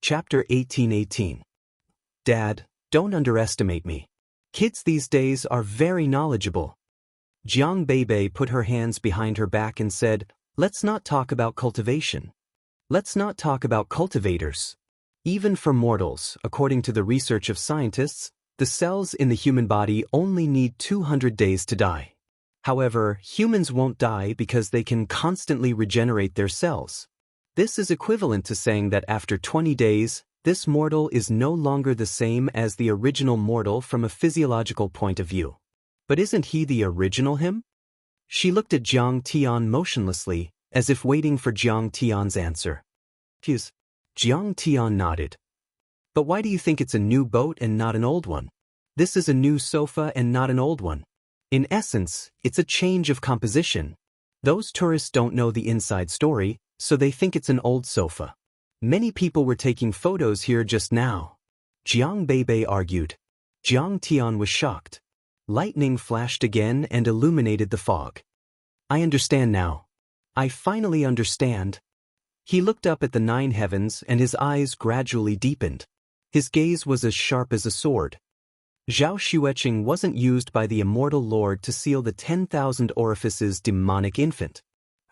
Chapter 1818. Dad, don't underestimate me. Kids these days are very knowledgeable. Jiang Beibei put her hands behind her back and said, "Let's not talk about cultivation. Let's not talk about cultivators. Even for mortals, according to the research of scientists, the cells in the human body only need 200 days to die. However, humans won't die because they can constantly regenerate their cells. This is equivalent to saying that after 20 days, this mortal is no longer the same as the original mortal from a physiological point of view. But isn't he the original him?" She looked at Jiang Tian motionlessly, as if waiting for Jiang Tian's answer. Jiang Tian nodded. "But why do you think it's a new boat and not an old one? This is a new sofa and not an old one. In essence, it's a change of composition. Those tourists don't know the inside story, so they think it's an old sofa. Many people were taking photos here just now," Jiang Beibei argued. Jiang Tian was shocked. Lightning flashed again and illuminated the fog. "I understand now. I finally understand." He looked up at the 9 heavens and his eyes gradually deepened. His gaze was as sharp as a sword. Zhao Xueqing wasn't used by the immortal lord to seal the 10,000 orifices demonic infant.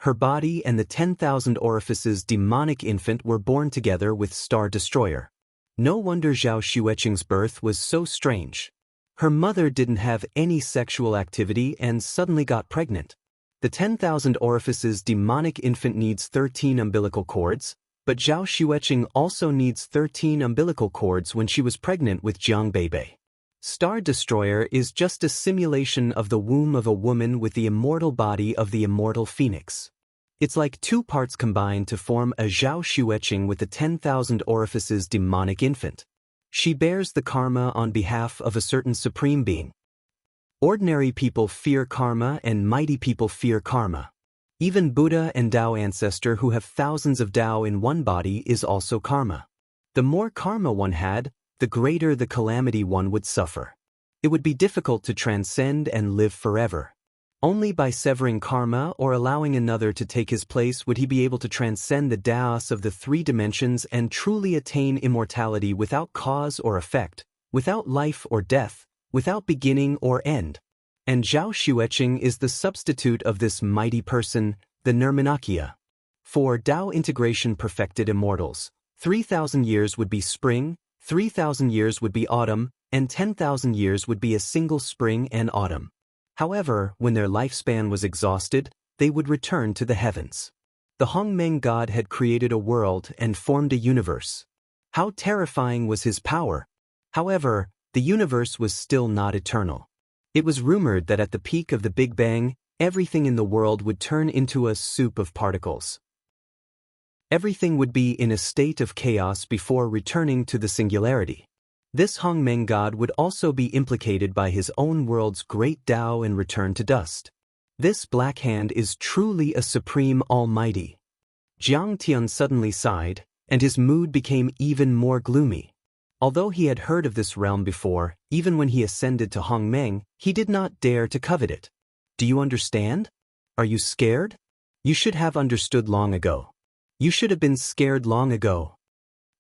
Her body and the 10,000 orifices demonic infant were born together with Star Destroyer. No wonder Zhao Xueqing's birth was so strange. Her mother didn't have any sexual activity and suddenly got pregnant. The 10,000 orifices demonic infant needs 13 umbilical cords, but Zhao Xueqing also needs 13 umbilical cords when she was pregnant with Jiang Beibei. Star Destroyer is just a simulation of the womb of a woman with the immortal body of the immortal phoenix. It's like 2 parts combined to form a Zhao Xueqing with the 10,000 orifices demonic infant. She bears the karma on behalf of a certain supreme being. Ordinary people fear karma and mighty people fear karma. Even Buddha and Dao ancestor who have thousands of Dao in one body is also karma. The more karma one had, the greater the calamity one would suffer. It would be difficult to transcend and live forever. Only by severing karma or allowing another to take his place would he be able to transcend the Daoist of the 3 dimensions and truly attain immortality without cause or effect, without life or death, without beginning or end. And Zhao Xueqing is the substitute of this mighty person, the Nirmanakya. For Dao integration perfected immortals, 3,000 years would be spring, 3,000 years would be autumn, and 10,000 years would be a single spring and autumn. However, when their lifespan was exhausted, they would return to the heavens. The Hongmeng god had created a world and formed a universe. How terrifying was his power! However, the universe was still not eternal. It was rumored that at the peak of the Big Bang, everything in the world would turn into a soup of particles. Everything would be in a state of chaos before returning to the singularity. This Hongmeng god would also be implicated by his own world's great Tao and return to dust. This Black Hand is truly a supreme almighty. Jiang Tian suddenly sighed, and his mood became even more gloomy. Although he had heard of this realm before, even when he ascended to Hongmeng, he did not dare to covet it. "Do you understand? Are you scared? You should have understood long ago. You should have been scared long ago."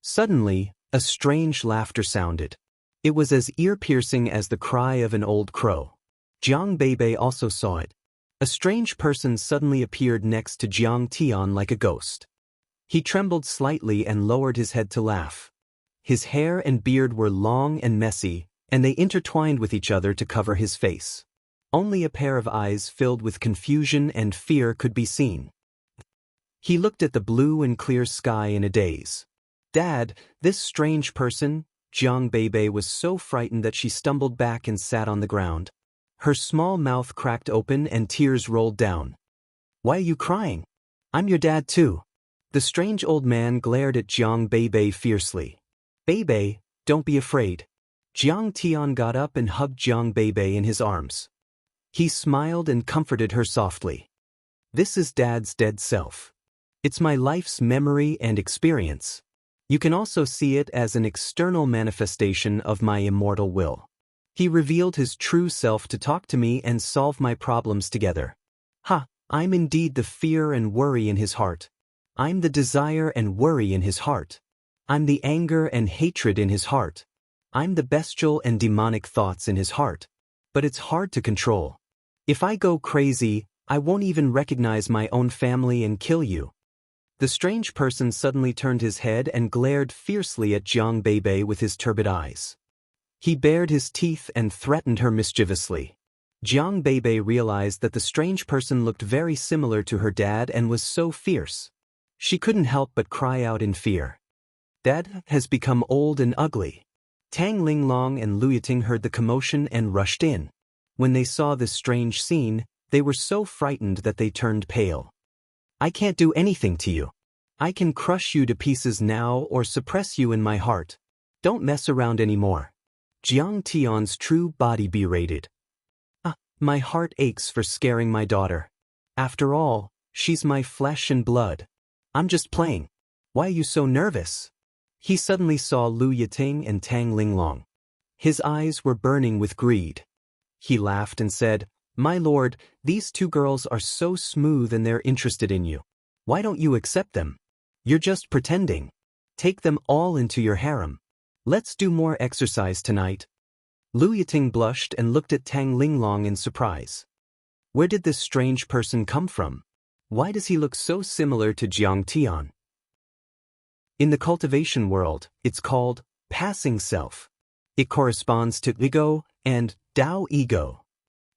Suddenly, a strange laughter sounded. It was as ear-piercing as the cry of an old crow. Jiang Beibei also saw it. A strange person suddenly appeared next to Jiang Tian like a ghost. He trembled slightly and lowered his head to laugh. His hair and beard were long and messy, and they intertwined with each other to cover his face. Only a pair of eyes filled with confusion and fear could be seen. He looked at the blue and clear sky in a daze. "Dad, this strange person," Jiang Beibei was so frightened that she stumbled back and sat on the ground. Her small mouth cracked open and tears rolled down. "Why are you crying? I'm your dad too." The strange old man glared at Jiang Beibei fiercely. "Beibei, don't be afraid." Jiang Tian got up and hugged Jiang Beibei in his arms. He smiled and comforted her softly. "This is Dad's dead self. It's my life's memory and experience. You can also see it as an external manifestation of my immortal will. He revealed his true self to talk to me and solve my problems together. Ha, I'm indeed the fear and worry in his heart. I'm the desire and worry in his heart. I'm the anger and hatred in his heart. I'm the bestial and demonic thoughts in his heart. But it's hard to control. If I go crazy, I won't even recognize my own family and kill you." The strange person suddenly turned his head and glared fiercely at Jiang Beibei with his turbid eyes. He bared his teeth and threatened her mischievously. Jiang Beibei realized that the strange person looked very similar to her dad and was so fierce. She couldn't help but cry out in fear. "Dad has become old and ugly." Tang Linglong and Lu Yiting heard the commotion and rushed in. When they saw this strange scene, they were so frightened that they turned pale. "I can't do anything to you. I can crush you to pieces now or suppress you in my heart. Don't mess around anymore." Jiang Tian's true body berated. My heart aches for scaring my daughter. After all, she's my flesh and blood. I'm just playing. Why are you so nervous?" He suddenly saw Lu Yiting and Tang Linglong. His eyes were burning with greed. He laughed and said, "My lord, these two girls are so smooth and they're interested in you. Why don't you accept them? You're just pretending. Take them all into your harem. Let's do more exercise tonight." Lu Yiting blushed and looked at Tang Linglong in surprise. Where did this strange person come from? Why does he look so similar to Jiang Tian? In the cultivation world, it's called passing self. It corresponds to ego and Dao ego.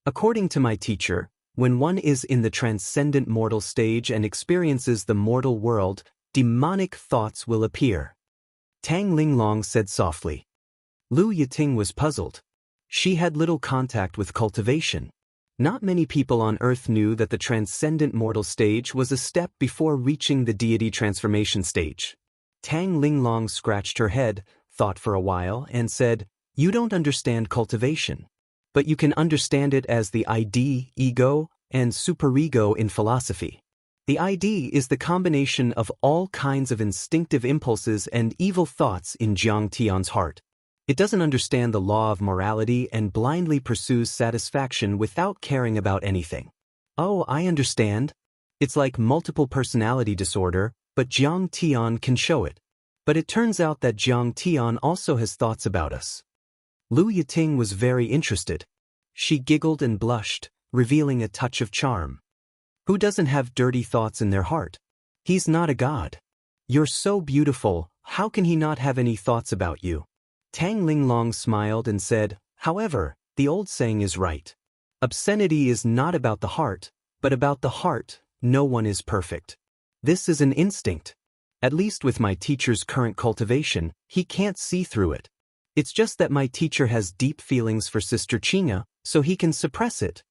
According to my teacher, when one is in the transcendent mortal stage and experiences the mortal world, demonic thoughts will appear. Tang Linglong said softly. Lu Yiting was puzzled. She had little contact with cultivation. Not many people on Earth knew that the transcendent mortal stage was a step before reaching the deity transformation stage. Tang Linglong scratched her head, thought for a while, and said, "You don't understand cultivation. But you can understand it as the ID, ego, and superego in philosophy. The ID is the combination of all kinds of instinctive impulses and evil thoughts in Jiang Tian's heart. It doesn't understand the law of morality and blindly pursues satisfaction without caring about anything." "Oh, I understand. It's like multiple personality disorder, but Jiang Tian can show it. But it turns out that Jiang Tian also has thoughts about us." Lu Yiting was very interested. She giggled and blushed, revealing a touch of charm. "Who doesn't have dirty thoughts in their heart? He's not a god. You're so beautiful, how can he not have any thoughts about you?" Tang Linglong smiled and said, "However, the old saying is right. Obscenity is not about the heart, but about the heart. No one is perfect. This is an instinct. At least with my teacher's current cultivation, he can't see through it. It's just that my teacher has deep feelings for Sister Qingya, so he can suppress it.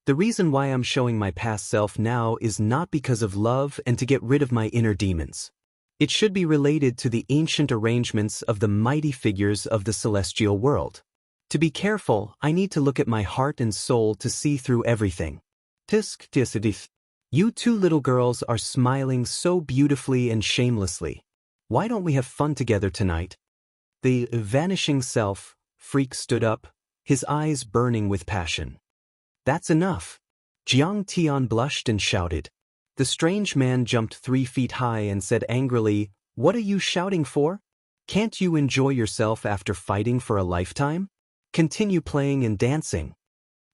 The reason why I'm showing my past self now is not because of love and to get rid of my inner demons. It should be related to the ancient arrangements of the mighty figures of the celestial world. To be careful, I need to look at my heart and soul to see through everything." "You two little girls are smiling so beautifully and shamelessly. Why don't we have fun together tonight?" The vanishing self, Freak stood up, his eyes burning with passion. "That's enough." Jiang Tian blushed and shouted. The strange man jumped 3 feet high and said angrily, "What are you shouting for? Can't you enjoy yourself after fighting for a lifetime? Continue playing and dancing."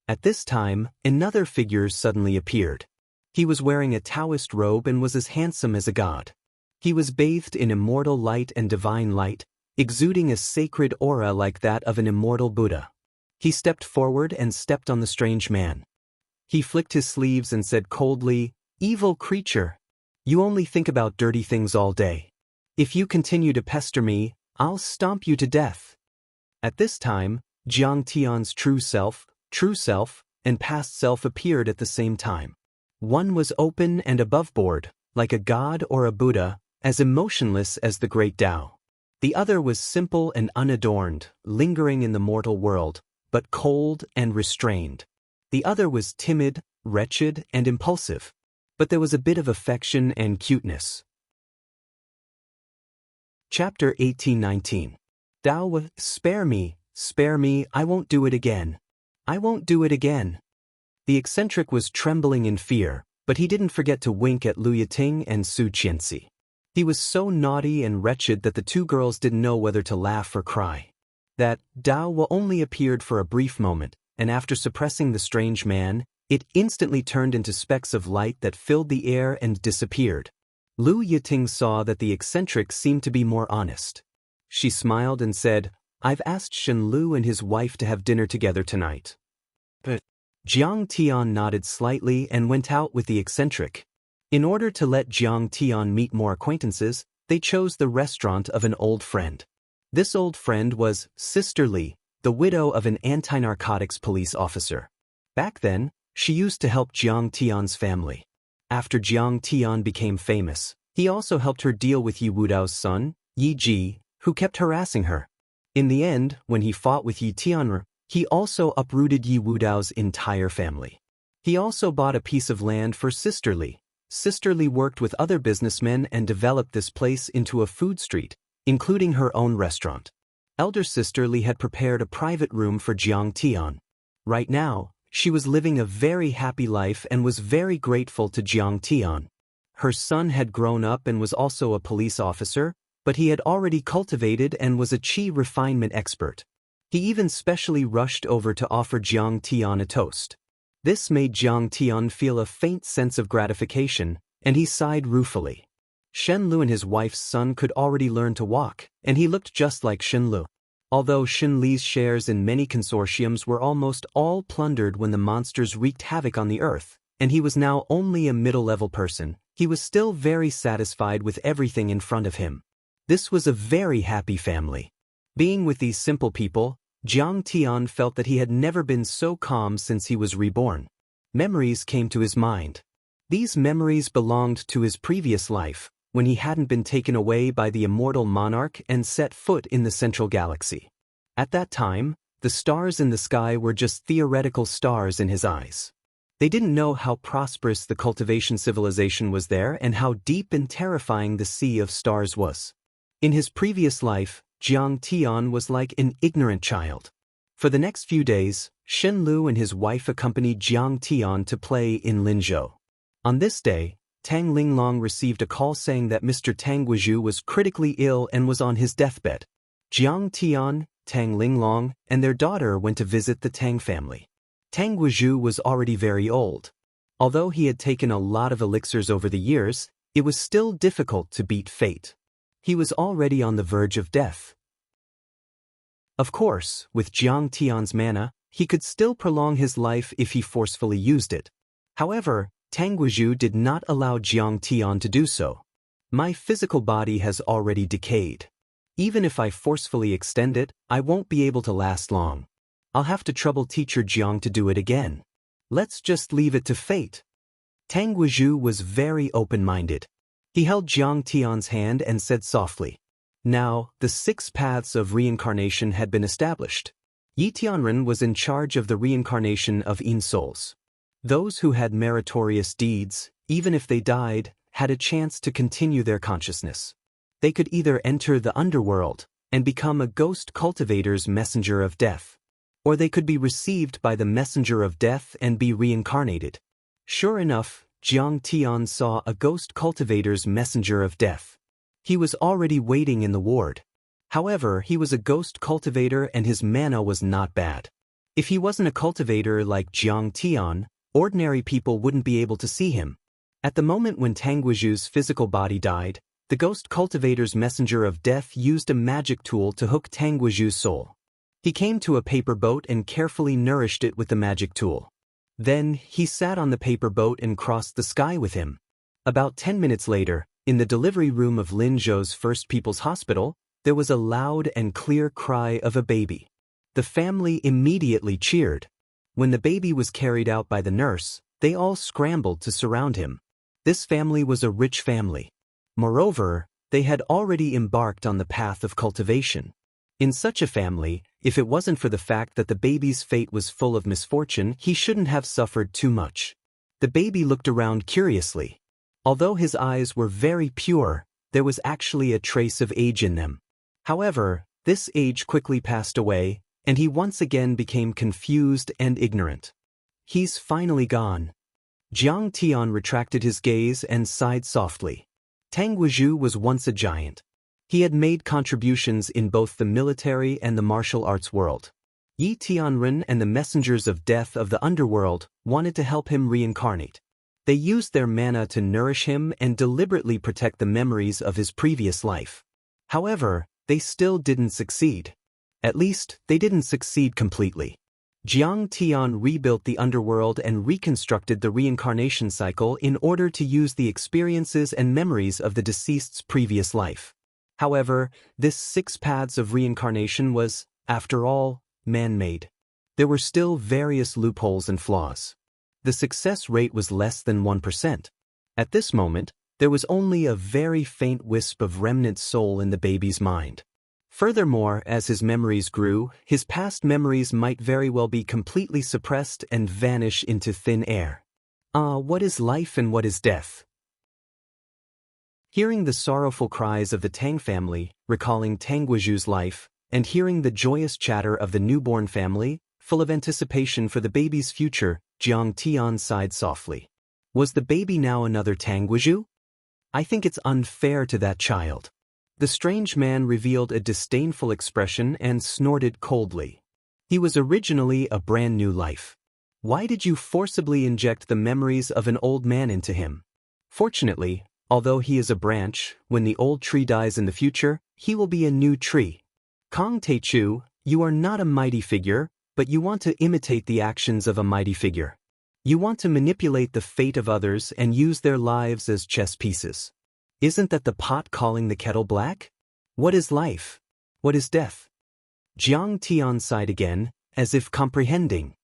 At this time, another figure suddenly appeared. He was wearing a Daoist robe and was as handsome as a god. He was bathed in immortal light and divine light, exuding a sacred aura like that of an immortal Buddha. He stepped forward and stepped on the strange man. He flicked his sleeves and said coldly, "Evil creature, you only think about dirty things all day. If you continue to pester me, I'll stomp you to death." At this time, Jiang Tian's true self, and past self appeared at the same time. One was open and aboveboard, like a god or a Buddha, as emotionless as the great Tao. The other was simple and unadorned, lingering in the mortal world, but cold and restrained. The other was timid, wretched, and impulsive. But there was a bit of affection and cuteness. Chapter 18-19. Dao, spare me, I won't do it again. I won't do it again. The eccentric was trembling in fear, but he didn't forget to wink at Lu Yiting and Su Qianxi. He was so naughty and wretched that the two girls didn't know whether to laugh or cry. That Dao only appeared for a brief moment, and after suppressing the strange man, it instantly turned into specks of light that filled the air and disappeared. Lu Yiting saw that the eccentric seemed to be more honest. She smiled and said, "I've asked Shen Lu and his wife to have dinner together tonight." But Jiang Tian nodded slightly and went out with the eccentric. In order to let Jiang Tian meet more acquaintances, they chose the restaurant of an old friend. This old friend was Sister Li, the widow of an anti-narcotics police officer. Back then, she used to help Jiang Tian's family. After Jiang Tian became famous, he also helped her deal with Yi Wudao's son, Yi Ji, who kept harassing her. In the end, when he fought with Yi Tianru, he also uprooted Yi Wudao's entire family. He also bought a piece of land for Sister Li. Sister Li worked with other businessmen and developed this place into a food street, including her own restaurant. Elder Sister Li had prepared a private room for Jiang Tian. Right now, she was living a very happy life and was very grateful to Jiang Tian. Her son had grown up and was also a police officer, but he had already cultivated and was a qi refinement expert. He even specially rushed over to offer Jiang Tian a toast. This made Jiang Tian feel a faint sense of gratification, and he sighed ruefully. Shen Lu and his wife's son could already learn to walk, and he looked just like Shen Lu. Although Shen Li's shares in many consortiums were almost all plundered when the monsters wreaked havoc on the earth, and he was now only a middle-level person, he was still very satisfied with everything in front of him. This was a very happy family. Being with these simple people, Jiang Tian felt that he had never been so calm since he was reborn. Memories came to his mind. These memories belonged to his previous life, when he hadn't been taken away by the immortal monarch and set foot in the central galaxy. At that time, the stars in the sky were just theoretical stars in his eyes. They didn't know how prosperous the cultivation civilization was there and how deep and terrifying the sea of stars was. In his previous life, Jiang Tian was like an ignorant child. For the next few days, Shen Lu and his wife accompanied Jiang Tian to play in Linzhou. On this day, Tang Linglong received a call saying that Mr. Tang Guizhu was critically ill and was on his deathbed. Jiang Tian, Tang Linglong, and their daughter went to visit the Tang family. Tang Guizhu was already very old. Although he had taken a lot of elixirs over the years, it was still difficult to beat fate. He was already on the verge of death. Of course, with Jiang Tian's mana, he could still prolong his life if he forcefully used it. However, Tang Guizhu did not allow Jiang Tian to do so. "My physical body has already decayed. Even if I forcefully extend it, I won't be able to last long. I'll have to trouble teacher Jiang to do it again. Let's just leave it to fate." Tang Guizhu was very open-minded. He held Jiang Tian's hand and said softly, "Now, the 6 paths of reincarnation had been established. Yi Tianren was in charge of the reincarnation of Yin souls. Those who had meritorious deeds, even if they died, had a chance to continue their consciousness. They could either enter the underworld and become a ghost cultivator's messenger of death, or they could be received by the messenger of death and be reincarnated." Sure enough, Jiang Tian saw a ghost cultivator's messenger of death. He was already waiting in the ward. However, he was a ghost cultivator and his mana was not bad. If he wasn't a cultivator like Jiang Tian, ordinary people wouldn't be able to see him. At the moment when Tang Guizhu's physical body died, the ghost cultivator's messenger of death used a magic tool to hook Tang Guizhu's soul. He came to a paper boat and carefully nourished it with the magic tool. Then, he sat on the paper boat and crossed the sky with him. About 10 minutes later, in the delivery room of Linzhou's First People's Hospital, there was a loud and clear cry of a baby. The family immediately cheered. When the baby was carried out by the nurse, they all scrambled to surround him. This family was a rich family. Moreover, they had already embarked on the path of cultivation. In such a family, if it wasn't for the fact that the baby's fate was full of misfortune, he shouldn't have suffered too much. The baby looked around curiously. Although his eyes were very pure, there was actually a trace of age in them. However, this age quickly passed away, and he once again became confused and ignorant. "He's finally gone." Jiang Tian retracted his gaze and sighed softly. Tang Guizhu was once a giant. He had made contributions in both the military and the martial arts world. Yi Tianren and the messengers of death of the underworld wanted to help him reincarnate. They used their mana to nourish him and deliberately protect the memories of his previous life. However, they still didn't succeed. At least, they didn't succeed completely. Jiang Tian rebuilt the underworld and reconstructed the reincarnation cycle in order to use the experiences and memories of the deceased's previous life. However, this 6 paths of reincarnation was, after all, man-made. There were still various loopholes and flaws. The success rate was less than 1%. At this moment, there was only a very faint wisp of remnant soul in the baby's mind. Furthermore, as his memories grew, his past memories might very well be completely suppressed and vanish into thin air. What is life and what is death? Hearing the sorrowful cries of the Tang family, recalling Tang Guizhu's life, and hearing the joyous chatter of the newborn family, full of anticipation for the baby's future, Jiang Tian sighed softly. Was the baby now another Tang Guizhu? I think it's unfair to that child. The strange man revealed a disdainful expression and snorted coldly. He was originally a brand new life. Why did you forcibly inject the memories of an old man into him? Fortunately, although he is a branch, when the old tree dies in the future, he will be a new tree. Kong Teichu, you are not a mighty figure, but you want to imitate the actions of a mighty figure. You want to manipulate the fate of others and use their lives as chess pieces. Isn't that the pot calling the kettle black? What is life? What is death? Jiang Tian sighed again, as if comprehending.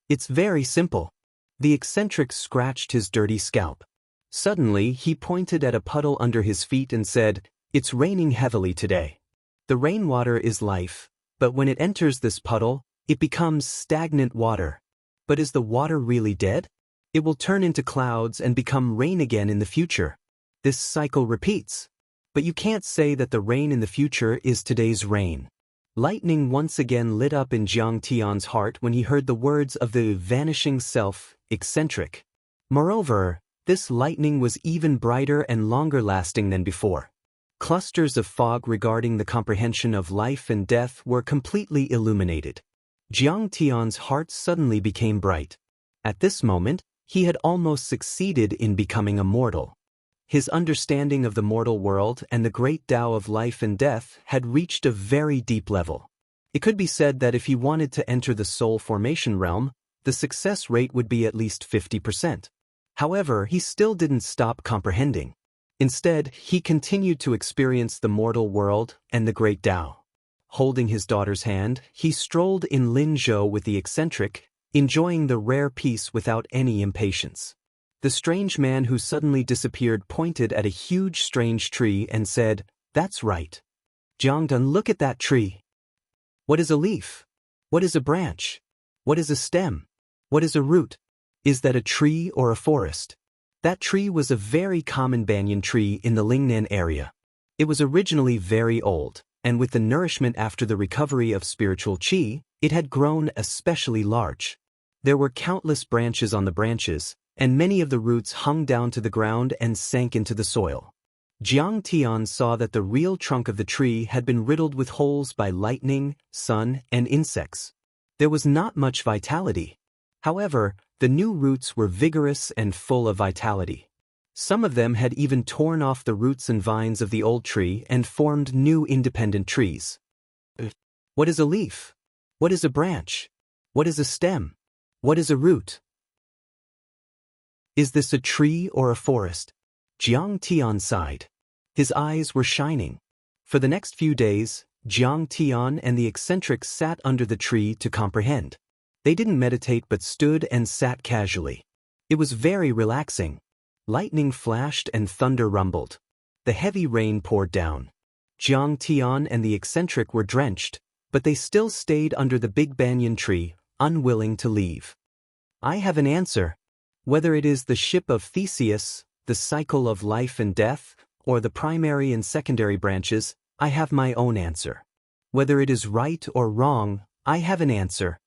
It's very simple. The eccentric scratched his dirty scalp. Suddenly, he pointed at a puddle under his feet and said, "It's raining heavily today. The rainwater is life, but when it enters this puddle, it becomes stagnant water. But is the water really dead? It will turn into clouds and become rain again in the future. This cycle repeats. But you can't say that the rain in the future is today's rain." Lightning once again lit up in Jiang Tian's heart when he heard the words of the vanishing self, eccentric. Moreover, this lightning was even brighter and longer lasting than before. Clusters of fog regarding the comprehension of life and death were completely illuminated. Jiang Tian's heart suddenly became bright. At this moment, he had almost succeeded in becoming immortal. His understanding of the mortal world and the great Tao of life and death had reached a very deep level. It could be said that if he wanted to enter the soul formation realm, the success rate would be at least 50%. However, he still didn't stop comprehending. Instead, he continued to experience the mortal world and the great Tao. Holding his daughter's hand, he strolled in Linzhou with the eccentric, enjoying the rare peace without any impatience. The strange man who suddenly disappeared pointed at a huge strange tree and said, "That's right. Jiangdan, look at that tree. What is a leaf? What is a branch? What is a stem? What is a root? Is that a tree or a forest?" That tree was a very common banyan tree in the Lingnan area. It was originally very old, and with the nourishment after the recovery of spiritual qi, it had grown especially large. There were countless branches on the branches, and many of the roots hung down to the ground and sank into the soil. Jiang Tian saw that the real trunk of the tree had been riddled with holes by lightning, sun, and insects. There was not much vitality. However, the new roots were vigorous and full of vitality. Some of them had even torn off the roots and vines of the old tree and formed new independent trees. What is a leaf? What is a branch? What is a stem? What is a root? Is this a tree or a forest? Jiang Tian sighed. His eyes were shining. For the next few days, Jiang Tian and the eccentric sat under the tree to comprehend. They didn't meditate but stood and sat casually. It was very relaxing. Lightning flashed and thunder rumbled. The heavy rain poured down. Jiang Tian and the eccentric were drenched, but they still stayed under the big banyan tree, unwilling to leave. I have an answer. Whether it is the ship of Theseus, the cycle of life and death, or the primary and secondary branches, I have my own answer. Whether it is right or wrong, I have an answer.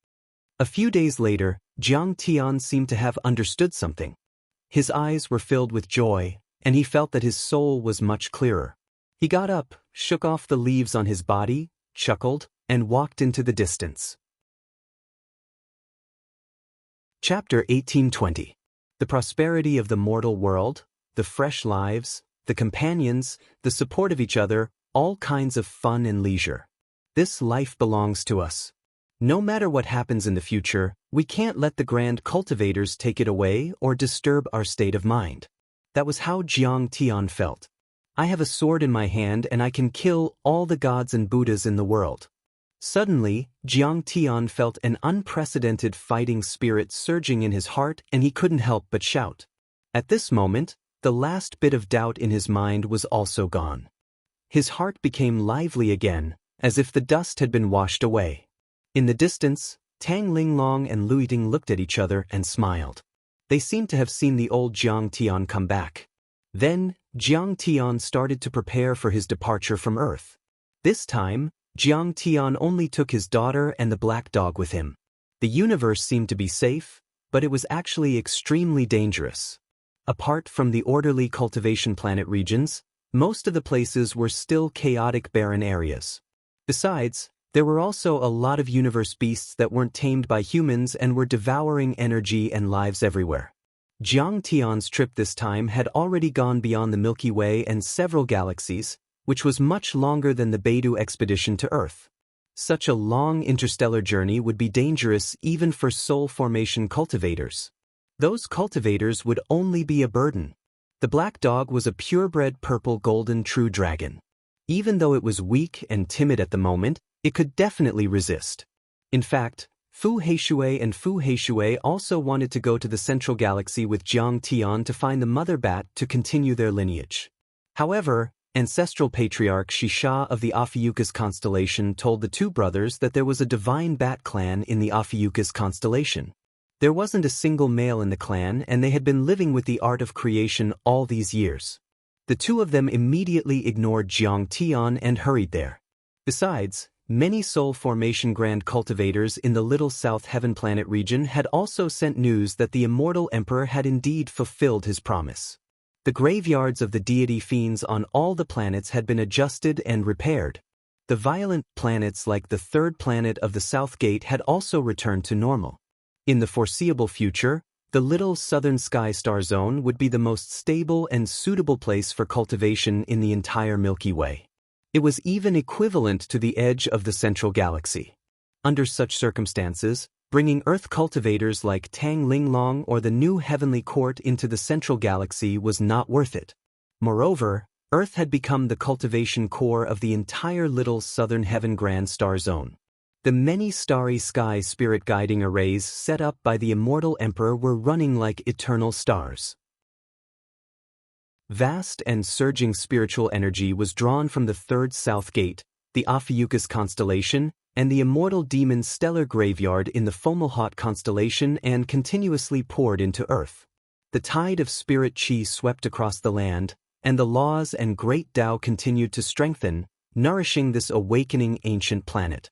A few days later, Jiang Tian seemed to have understood something. His eyes were filled with joy, and he felt that his soul was much clearer. He got up, shook off the leaves on his body, chuckled, and walked into the distance. Chapter 1820. The prosperity of the mortal world, the fresh lives, the companions, the support of each other, all kinds of fun and leisure. This life belongs to us. No matter what happens in the future, we can't let the grand cultivators take it away or disturb our state of mind. That was how Jiang Tian felt. I have a sword in my hand and I can kill all the gods and Buddhas in the world. Suddenly, Jiang Tian felt an unprecedented fighting spirit surging in his heart and he couldn't help but shout. At this moment, the last bit of doubt in his mind was also gone. His heart became lively again, as if the dust had been washed away. In the distance, Tang Linglong and Lu Ying looked at each other and smiled. They seemed to have seen the old Jiang Tian come back. Then, Jiang Tian started to prepare for his departure from Earth. This time, Jiang Tian only took his daughter and the black dog with him. The universe seemed to be safe, but it was actually extremely dangerous. Apart from the orderly cultivation planet regions, most of the places were still chaotic barren areas. Besides, there were also a lot of universe beasts that weren't tamed by humans and were devouring energy and lives everywhere. Jiang Tian's trip this time had already gone beyond the Milky Way and several galaxies, which was much longer than the Beidou expedition to Earth. Such a long interstellar journey would be dangerous even for soul formation cultivators. Those cultivators would only be a burden. The black dog was a purebred purple golden true dragon. Even though it was weak and timid at the moment, it could definitely resist. In fact, Fu Heishui and Fu Heishui also wanted to go to the central galaxy with Jiang Tian to find the mother bat to continue their lineage. However, ancestral patriarch Shisha of the Ophiuchus constellation told the two brothers that there was a divine bat clan in the Ophiuchus constellation. There wasn't a single male in the clan and they had been living with the art of creation all these years. The two of them immediately ignored Jiang Tian and hurried there. Besides, many soul formation grand cultivators in the Little South Heaven planet region had also sent news that the immortal emperor had indeed fulfilled his promise. The graveyards of the deity fiends on all the planets had been adjusted and repaired. The violent planets like the third planet of the South Gate had also returned to normal. In the foreseeable future, the little southern sky star zone would be the most stable and suitable place for cultivation in the entire Milky Way. It was even equivalent to the edge of the central galaxy. Under such circumstances, bringing Earth cultivators like Tang Linglong or the new heavenly court into the central galaxy was not worth it. Moreover, Earth had become the cultivation core of the entire little southern heaven grand star zone. The many starry sky spirit guiding arrays set up by the immortal emperor were running like eternal stars. Vast and surging spiritual energy was drawn from the third South Gate, the Ophiuchus constellation, and the immortal demon's stellar graveyard in the Fomalhaut constellation and continuously poured into Earth. The tide of spirit chi swept across the land, and the laws and great Tao continued to strengthen, nourishing this awakening ancient planet.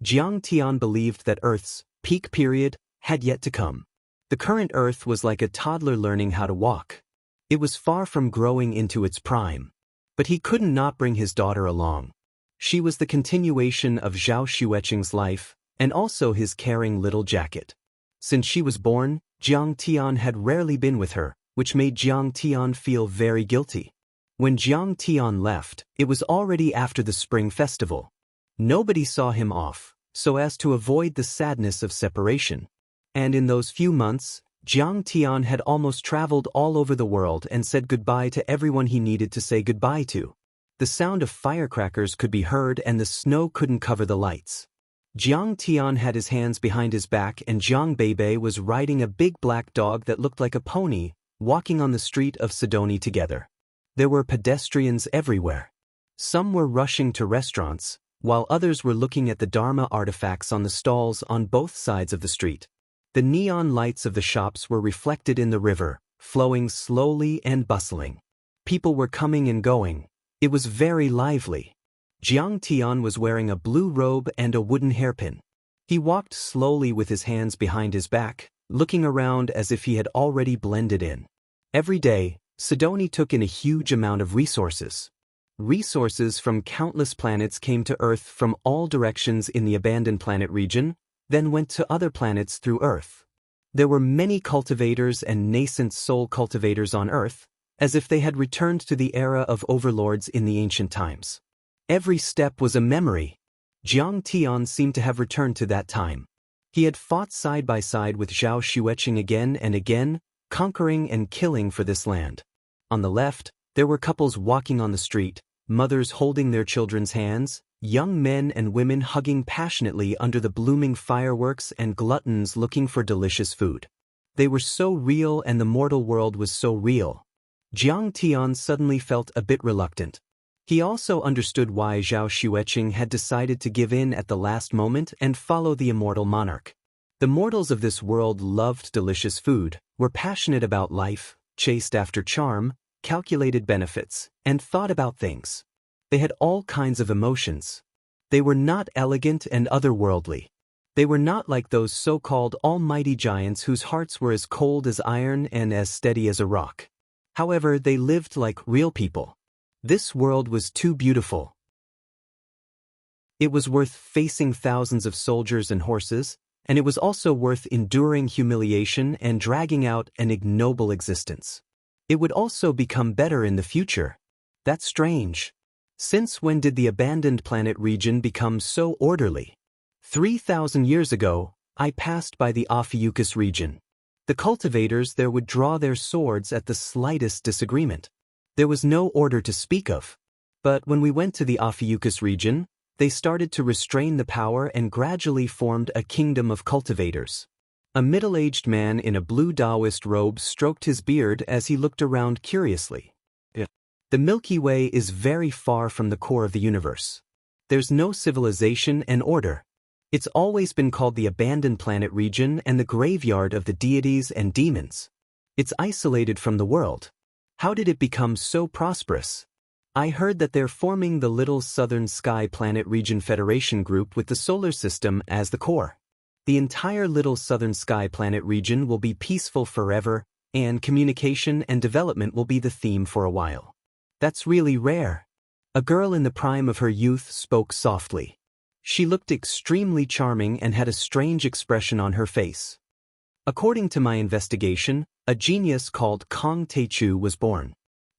Jiang Tian believed that Earth's peak period had yet to come. The current Earth was like a toddler learning how to walk. It was far from growing into its prime. But he couldn't not bring his daughter along. She was the continuation of Zhao Xueqing's life, and also his caring little jacket. Since she was born, Jiang Tian had rarely been with her, which made Jiang Tian feel very guilty. When Jiang Tian left, it was already after the Spring Festival. Nobody saw him off, so as to avoid the sadness of separation. And in those few months, Jiang Tian had almost traveled all over the world and said goodbye to everyone he needed to say goodbye to. The sound of firecrackers could be heard and the snow couldn't cover the lights. Jiang Tian had his hands behind his back and Jiang Beibei was riding a big black dog that looked like a pony, walking on the street of Sidoni together. There were pedestrians everywhere. Some were rushing to restaurants, while others were looking at the Dharma artifacts on the stalls on both sides of the street. The neon lights of the shops were reflected in the river, flowing slowly and bustling. People were coming and going. It was very lively. Jiang Tian was wearing a blue robe and a wooden hairpin. He walked slowly with his hands behind his back, looking around as if he had already blended in. Every day, Sidoni took in a huge amount of resources. Resources from countless planets came to Earth from all directions in the abandoned planet region, then went to other planets through Earth. There were many cultivators and nascent soul cultivators on Earth, as if they had returned to the era of overlords in the ancient times. Every step was a memory. Jiang Tian seemed to have returned to that time. He had fought side by side with Zhao Xueqing again and again, conquering and killing for this land. On the left, there were couples walking on the street, mothers holding their children's hands, young men and women hugging passionately under the blooming fireworks and gluttons looking for delicious food. They were so real and the mortal world was so real. Jiang Tian suddenly felt a bit reluctant. He also understood why Zhao Xueqing had decided to give in at the last moment and follow the immortal monarch. The mortals of this world loved delicious food, were passionate about life, chased after charm, calculated benefits, and thought about things. They had all kinds of emotions. They were not elegant and otherworldly. They were not like those so-called almighty giants whose hearts were as cold as iron and as steady as a rock. However, they lived like real people. This world was too beautiful. It was worth facing thousands of soldiers and horses, and it was also worth enduring humiliation and dragging out an ignoble existence. It would also become better in the future. That's strange. Since when did the abandoned planet region become so orderly? 3,000 years ago, I passed by the Ophiuchus region. The cultivators there would draw their swords at the slightest disagreement. There was no order to speak of. But when we went to the Ophiuchus region, they started to restrain the power and gradually formed a kingdom of cultivators. A middle-aged man in a blue Daoist robe stroked his beard as he looked around curiously. The Milky Way is very far from the core of the universe. There's no civilization and order. It's always been called the abandoned planet region and the graveyard of the deities and demons. It's isolated from the world. How did it become so prosperous? I heard that they're forming the Little Southern Sky Planet Region Federation group with the solar system as the core. The entire Little Southern Sky Planet region will be peaceful forever, and communication and development will be the theme for a while. That's really rare. A girl in the prime of her youth spoke softly. She looked extremely charming and had a strange expression on her face. According to my investigation, a genius called Kong Teichu was born.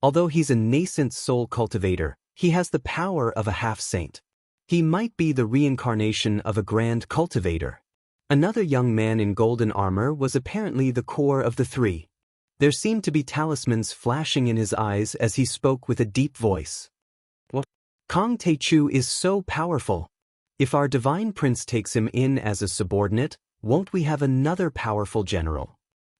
Although he's a nascent soul cultivator, he has the power of a half-saint. He might be the reincarnation of a grand cultivator. Another young man in golden armor was apparently the core of the three. There seemed to be talismans flashing in his eyes as he spoke with a deep voice. Kong Teichu is so powerful. If our divine prince takes him in as a subordinate, won't we have another powerful general?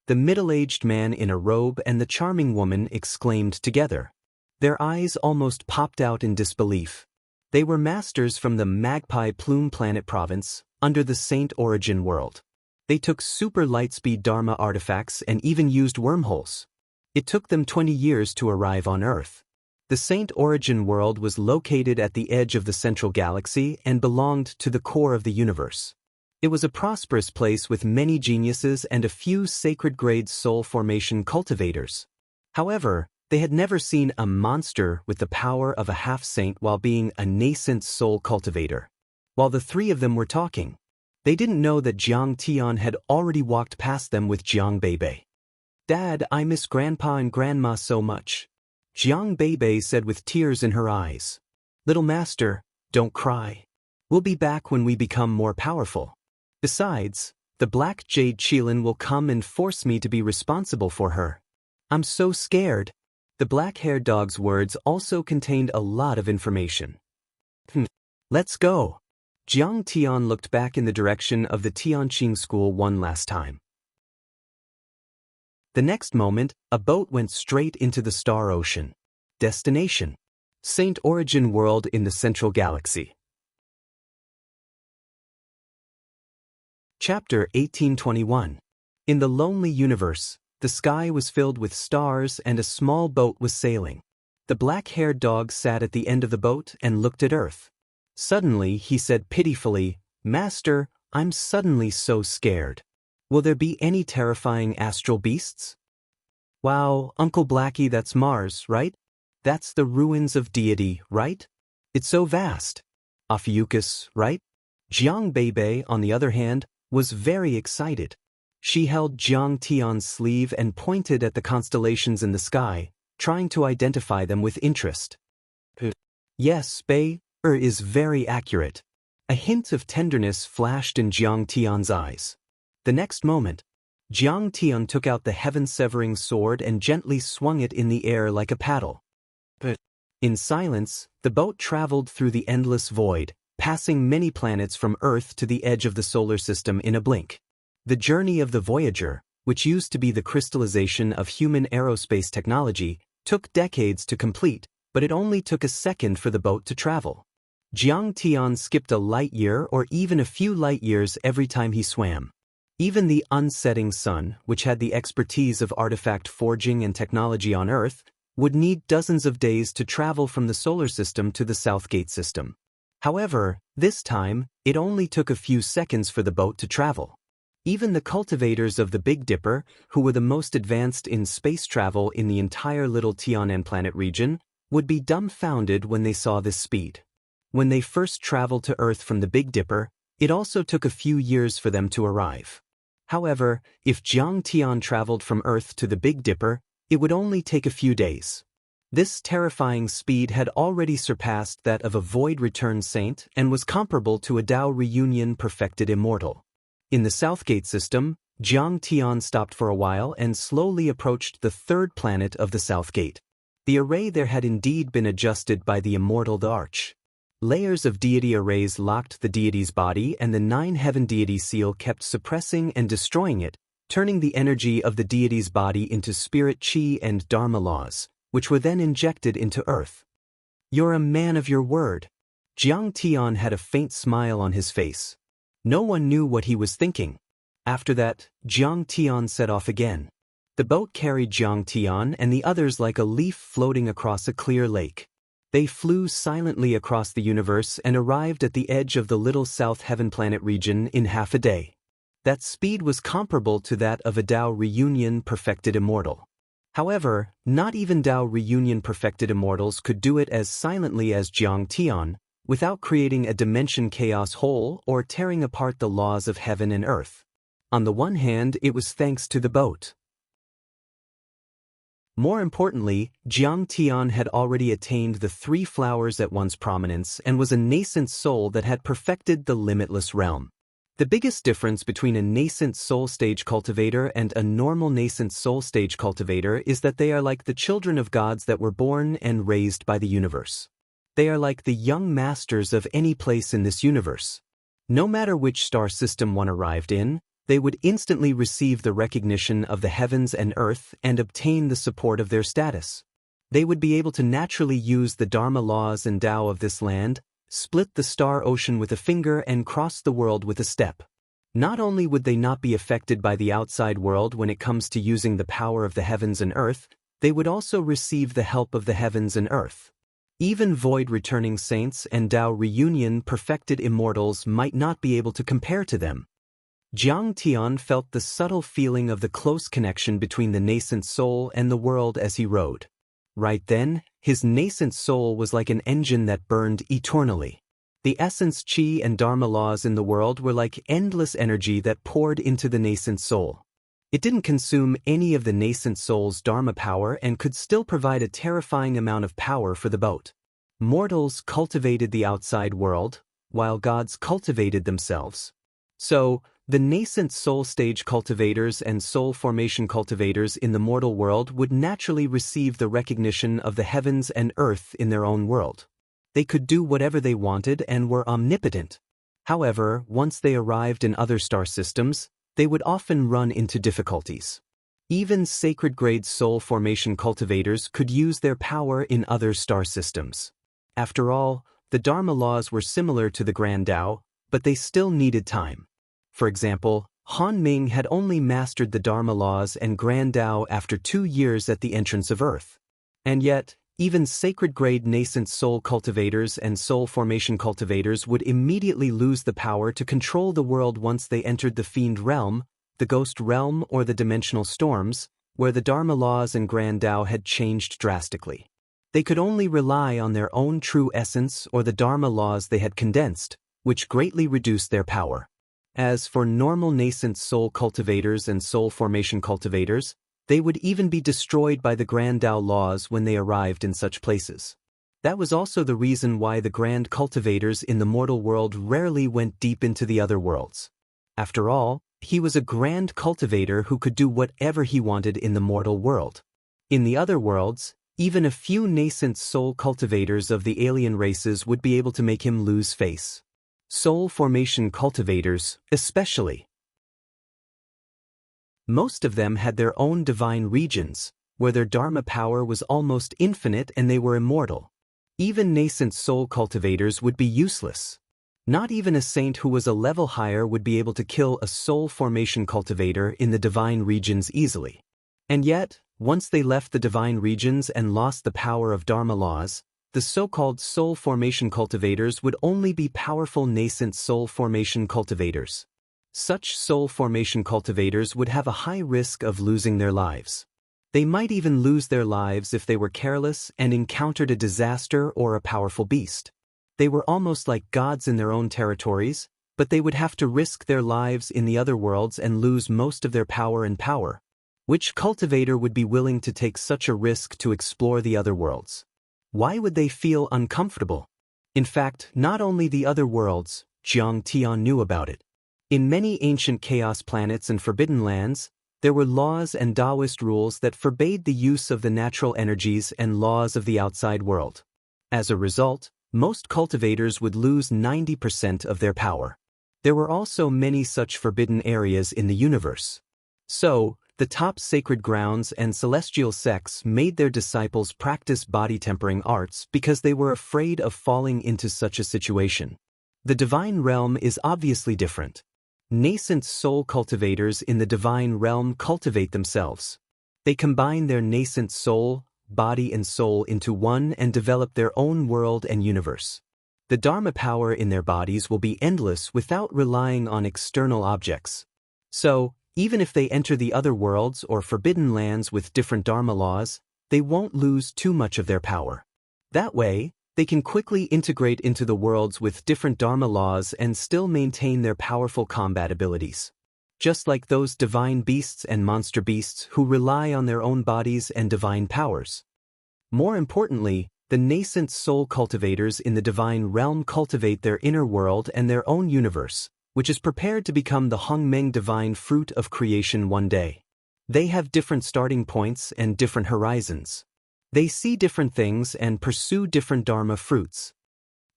The middle-aged man in a robe and the charming woman exclaimed together. Their eyes almost popped out in disbelief. They were masters from the Magpie Plume Planet province, under the Saint Origin world. They took super lightspeed Dharma artifacts and even used wormholes. It took them 20 years to arrive on Earth. The Saint Origin world was located at the edge of the central galaxy and belonged to the core of the universe. It was a prosperous place with many geniuses and a few sacred-grade soul formation cultivators. However, they had never seen a monster with the power of a half-saint while being a nascent soul cultivator. While the three of them were talking, they didn't know that Jiang Tian had already walked past them with Jiang Beibei. "Dad, I miss Grandpa and Grandma so much," Jiang Beibei said with tears in her eyes. "Little master, don't cry. We'll be back when we become more powerful. Besides, the Black Jade Qilin will come and force me to be responsible for her. I'm so scared." The black-haired dog's words also contained a lot of information. Let's go. Jiang Tian looked back in the direction of the Tianqing school one last time. The next moment, a boat went straight into the Star Ocean. Destination: Saint Origin World in the Central Galaxy. Chapter 1821. In the lonely universe, the sky was filled with stars and a small boat was sailing. The black-haired dog sat at the end of the boat and looked at Earth. Suddenly, he said pitifully, "Master, I'm suddenly so scared. Will there be any terrifying astral beasts?" Wow, Uncle Blackie, that's Mars, right? That's the ruins of deity, right? It's so vast. Ophiuchus, right? Jiang Beibei, on the other hand, was very excited. She held Jiang Tian's sleeve and pointed at the constellations in the sky, trying to identify them with interest. Yes, Bei is very accurate. A hint of tenderness flashed in Jiang Tian's eyes. The next moment, Jiang Tian took out the heaven-severing sword and gently swung it in the air like a paddle. In silence, the boat traveled through the endless void, passing many planets from Earth to the edge of the solar system in a blink. The journey of the Voyager, which used to be the crystallization of human aerospace technology, took decades to complete, but it only took a second for the boat to travel. Jiang Tian skipped a light year or even a few light years every time he swam. Even the unsetting sun, which had the expertise of artifact forging and technology on Earth, would need dozens of days to travel from the solar system to the Southgate system. However, this time, it only took a few seconds for the boat to travel. Even the cultivators of the Big Dipper, who were the most advanced in space travel in the entire Little Tianan planet region, would be dumbfounded when they saw this speed. When they first traveled to Earth from the Big Dipper, it also took a few years for them to arrive. However, if Jiang Tian traveled from Earth to the Big Dipper, it would only take a few days. This terrifying speed had already surpassed that of a void-returned saint and was comparable to a Dao reunion perfected immortal. In the Southgate system, Jiang Tian stopped for a while and slowly approached the third planet of the Southgate. The array there had indeed been adjusted by the Immortal the Arch. Layers of deity arrays locked the deity's body, and the 9-heaven deity seal kept suppressing and destroying it, turning the energy of the deity's body into spirit chi and dharma laws, which were then injected into Earth. You're a man of your word. Jiang Tian had a faint smile on his face. No one knew what he was thinking. After that, Jiang Tian set off again. The boat carried Jiang Tian and the others like a leaf floating across a clear lake. They flew silently across the universe and arrived at the edge of the Little South Heaven planet region in half a day. That speed was comparable to that of a Dao reunion perfected immortal. However, not even Dao reunion perfected immortals could do it as silently as Jiang Tian, without creating a dimension chaos hole or tearing apart the laws of heaven and earth. On the one hand, it was thanks to the boat. More importantly, Jiang Tian had already attained the 3 flowers at once prominence and was a nascent soul that had perfected the limitless realm. The biggest difference between a nascent soul stage cultivator and a normal nascent soul stage cultivator is that they are like the children of gods that were born and raised by the universe. They are like the young masters of any place in this universe. No matter which star system one arrived in, they would instantly receive the recognition of the heavens and earth and obtain the support of their status. They would be able to naturally use the Dharma laws and Tao of this land, split the star ocean with a finger and cross the world with a step. Not only would they not be affected by the outside world when it comes to using the power of the heavens and earth, they would also receive the help of the heavens and earth. Even void-returning saints and Dao reunion perfected immortals might not be able to compare to them. Jiang Tian felt the subtle feeling of the close connection between the nascent soul and the world as he rode. Right then, his nascent soul was like an engine that burned eternally. The essence chi and dharma laws in the world were like endless energy that poured into the nascent soul. It didn't consume any of the nascent soul's dharma power and could still provide a terrifying amount of power for the boat. Mortals cultivated the outside world, while gods cultivated themselves. So, the nascent soul stage cultivators and soul formation cultivators in the mortal world would naturally receive the recognition of the heavens and earth in their own world. They could do whatever they wanted and were omnipotent. However, once they arrived in other star systems, they would often run into difficulties. Even sacred-grade soul formation cultivators could use their power in other star systems. After all, the Dharma laws were similar to the Grand Tao, but they still needed time. For example, Han Ming had only mastered the Dharma laws and Grand Tao after 2 years at the entrance of Earth. And yet, even sacred-grade nascent soul cultivators and soul formation cultivators would immediately lose the power to control the world once they entered the fiend realm, the ghost realm or the dimensional storms, where the Dharma laws and Grand Tao had changed drastically. They could only rely on their own true essence or the Dharma laws they had condensed, which greatly reduced their power. As for normal nascent soul cultivators and soul formation cultivators, they would even be destroyed by the Grand Tao laws when they arrived in such places. That was also the reason why the grand cultivators in the mortal world rarely went deep into the other worlds. After all, he was a grand cultivator who could do whatever he wanted in the mortal world. In the other worlds, even a few nascent soul cultivators of the alien races would be able to make him lose face. Soul formation cultivators, especially. Most of them had their own divine regions, where their Dharma power was almost infinite and they were immortal. Even nascent soul cultivators would be useless. Not even a saint who was a level higher would be able to kill a soul formation cultivator in the divine regions easily. And yet, once they left the divine regions and lost the power of Dharma laws, the so-called soul formation cultivators would only be powerful nascent soul formation cultivators. Such soul formation cultivators would have a high risk of losing their lives. They might even lose their lives if they were careless and encountered a disaster or a powerful beast. They were almost like gods in their own territories, but they would have to risk their lives in the other worlds and lose most of their power and power. Which cultivator would be willing to take such a risk to explore the other worlds? Why would they feel uncomfortable? In fact, not only the other worlds, Jiang Tian knew about it. In many ancient chaos planets and forbidden lands, there were laws and Daoist rules that forbade the use of the natural energies and laws of the outside world. As a result, most cultivators would lose 90% of their power. There were also many such forbidden areas in the universe. So, the top sacred grounds and celestial sects made their disciples practice body-tempering arts because they were afraid of falling into such a situation. The divine realm is obviously different. Nascent soul cultivators in the divine realm cultivate themselves. They combine their nascent soul, body and soul into one and develop their own world and universe. The Dharma power in their bodies will be endless without relying on external objects. So, even if they enter the other worlds or forbidden lands with different Dharma laws, they won't lose too much of their power. That way, they can quickly integrate into the worlds with different Dharma laws and still maintain their powerful combat abilities. Just like those divine beasts and monster beasts who rely on their own bodies and divine powers. More importantly, the nascent soul cultivators in the divine realm cultivate their inner world and their own universe, which is prepared to become the Hongmeng divine fruit of creation one day. They have different starting points and different horizons. They see different things and pursue different Dharma fruits.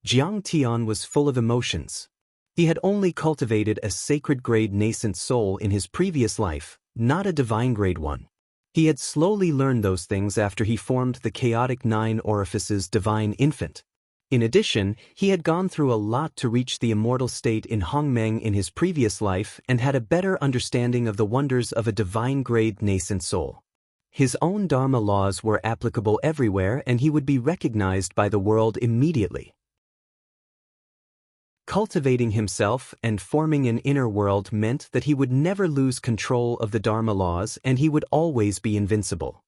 Jiang Tian was full of emotions. He had only cultivated a sacred grade nascent soul in his previous life, not a divine grade one. He had slowly learned those things after he formed the chaotic 9 orifices divine infant. In addition, he had gone through a lot to reach the immortal state in Hongmeng in his previous life and had a better understanding of the wonders of a divine grade nascent soul. His own Dharma laws were applicable everywhere and he would be recognized by the world immediately. Cultivating himself and forming an inner world meant that he would never lose control of the Dharma laws and he would always be invincible.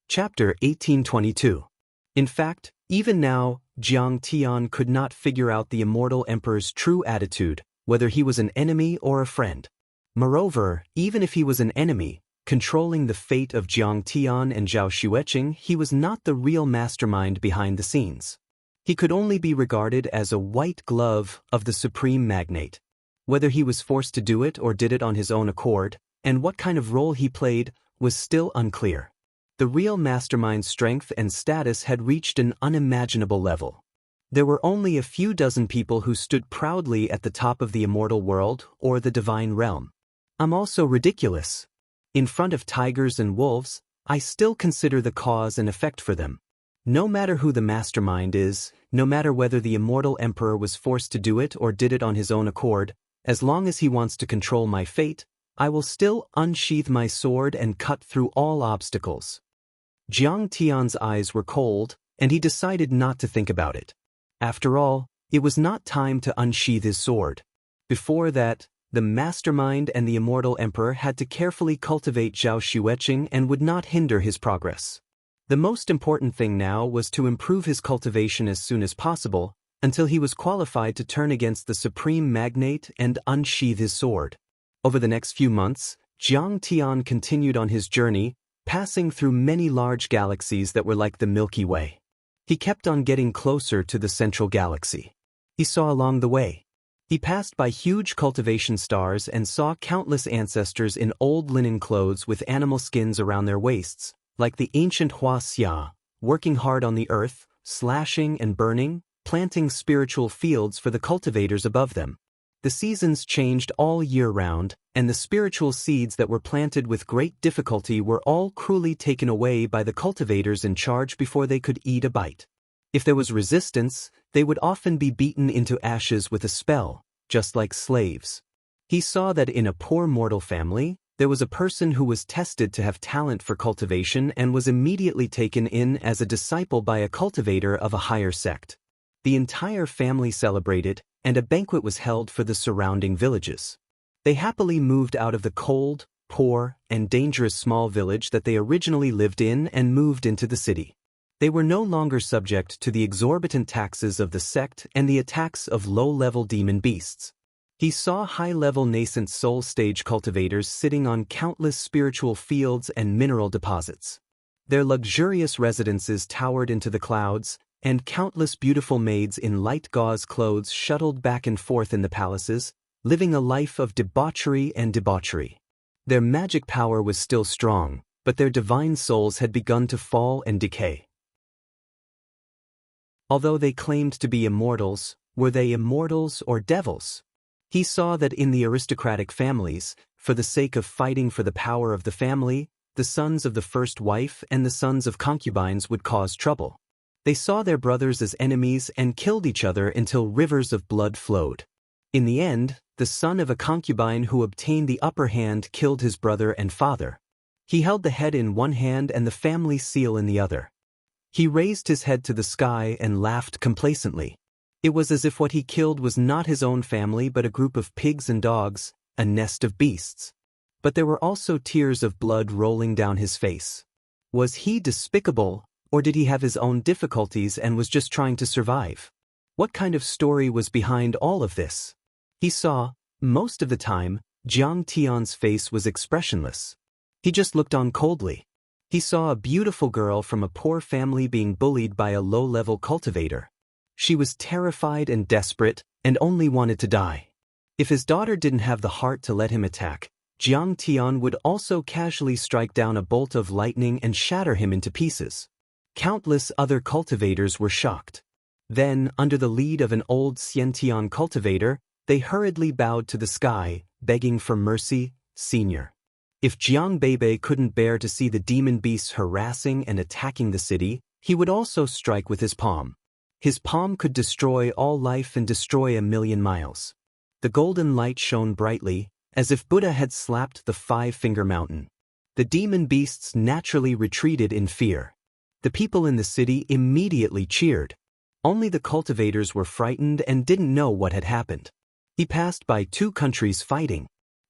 Chapter 1822. In fact, even now, Jiang Tian could not figure out the immortal emperor's true attitude, whether he was an enemy or a friend. Moreover, even if he was an enemy, controlling the fate of Jiang Tian and Zhao Xueqing, he was not the real mastermind behind the scenes. He could only be regarded as a white glove of the supreme magnate. Whether he was forced to do it or did it on his own accord, and what kind of role he played, was still unclear. The real mastermind's strength and status had reached an unimaginable level. There were only a few dozen people who stood proudly at the top of the immortal world or the divine realm. I'm also ridiculous. In front of tigers and wolves, I still consider the cause and effect for them. No matter who the mastermind is, no matter whether the immortal emperor was forced to do it or did it on his own accord, as long as he wants to control my fate, I will still unsheath my sword and cut through all obstacles. Jiang Tian's eyes were cold, and he decided not to think about it. After all, it was not time to unsheath his sword. Before that, The mastermind and the immortal emperor had to carefully cultivate Zhao Xueqing and would not hinder his progress. The most important thing now was to improve his cultivation as soon as possible, until he was qualified to turn against the supreme magnate and unsheath his sword. Over the next few months, Jiang Tian continued on his journey, passing through many large galaxies that were like the Milky Way. He kept on getting closer to the central galaxy. He saw along the way. He passed by huge cultivation stars and saw countless ancestors in old linen clothes with animal skins around their waists, like the ancient Wuxia, working hard on the earth, slashing and burning, planting spiritual fields for the cultivators above them. The seasons changed all year round, and the spiritual seeds that were planted with great difficulty were all cruelly taken away by the cultivators in charge before they could eat a bite. If there was resistance, they would often be beaten into ashes with a spell, just like slaves. He saw that in a poor mortal family, there was a person who was tested to have talent for cultivation and was immediately taken in as a disciple by a cultivator of a higher sect. The entire family celebrated, and a banquet was held for the surrounding villages. They happily moved out of the cold, poor, and dangerous small village that they originally lived in and moved into the city. They were no longer subject to the exorbitant taxes of the sect and the attacks of low-level demon beasts. He saw high-level nascent soul stage cultivators sitting on countless spiritual fields and mineral deposits. Their luxurious residences towered into the clouds, and countless beautiful maids in light gauze clothes shuttled back and forth in the palaces, living a life of debauchery and debauchery. Their magic power was still strong, but their divine souls had begun to fall and decay. Although they claimed to be immortals, were they immortals or devils? He saw that in the aristocratic families, for the sake of fighting for the power of the family, the sons of the first wife and the sons of concubines would cause trouble. They saw their brothers as enemies and killed each other until rivers of blood flowed. In the end, the son of a concubine who obtained the upper hand killed his brother and father. He held the head in one hand and the family seal in the other. He raised his head to the sky and laughed complacently. It was as if what he killed was not his own family but a group of pigs and dogs, a nest of beasts. But there were also tears of blood rolling down his face. Was he despicable, or did he have his own difficulties and was just trying to survive? What kind of story was behind all of this? He saw, most of the time, Jiang Tian's face was expressionless. He just looked on coldly. He saw a beautiful girl from a poor family being bullied by a low-level cultivator. She was terrified and desperate, and only wanted to die. If his daughter didn't have the heart to let him attack, Jiang Tian would also casually strike down a bolt of lightning and shatter him into pieces. Countless other cultivators were shocked. Then, under the lead of an old Xiantian cultivator, they hurriedly bowed to the sky, begging for mercy, Senior. If Jiang Beibei couldn't bear to see the demon beasts harassing and attacking the city, he would also strike with his palm. His palm could destroy all life and destroy 1,000,000 miles. The golden light shone brightly, as if Buddha had slapped the five-finger mountain. The demon beasts naturally retreated in fear. The people in the city immediately cheered. Only the cultivators were frightened and didn't know what had happened. He passed by 2 countries fighting.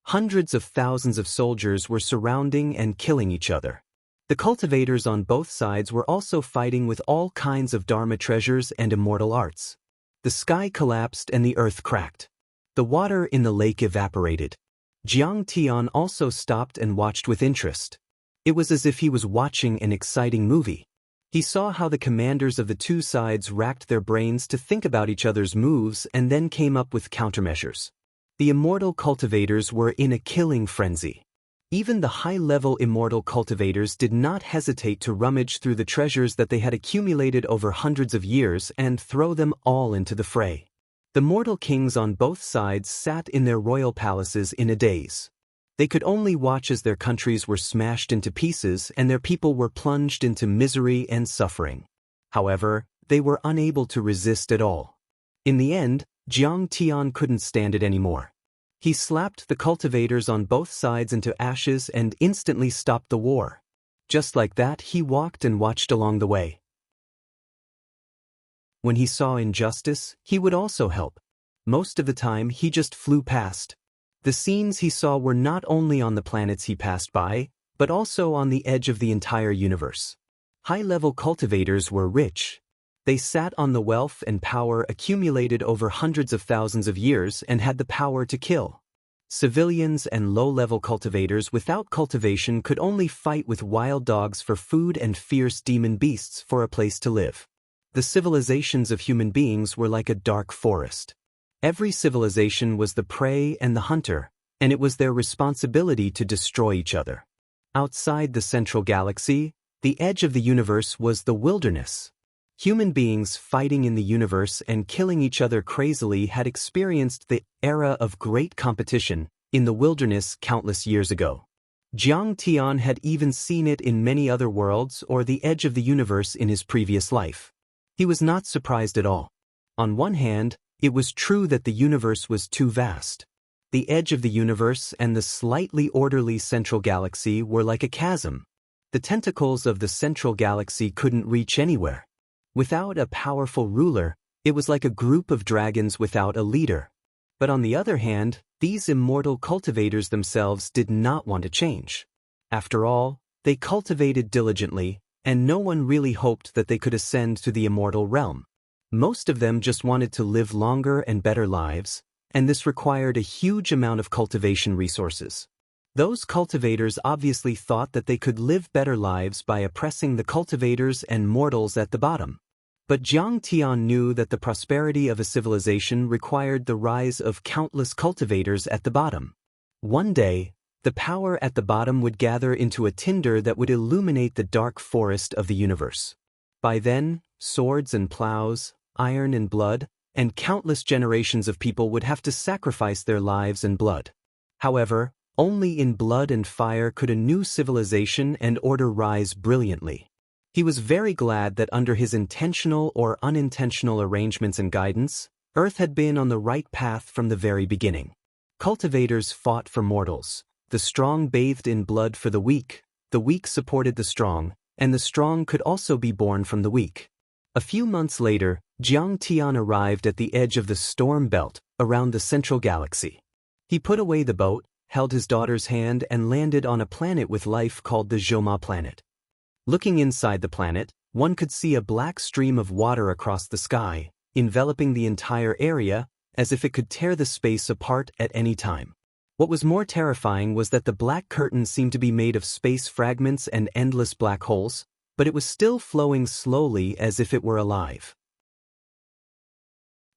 Hundreds of thousands of soldiers were surrounding and killing each other. The cultivators on both sides were also fighting with all kinds of Dharma treasures and immortal arts. The sky collapsed and the earth cracked. The water in the lake evaporated. Jiang Tian also stopped and watched with interest. It was as if he was watching an exciting movie. He saw how the commanders of the 2 sides racked their brains to think about each other's moves and then came up with countermeasures. The immortal cultivators were in a killing frenzy. Even the high-level immortal cultivators did not hesitate to rummage through the treasures that they had accumulated over hundreds of years and throw them all into the fray. The mortal kings on both sides sat in their royal palaces in a daze. They could only watch as their countries were smashed into pieces and their people were plunged into misery and suffering. However, they were unable to resist at all. In the end, Jiang Tian couldn't stand it anymore. He slapped the cultivators on both sides into ashes and instantly stopped the war. Just like that, he walked and watched along the way. When he saw injustice, he would also help. Most of the time, he just flew past. The scenes he saw were not only on the planets he passed by, but also on the edge of the entire universe. High-level cultivators were rich. They sat on the wealth and power accumulated over hundreds of thousands of years and had the power to kill. Civilians and low-level cultivators without cultivation could only fight with wild dogs for food and fierce demon beasts for a place to live. The civilizations of human beings were like a dark forest. Every civilization was the prey and the hunter, and it was their responsibility to destroy each other. Outside the central galaxy, the edge of the universe was the wilderness. Human beings fighting in the universe and killing each other crazily had experienced the era of great competition in the wilderness countless years ago. Jiang Tian had even seen it in many other worlds or the edge of the universe in his previous life. He was not surprised at all. On one hand, it was true that the universe was too vast. The edge of the universe and the slightly orderly central galaxy were like a chasm. The tentacles of the central galaxy couldn't reach anywhere. Without a powerful ruler, it was like a group of dragons without a leader. But on the other hand, these immortal cultivators themselves did not want to change. After all, they cultivated diligently, and no one really hoped that they could ascend to the immortal realm. Most of them just wanted to live longer and better lives, and this required a huge amount of cultivation resources. Those cultivators obviously thought that they could live better lives by oppressing the cultivators and mortals at the bottom. But Jiang Tian knew that the prosperity of a civilization required the rise of countless cultivators at the bottom. One day, the power at the bottom would gather into a tinder that would illuminate the dark forest of the universe. By then, swords and plows, iron and blood, and countless generations of people would have to sacrifice their lives and blood. However, only in blood and fire could a new civilization and order rise brilliantly. He was very glad that under his intentional or unintentional arrangements and guidance, Earth had been on the right path from the very beginning. Cultivators fought for mortals. The strong bathed in blood for the weak supported the strong, and the strong could also be born from the weak. A few months later, Jiang Tian arrived at the edge of the storm belt, around the central galaxy. He put away the boat, held his daughter's hand and landed on a planet with life called the Zhoma planet. Looking inside the planet, one could see a black stream of water across the sky, enveloping the entire area, as if it could tear the space apart at any time. What was more terrifying was that the black curtain seemed to be made of space fragments and endless black holes, but it was still flowing slowly as if it were alive.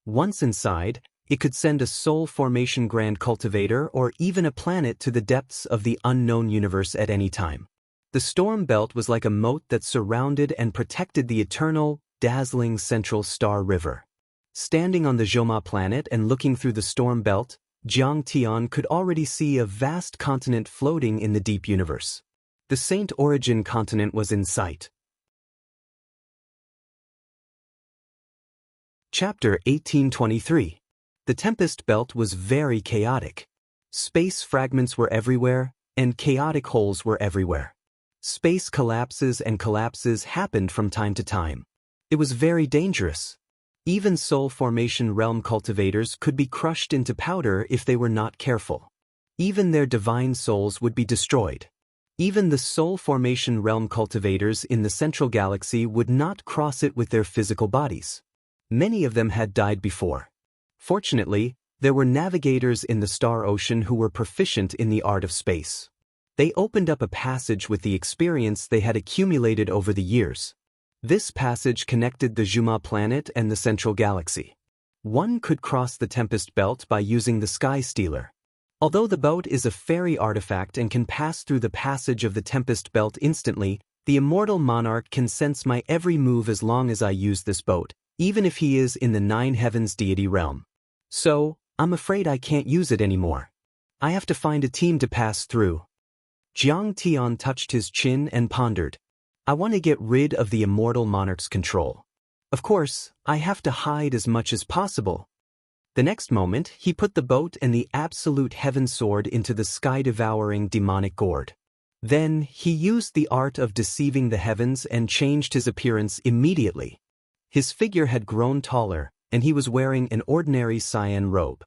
Once inside, it could send a soul formation grand cultivator or even a planet to the depths of the unknown universe at any time. The storm belt was like a moat that surrounded and protected the eternal, dazzling central star river. Standing on the Zhoma planet and looking through the storm belt, Jiang Tian could already see a vast continent floating in the deep universe. The Saint Origin continent was in sight. Chapter 1823. The Tempest Belt was very chaotic. Space fragments were everywhere, and chaotic holes were everywhere. Space collapses and collapses happened from time to time. It was very dangerous. Even soul formation realm cultivators could be crushed into powder if they were not careful. Even their divine souls would be destroyed. Even the soul formation realm cultivators in the central galaxy would not cross it with their physical bodies. Many of them had died before. Fortunately, there were navigators in the star ocean who were proficient in the art of space. They opened up a passage with the experience they had accumulated over the years. This passage connected the Zhoma planet and the central galaxy. One could cross the Tempest Belt by using the Sky Stealer. Although the boat is a fairy artifact and can pass through the passage of the Tempest Belt instantly, the immortal monarch can sense my every move as long as I use this boat, even if he is in the Nine Heavens deity realm. So, I'm afraid I can't use it anymore. I have to find a team to pass through. Jiang Tian touched his chin and pondered. I want to get rid of the immortal monarch's control. Of course, I have to hide as much as possible. The next moment, he put the boat and the absolute heaven sword into the sky-devouring demonic gourd. Then, he used the art of deceiving the heavens and changed his appearance immediately. His figure had grown taller, and he was wearing an ordinary cyan robe.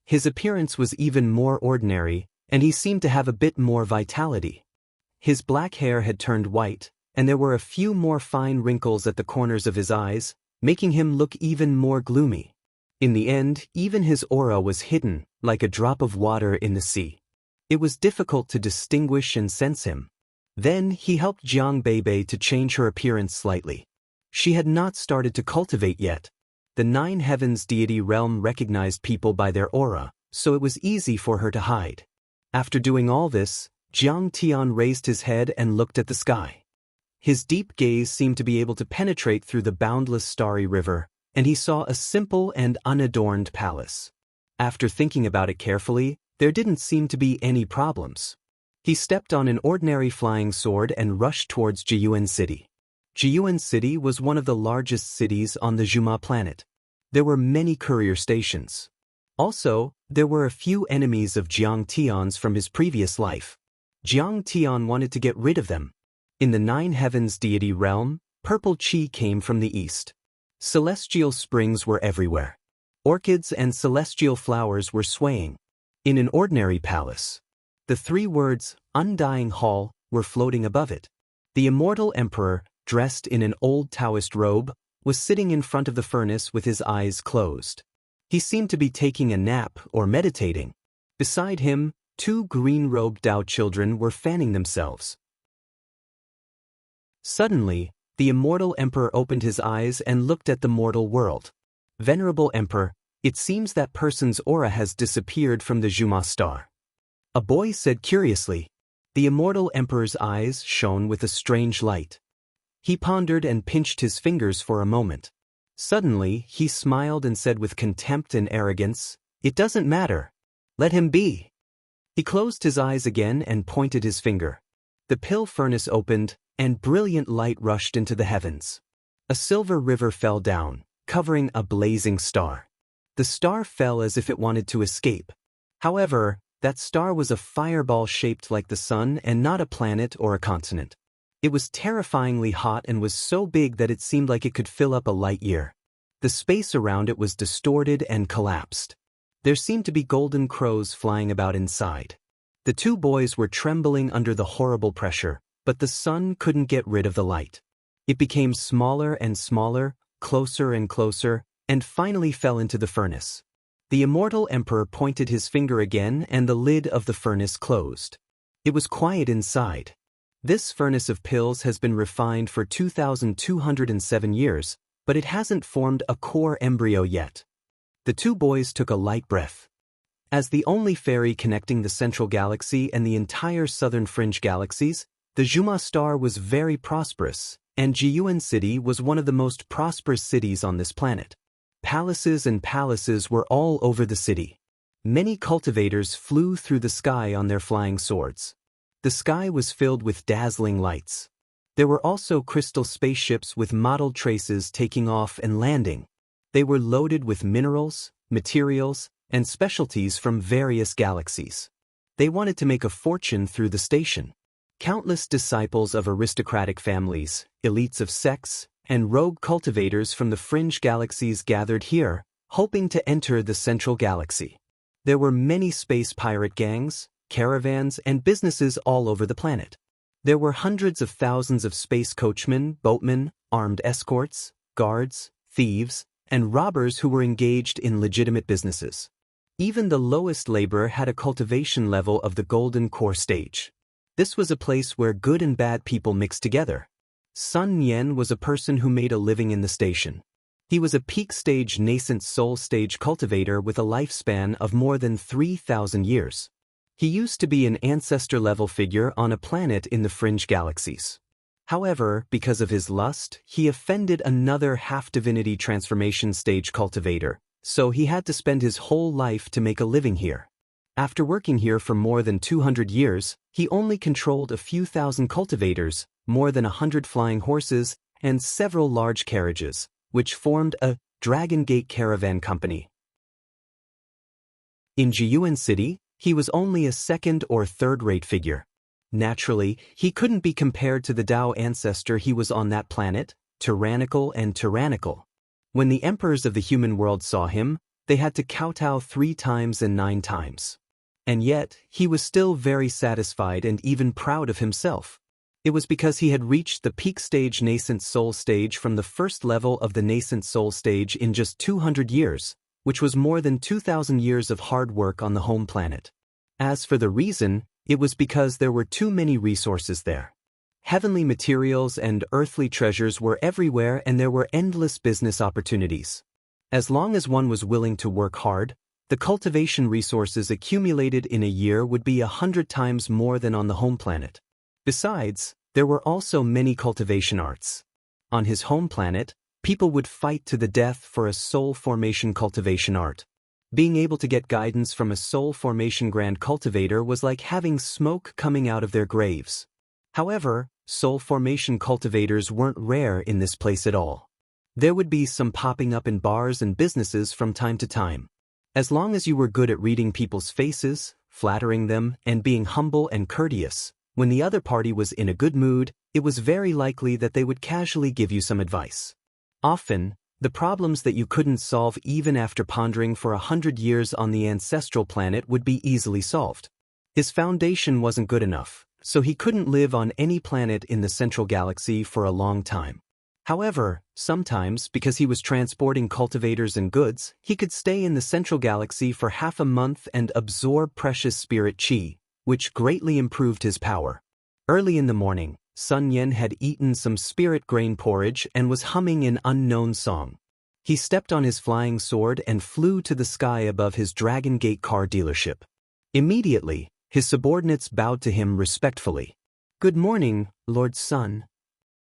His appearance was even more ordinary, and he seemed to have a bit more vitality. His black hair had turned white, and there were a few more fine wrinkles at the corners of his eyes, making him look even more gloomy. In the end, even his aura was hidden, like a drop of water in the sea. It was difficult to distinguish and sense him. Then he helped Jiang Beibei to change her appearance slightly. She had not started to cultivate yet. The Nine Heavens deity realm recognized people by their aura, so it was easy for her to hide. After doing all this, Jiang Tian raised his head and looked at the sky. His deep gaze seemed to be able to penetrate through the boundless starry river, and he saw a simple and unadorned palace. After thinking about it carefully, there didn't seem to be any problems. He stepped on an ordinary flying sword and rushed towards Jiyuan City. Jiyuan City was one of the largest cities on the Zhuma planet. There were many courier stations. Also, there were a few enemies of Jiang Tian's from his previous life. Jiang Tian wanted to get rid of them. In the Nine Heavens deity realm, purple qi came from the east. Celestial springs were everywhere. Orchids and celestial flowers were swaying. In an ordinary palace, the three words, Undying Hall, were floating above it. The immortal emperor, dressed in an old Daoist robe, was sitting in front of the furnace with his eyes closed. He seemed to be taking a nap or meditating. Beside him, two green-robed Dao children were fanning themselves. Suddenly, the immortal emperor opened his eyes and looked at the mortal world. Venerable emperor, it seems that person's aura has disappeared from the Zhuma star. A boy said curiously. The immortal emperor's eyes shone with a strange light. He pondered and pinched his fingers for a moment. Suddenly, he smiled and said with contempt and arrogance, "It doesn't matter. Let him be." He closed his eyes again and pointed his finger. The pill furnace opened, and brilliant light rushed into the heavens. A silver river fell down, covering a blazing star. The star fell as if it wanted to escape. However, that star was a fireball shaped like the sun and not a planet or a continent. It was terrifyingly hot and was so big that it seemed like it could fill up a light year. The space around it was distorted and collapsed. There seemed to be golden crows flying about inside. The two boys were trembling under the horrible pressure, but the sun couldn't get rid of the light. It became smaller and smaller, closer and closer, and finally fell into the furnace. The immortal emperor pointed his finger again and the lid of the furnace closed. It was quiet inside. This furnace of pills has been refined for 2,207 years, but it hasn't formed a core embryo yet. The two boys took a light breath. As the only fairy connecting the central galaxy and the entire southern fringe galaxies, the Zhuma star was very prosperous, and Jiyuan City was one of the most prosperous cities on this planet. Palaces and palaces were all over the city. Many cultivators flew through the sky on their flying swords. The sky was filled with dazzling lights. There were also crystal spaceships with mottled traces taking off and landing. They were loaded with minerals, materials, and specialties from various galaxies. They wanted to make a fortune through the station. Countless disciples of aristocratic families, elites of sects, and rogue cultivators from the fringe galaxies gathered here, hoping to enter the central galaxy. There were many space pirate gangs, caravans, and businesses all over the planet. There were hundreds of thousands of space coachmen, boatmen, armed escorts, guards, thieves, and robbers who were engaged in legitimate businesses. Even the lowest labor had a cultivation level of the golden core stage. This was a place where good and bad people mixed together. Sun Nian was a person who made a living in the station. He was a peak stage nascent soul stage cultivator with a lifespan of more than 3,000 years. He used to be an ancestor-level figure on a planet in the fringe galaxies. However, because of his lust, he offended another half-divinity transformation stage cultivator, so he had to spend his whole life to make a living here. After working here for more than 200 years, he only controlled a few thousand cultivators, more than 100 flying horses, and several large carriages, which formed a Dragon Gate Caravan Company. In Jiyuan City, he was only a second or third-rate figure. Naturally, he couldn't be compared to the Dao ancestor he was on that planet, tyrannical and tyrannical. When the emperors of the human world saw him, they had to kowtow 3 times and 9 times. And yet, he was still very satisfied and even proud of himself. It was because he had reached the peak stage nascent soul stage from the first level of the nascent soul stage in just 200 years, which was more than 2,000 years of hard work on the home planet. As for the reason, it was because there were too many resources there. Heavenly materials and earthly treasures were everywhere, and there were endless business opportunities. As long as one was willing to work hard, the cultivation resources accumulated in a year would be 100 times more than on the home planet. Besides, there were also many cultivation arts. On his home planet, people would fight to the death for a soul formation cultivation art. Being able to get guidance from a soul formation grand cultivator was like having smoke coming out of their graves. However, soul formation cultivators weren't rare in this place at all. There would be some popping up in bars and businesses from time to time. As long as you were good at reading people's faces, flattering them, and being humble and courteous, when the other party was in a good mood, it was very likely that they would casually give you some advice. Often, the problems that you couldn't solve even after pondering for 100 years on the ancestral planet would be easily solved. His foundation wasn't good enough, so he couldn't live on any planet in the central galaxy for a long time. However, sometimes, because he was transporting cultivators and goods, he could stay in the central galaxy for half a month and absorb precious spirit chi, which greatly improved his power. Early in the morning, Sun Yen had eaten some spirit grain porridge and was humming an unknown song. He stepped on his flying sword and flew to the sky above his Dragon Gate car dealership. Immediately, his subordinates bowed to him respectfully. "Good morning, Lord Sun."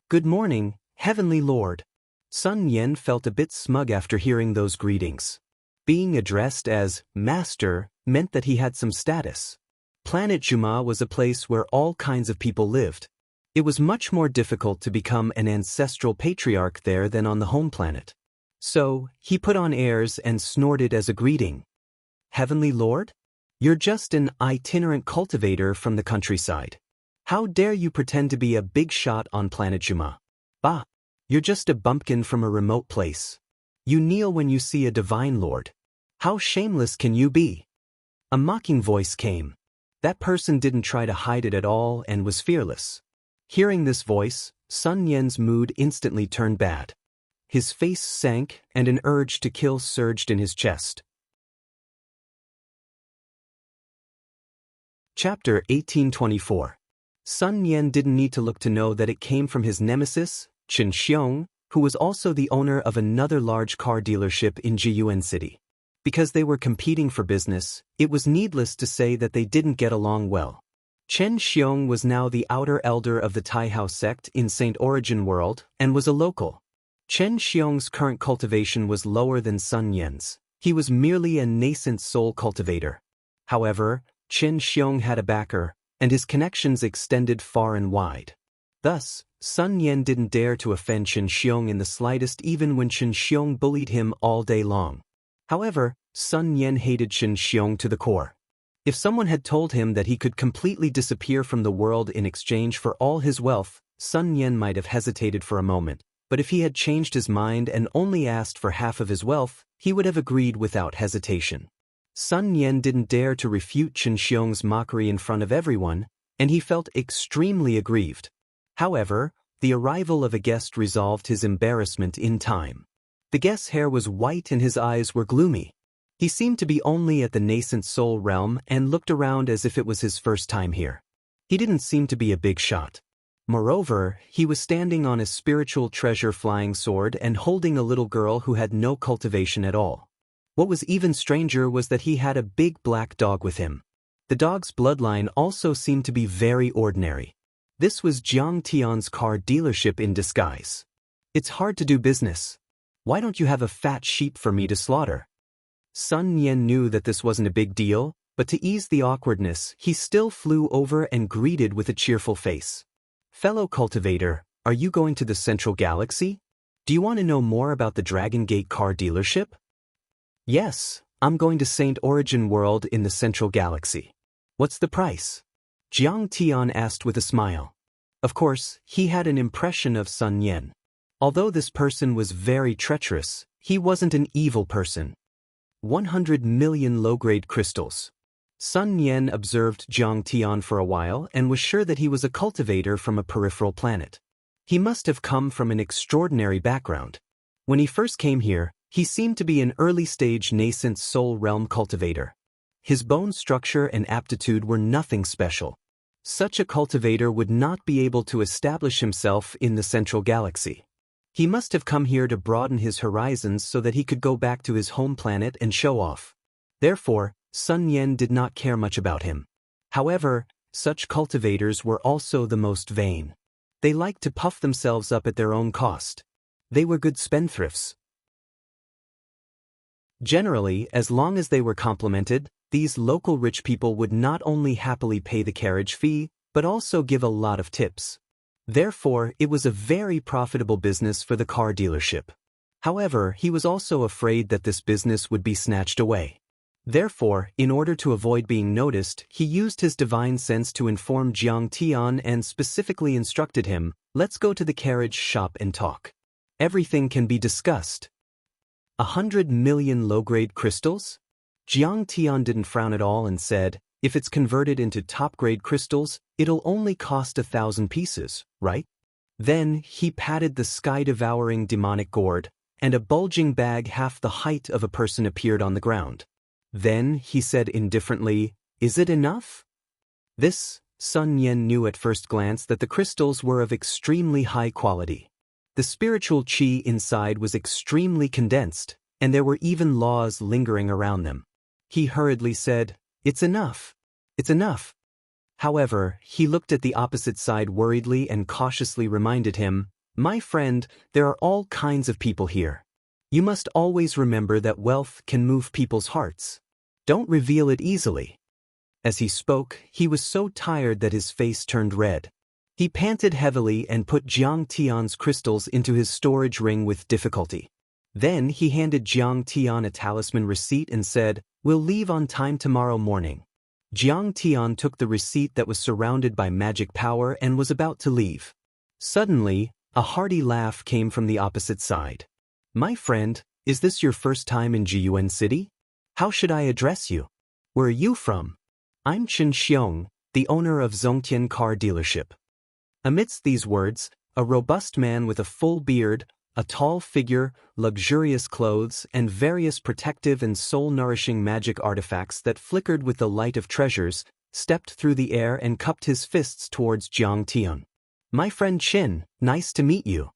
"Good morning, Heavenly Lord." Sun Yen felt a bit smug after hearing those greetings. Being addressed as Master meant that he had some status. Planet Juma was a place where all kinds of people lived. It was much more difficult to become an ancestral patriarch there than on the home planet. So, he put on airs and snorted as a greeting. "Heavenly Lord? You're just an itinerant cultivator from the countryside. How dare you pretend to be a big shot on Planet Juma? Bah! You're just a bumpkin from a remote place. You kneel when you see a divine lord. How shameless can you be?" A mocking voice came. That person didn't try to hide it at all and was fearless. Hearing this voice, Sun Yen's mood instantly turned bad. His face sank and an urge to kill surged in his chest. Chapter 1824. Sun Yen didn't need to look to know that it came from his nemesis, Qin Xiong, who was also the owner of another large car dealership in Jiyuan City. Because they were competing for business, it was needless to say that they didn't get along well. Chen Xiong was now the outer elder of the Taihao sect in Saint Origin World and was a local. Chen Xiong's current cultivation was lower than Sun Yen's. He was merely a nascent soul cultivator. However, Chen Xiong had a backer, and his connections extended far and wide. Thus, Sun Yen didn't dare to offend Chen Xiong in the slightest, even when Chen Xiong bullied him all day long. However, Sun Yen hated Chen Xiong to the core. If someone had told him that he could completely disappear from the world in exchange for all his wealth, Sun Yen might have hesitated for a moment, but if he had changed his mind and only asked for half of his wealth, he would have agreed without hesitation. Sun Yen didn't dare to refute Chen Xiong's mockery in front of everyone, and he felt extremely aggrieved. However, the arrival of a guest resolved his embarrassment in time. The guest's hair was white and his eyes were gloomy. He seemed to be only at the nascent soul realm and looked around as if it was his first time here. He didn't seem to be a big shot. Moreover, he was standing on his spiritual treasure flying sword and holding a little girl who had no cultivation at all. What was even stranger was that he had a big black dog with him. The dog's bloodline also seemed to be very ordinary. This was Jiang Tian's car dealership in disguise. "It's hard to do business. Why don't you have a fat sheep for me to slaughter?" Sun Yen knew that this wasn't a big deal, but to ease the awkwardness, he still flew over and greeted with a cheerful face. "Fellow cultivator, are you going to the Central Galaxy? Do you want to know more about the Dragon Gate car dealership?" "Yes, I'm going to Saint Origin World in the Central Galaxy. What's the price?" Jiang Tian asked with a smile. Of course, he had an impression of Sun Yen. Although this person was very treacherous, he wasn't an evil person. 100 million low-grade crystals. Sun Yen observed Jiang Tian for a while and was sure that he was a cultivator from a peripheral planet. He must have come from an extraordinary background. When he first came here, he seemed to be an early-stage nascent soul realm cultivator. His bone structure and aptitude were nothing special. Such a cultivator would not be able to establish himself in the central galaxy. He must have come here to broaden his horizons so that he could go back to his home planet and show off. Therefore, Sun Yen did not care much about him. However, such cultivators were also the most vain. They liked to puff themselves up at their own cost. They were good spendthrifts. Generally, as long as they were complimented, these local rich people would not only happily pay the carriage fee, but also give a lot of tips. Therefore, it was a very profitable business for the car dealership. However, he was also afraid that this business would be snatched away. Therefore, in order to avoid being noticed, he used his divine sense to inform Jiang Tian and specifically instructed him, "Let's go to the carriage shop and talk. Everything can be discussed." 100 million low-grade crystals? Jiang Tian didn't frown at all and said, "If it's converted into top-grade crystals, it'll only cost 1,000 pieces, right?" Then he patted the sky-devouring demonic gourd, and a bulging bag half the height of a person appeared on the ground. Then he said indifferently, "Is it enough?" Sun Yen knew at first glance that the crystals were of extremely high quality. The spiritual qi inside was extremely condensed, and there were even laws lingering around them. He hurriedly said, "It's enough. It's enough." However, he looked at the opposite side worriedly and cautiously reminded him, "My friend, there are all kinds of people here. You must always remember that wealth can move people's hearts. Don't reveal it easily." As he spoke, he was so tired that his face turned red. He panted heavily and put Jiang Tian's crystals into his storage ring with difficulty. Then he handed Jiang Tian a talisman receipt and said, "We'll leave on time tomorrow morning." Jiang Tian took the receipt that was surrounded by magic power and was about to leave. Suddenly, a hearty laugh came from the opposite side. "My friend, is this your first time in Jiyuan City? How should I address you? Where are you from?" "I'm Chen Xiong, the owner of Zongtian car dealership." Amidst these words, a robust man with a full beard, a tall figure, luxurious clothes, and various protective and soul-nourishing magic artifacts that flickered with the light of treasures, stepped through the air and cupped his fists towards Jiang Tian. "My friend Qin, nice to meet you.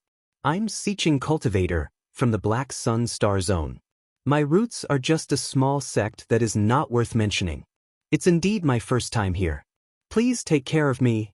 I'm Siqing Cultivator, from the Black Sun Star Zone. My roots are just a small sect that is not worth mentioning. It's indeed my first time here. Please take care of me."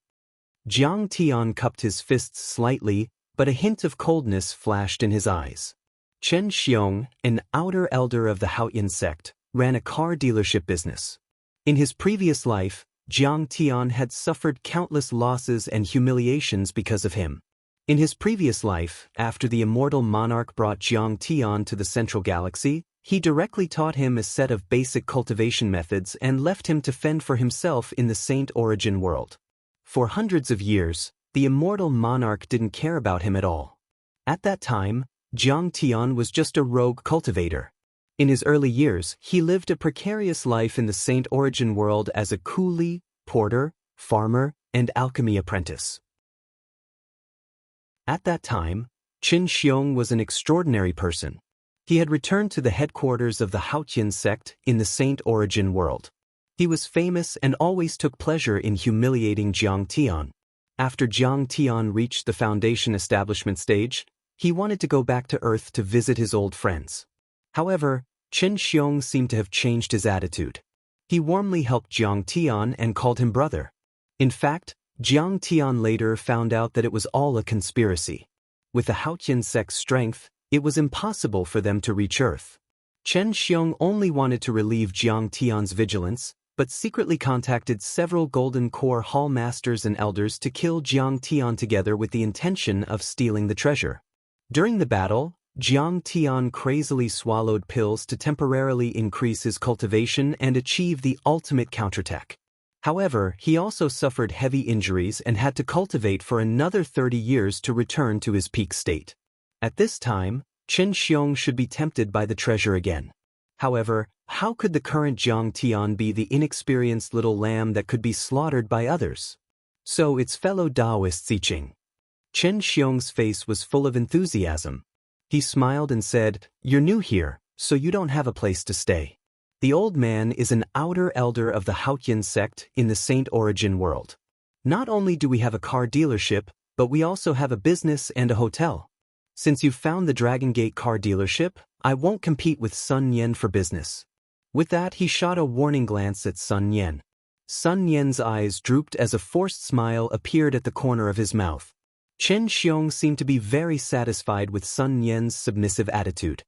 Jiang Tian cupped his fists slightly, but a hint of coldness flashed in his eyes. Chen Xiong, an outer elder of the Haoyan sect, ran a car dealership business. In his previous life, Jiang Tian had suffered countless losses and humiliations because of him. In his previous life, after the immortal monarch brought Jiang Tian to the central galaxy, he directly taught him a set of basic cultivation methods and left him to fend for himself in the Saint Origin world. For hundreds of years, the immortal monarch didn't care about him at all. At that time, Jiang Tian was just a rogue cultivator. In his early years, he lived a precarious life in the Saint Origin world as a coolie, porter, farmer, and alchemy apprentice. At that time, Qin Xiong was an extraordinary person. He had returned to the headquarters of the Haotian sect in the Saint Origin world. He was famous and always took pleasure in humiliating Jiang Tian. After Jiang Tian reached the foundation establishment stage, he wanted to go back to Earth to visit his old friends. However, Qin Xiong seemed to have changed his attitude. He warmly helped Jiang Tian and called him brother. In fact, Jiang Tian later found out that it was all a conspiracy. With the Haotian sect's strength, it was impossible for them to reach Earth. Chen Xiong only wanted to relieve Jiang Tian's vigilance, but secretly contacted several Golden Core Hall Masters and Elders to kill Jiang Tian together with the intention of stealing the treasure. During the battle, Jiang Tian crazily swallowed pills to temporarily increase his cultivation and achieve the ultimate counterattack. However, he also suffered heavy injuries and had to cultivate for another 30 years to return to his peak state. At this time, Chen Xiong should be tempted by the treasure again. However, how could the current Jiang Tian be the inexperienced little lamb that could be slaughtered by others? So it's fellow Daoist Ziqing. Chen Xiong's face was full of enthusiasm. He smiled and said, "You're new here, so you don't have a place to stay. The old man is an outer elder of the Haotian sect in the Saint Origin world. Not only do we have a car dealership, but we also have a business and a hotel. Since you've found the Dragon Gate car dealership, I won't compete with Sun Yen for business." With that, he shot a warning glance at Sun Yen. Sun Yen's eyes drooped as a forced smile appeared at the corner of his mouth. Chen Xiong seemed to be very satisfied with Sun Yen's submissive attitude.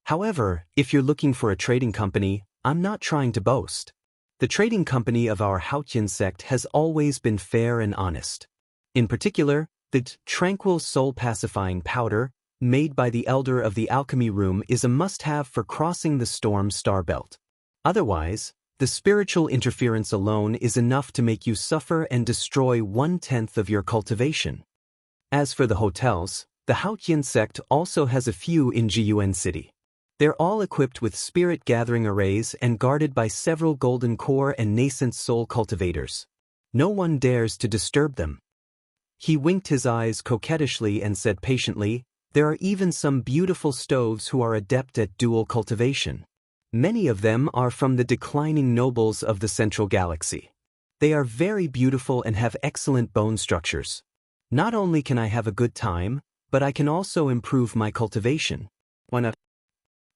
"However, if you're looking for a trading company, I'm not trying to boast. The trading company of our Haotian sect has always been fair and honest. In particular, the tranquil soul-pacifying powder, made by the elder of the alchemy room, is a must-have for crossing the storm star belt. Otherwise, the spiritual interference alone is enough to make you suffer and destroy 1/10 of your cultivation. As for the hotels, the Haotian sect also has a few in Jiyuan City. They're all equipped with spirit-gathering arrays and guarded by several golden core and nascent soul cultivators. No one dares to disturb them." He winked his eyes coquettishly and said patiently, "There are even some beautiful stoves who are adept at dual cultivation. Many of them are from the declining nobles of the central galaxy. They are very beautiful and have excellent bone structures. Not only can I have a good time, but I can also improve my cultivation. Wanna..."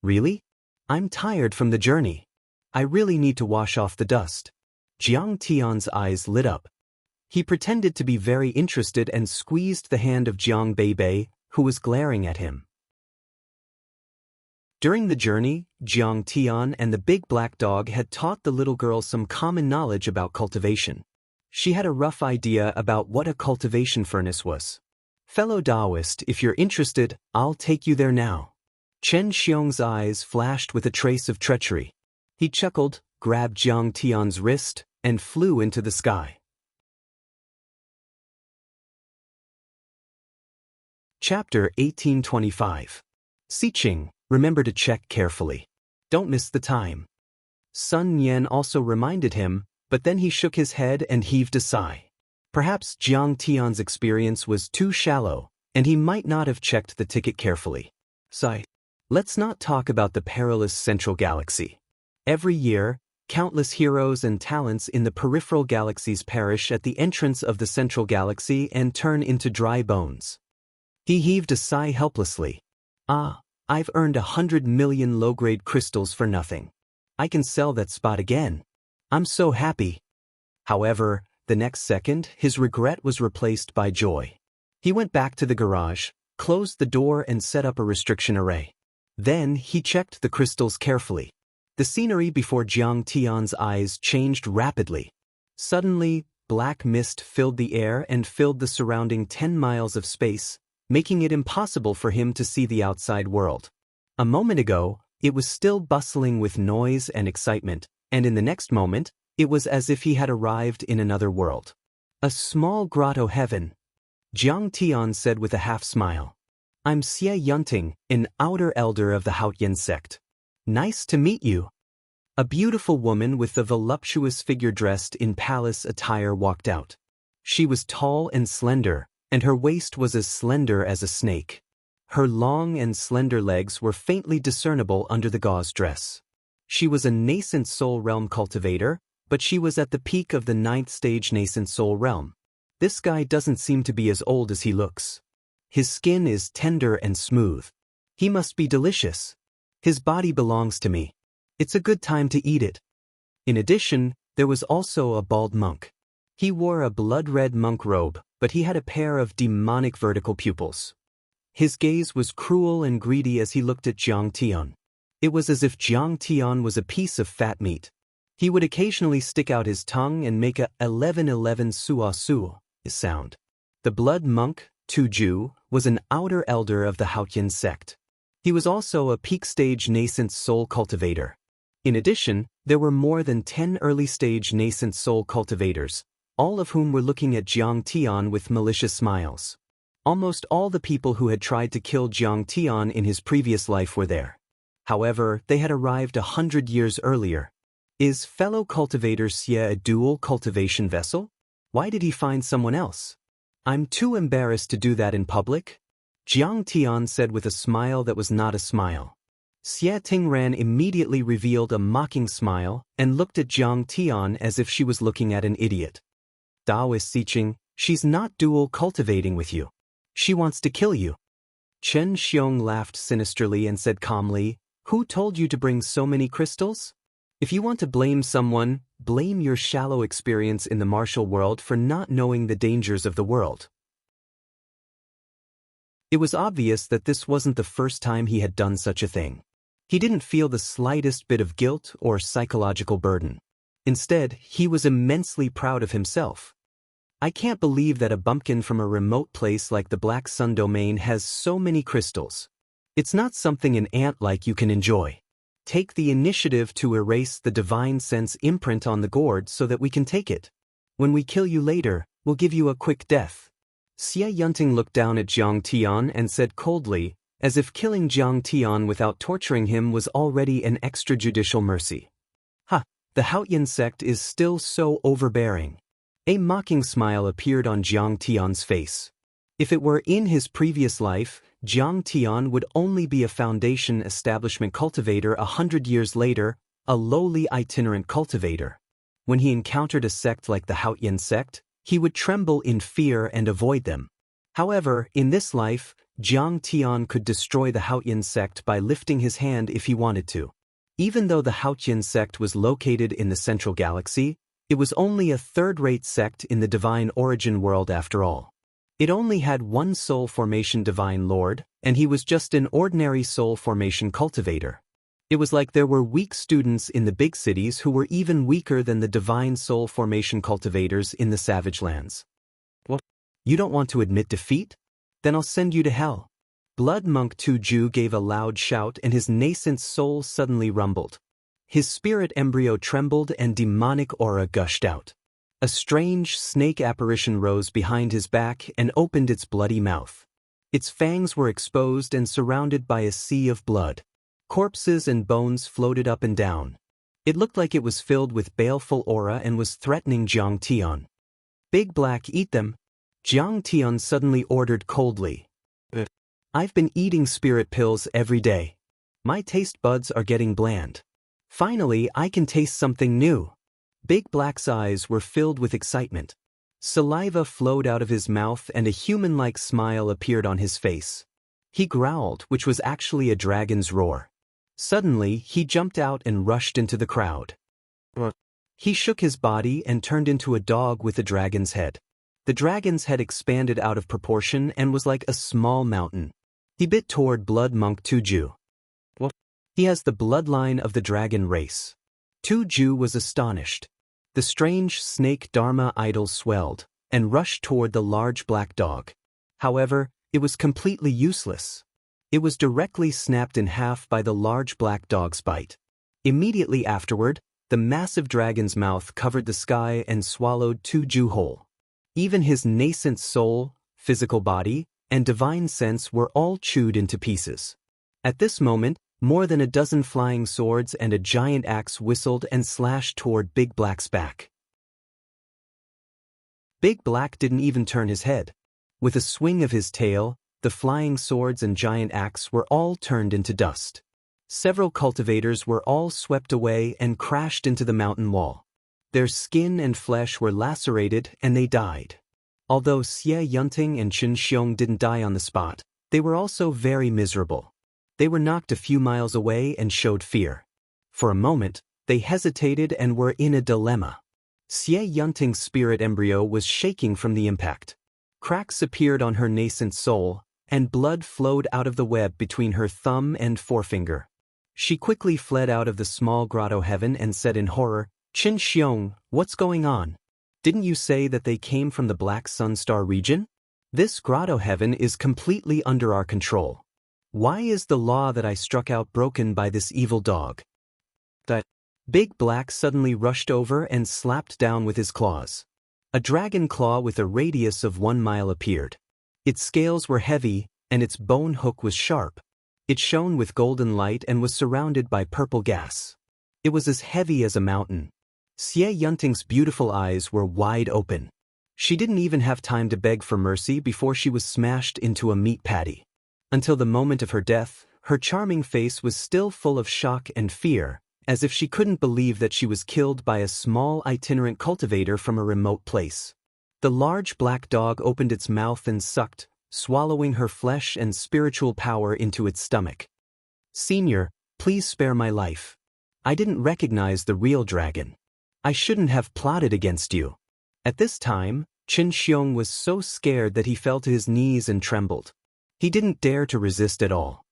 "Really? I'm tired from the journey. I really need to wash off the dust." Jiang Tian's eyes lit up. He pretended to be very interested and squeezed the hand of Jiang Beibei, who was glaring at him. During the journey, Jiang Tian and the big black dog had taught the little girl some common knowledge about cultivation. She had a rough idea about what a cultivation furnace was. "Fellow Daoist, if you're interested, I'll take you there now." Chen Xiong's eyes flashed with a trace of treachery. He chuckled, grabbed Jiang Tian's wrist, and flew into the sky. Chapter 1825. Ziqing, remember to check carefully. Don't miss the time. Sun Yen also reminded him, but then he shook his head and heaved a sigh. Perhaps Jiang Tian's experience was too shallow, and he might not have checked the ticket carefully. Sigh. Let's not talk about the perilous central galaxy. Every year, countless heroes and talents in the peripheral galaxies perish at the entrance of the central galaxy and turn into dry bones. He heaved a sigh helplessly. I've earned 100 million low-grade crystals for nothing. I can sell that spot again. I'm so happy. However, the next second, his regret was replaced by joy. He went back to the garage, closed the door and set up a restriction array. Then he checked the crystals carefully. The scenery before Jiang Tian's eyes changed rapidly. Suddenly, black mist filled the air and filled the surrounding 10 miles of space, making it impossible for him to see the outside world. A moment ago, it was still bustling with noise and excitement, and in the next moment, it was as if he had arrived in another world. "A small grotto heaven," Jiang Tian said with a half-smile. "I'm Xie Yunting, an outer elder of the Haotian sect. Nice to meet you." A beautiful woman with a voluptuous figure dressed in palace attire walked out. She was tall and slender, and her waist was as slender as a snake. Her long and slender legs were faintly discernible under the gauze dress. She was a nascent soul realm cultivator, but she was at the peak of the 9th stage nascent soul realm. This guy doesn't seem to be as old as he looks. His skin is tender and smooth. He must be delicious. His body belongs to me. It's a good time to eat it. In addition, there was also a bald monk. He wore a blood-red monk robe, but he had a pair of demonic vertical pupils. His gaze was cruel and greedy as he looked at Jiang Tian. It was as if Jiang Tian was a piece of fat meat. He would occasionally stick out his tongue and make a 1111 suo sound. The blood monk, Tuju, was an outer elder of the Haotian sect. He was also a peak-stage nascent soul cultivator. In addition, there were more than 10 early-stage nascent soul cultivators, all of whom were looking at Jiang Tian with malicious smiles. Almost all the people who had tried to kill Jiang Tian in his previous life were there. However, they had arrived 100 years earlier. Is fellow cultivator Xie a dual cultivation vessel? Why did he find someone else? I'm too embarrassed to do that in public, Jiang Tian said with a smile that was not a smile. Xie Tingran immediately revealed a mocking smile and looked at Jiang Tian as if she was looking at an idiot. Daoist Xiqing, she's not dual cultivating with you. She wants to kill you. Chen Xiong laughed sinisterly and said calmly, who told you to bring so many crystals? If you want to blame someone, blame your shallow experience in the martial world for not knowing the dangers of the world. It was obvious that this wasn't the first time he had done such a thing. He didn't feel the slightest bit of guilt or psychological burden. Instead, he was immensely proud of himself. I can't believe that a bumpkin from a remote place like the Black Sun Domain has so many crystals. It's not something an ant like you can enjoy. Take the initiative to erase the divine sense imprint on the gourd so that we can take it. When we kill you later, we'll give you a quick death. Xie Yunting looked down at Jiang Tian and said coldly, as if killing Jiang Tian without torturing him was already an extrajudicial mercy. Ha! The Haoyan sect is still so overbearing. A mocking smile appeared on Jiang Tian's face. If it were in his previous life, Jiang Tian would only be a foundation establishment cultivator 100 years later, a lowly itinerant cultivator. When he encountered a sect like the Haoyan sect, he would tremble in fear and avoid them. However, in this life, Jiang Tian could destroy the Haoyan sect by lifting his hand if he wanted to. Even though the Haoyan sect was located in the central galaxy, it was only a third-rate sect in the divine origin world after all. It only had one soul formation divine lord, and he was just an ordinary soul formation cultivator. It was like there were weak students in the big cities who were even weaker than the divine soul formation cultivators in the savage lands. What? You don't want to admit defeat? Then I'll send you to hell. Blood Monk Tuju gave a loud shout and his nascent soul suddenly rumbled. His spirit embryo trembled and demonic aura gushed out. A strange snake apparition rose behind his back and opened its bloody mouth. Its fangs were exposed and surrounded by a sea of blood. Corpses and bones floated up and down. It looked like it was filled with baleful aura and was threatening Jiang Tian. Big Black, eat them. Jiang Tian suddenly ordered coldly. I've been eating spirit pills every day. My taste buds are getting bland. Finally, I can taste something new. Big Black's eyes were filled with excitement. Saliva flowed out of his mouth and a human-like smile appeared on his face. He growled, which was actually a dragon's roar. Suddenly, he jumped out and rushed into the crowd. He shook his body and turned into a dog with a dragon's head. The dragon's head expanded out of proportion and was like a small mountain. He bit toward Blood Monk Tuju. He has the bloodline of the dragon race. Tuju was astonished. The strange snake Dharma idol swelled and rushed toward the large black dog. However, it was completely useless. It was directly snapped in half by the large black dog's bite. Immediately afterward, the massive dragon's mouth covered the sky and swallowed Tuju whole. Even his nascent soul, physical body, and divine sense were all chewed into pieces. At this moment, more than a dozen flying swords and a giant axe whistled and slashed toward Big Black's back. Big Black didn't even turn his head. With a swing of his tail, the flying swords and giant axe were all turned into dust. Several cultivators were all swept away and crashed into the mountain wall. Their skin and flesh were lacerated and they died. Although Xie Yunting and Chen Xiong didn't die on the spot, they were also very miserable. They were knocked a few miles away and showed fear. For a moment, they hesitated and were in a dilemma. Xie Yunting's spirit embryo was shaking from the impact. Cracks appeared on her nascent soul, and blood flowed out of the web between her thumb and forefinger. She quickly fled out of the small grotto heaven and said in horror, Chen Xiong, what's going on? Didn't you say that they came from the Black Sun Star region? This grotto heaven is completely under our control. Why is the law that I struck out broken by this evil dog? That Big Black suddenly rushed over and slapped down with his claws. A dragon claw with a radius of 1 mile appeared. Its scales were heavy, and its bone hook was sharp. It shone with golden light and was surrounded by purple gas. It was as heavy as a mountain. Xianxia's beautiful eyes were wide open. She didn't even have time to beg for mercy before she was smashed into a meat patty. Until the moment of her death, her charming face was still full of shock and fear, as if she couldn't believe that she was killed by a small itinerant cultivator from a remote place. The large black dog opened its mouth and sucked, swallowing her flesh and spiritual power into its stomach. "Senior, please spare my life. I didn't recognize the real dragon. I shouldn't have plotted against you." At this time, Xianxia was so scared that he fell to his knees and trembled. He didn't dare to resist at all.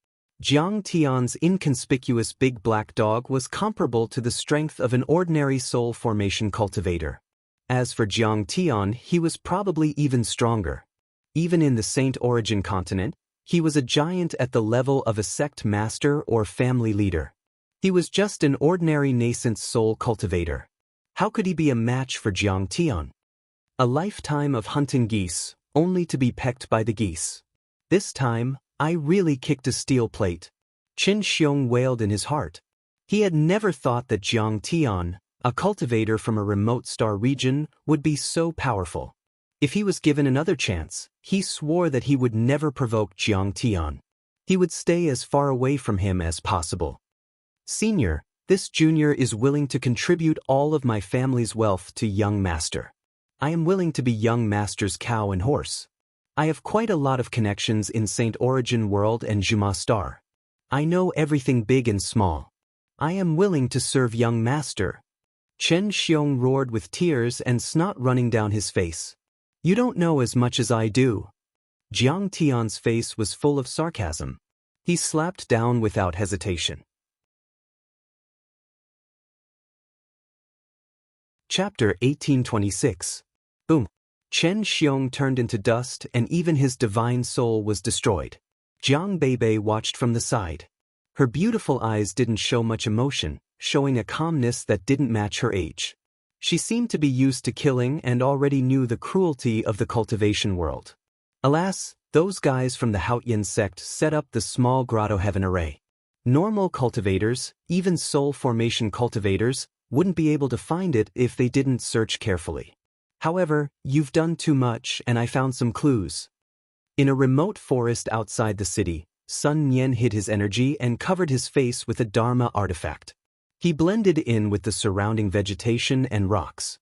Jiang Tian's inconspicuous big black dog was comparable to the strength of an ordinary soul formation cultivator. As for Jiang Tian, he was probably even stronger. Even in the Saint Origin continent, he was a giant at the level of a sect master or family leader. He was just an ordinary nascent soul cultivator. How could he be a match for Jiang Tian? A lifetime of hunting geese, only to be pecked by the geese. This time, I really kicked a steel plate. Xianxia wailed in his heart. He had never thought that Jiang Tian, a cultivator from a remote star region, would be so powerful. If he was given another chance, he swore that he would never provoke Jiang Tian. He would stay as far away from him as possible. "Senior, this junior is willing to contribute all of my family's wealth to young master. I am willing to be young master's cow and horse. I have quite a lot of connections in Saint Origin World and Juma Star. I know everything big and small. I am willing to serve young master." Xianxia roared with tears and snot running down his face. "You don't know as much as I do." Jiang Tian's face was full of sarcasm. He slapped down without hesitation. Chapter 1826. Boom. Xianxia turned into dust and even his divine soul was destroyed. Jiang Beibei watched from the side. Her beautiful eyes didn't show much emotion, showing a calmness that didn't match her age. She seemed to be used to killing and already knew the cruelty of the cultivation world. Alas, those guys from the Haotian sect set up the small grotto heaven array. Normal cultivators, even soul formation cultivators, wouldn't be able to find it if they didn't search carefully. However, you've done too much and I found some clues. In a remote forest outside the city, Sun Nian hid his energy and covered his face with a Dharma artifact. He blended in with the surrounding vegetation and rocks.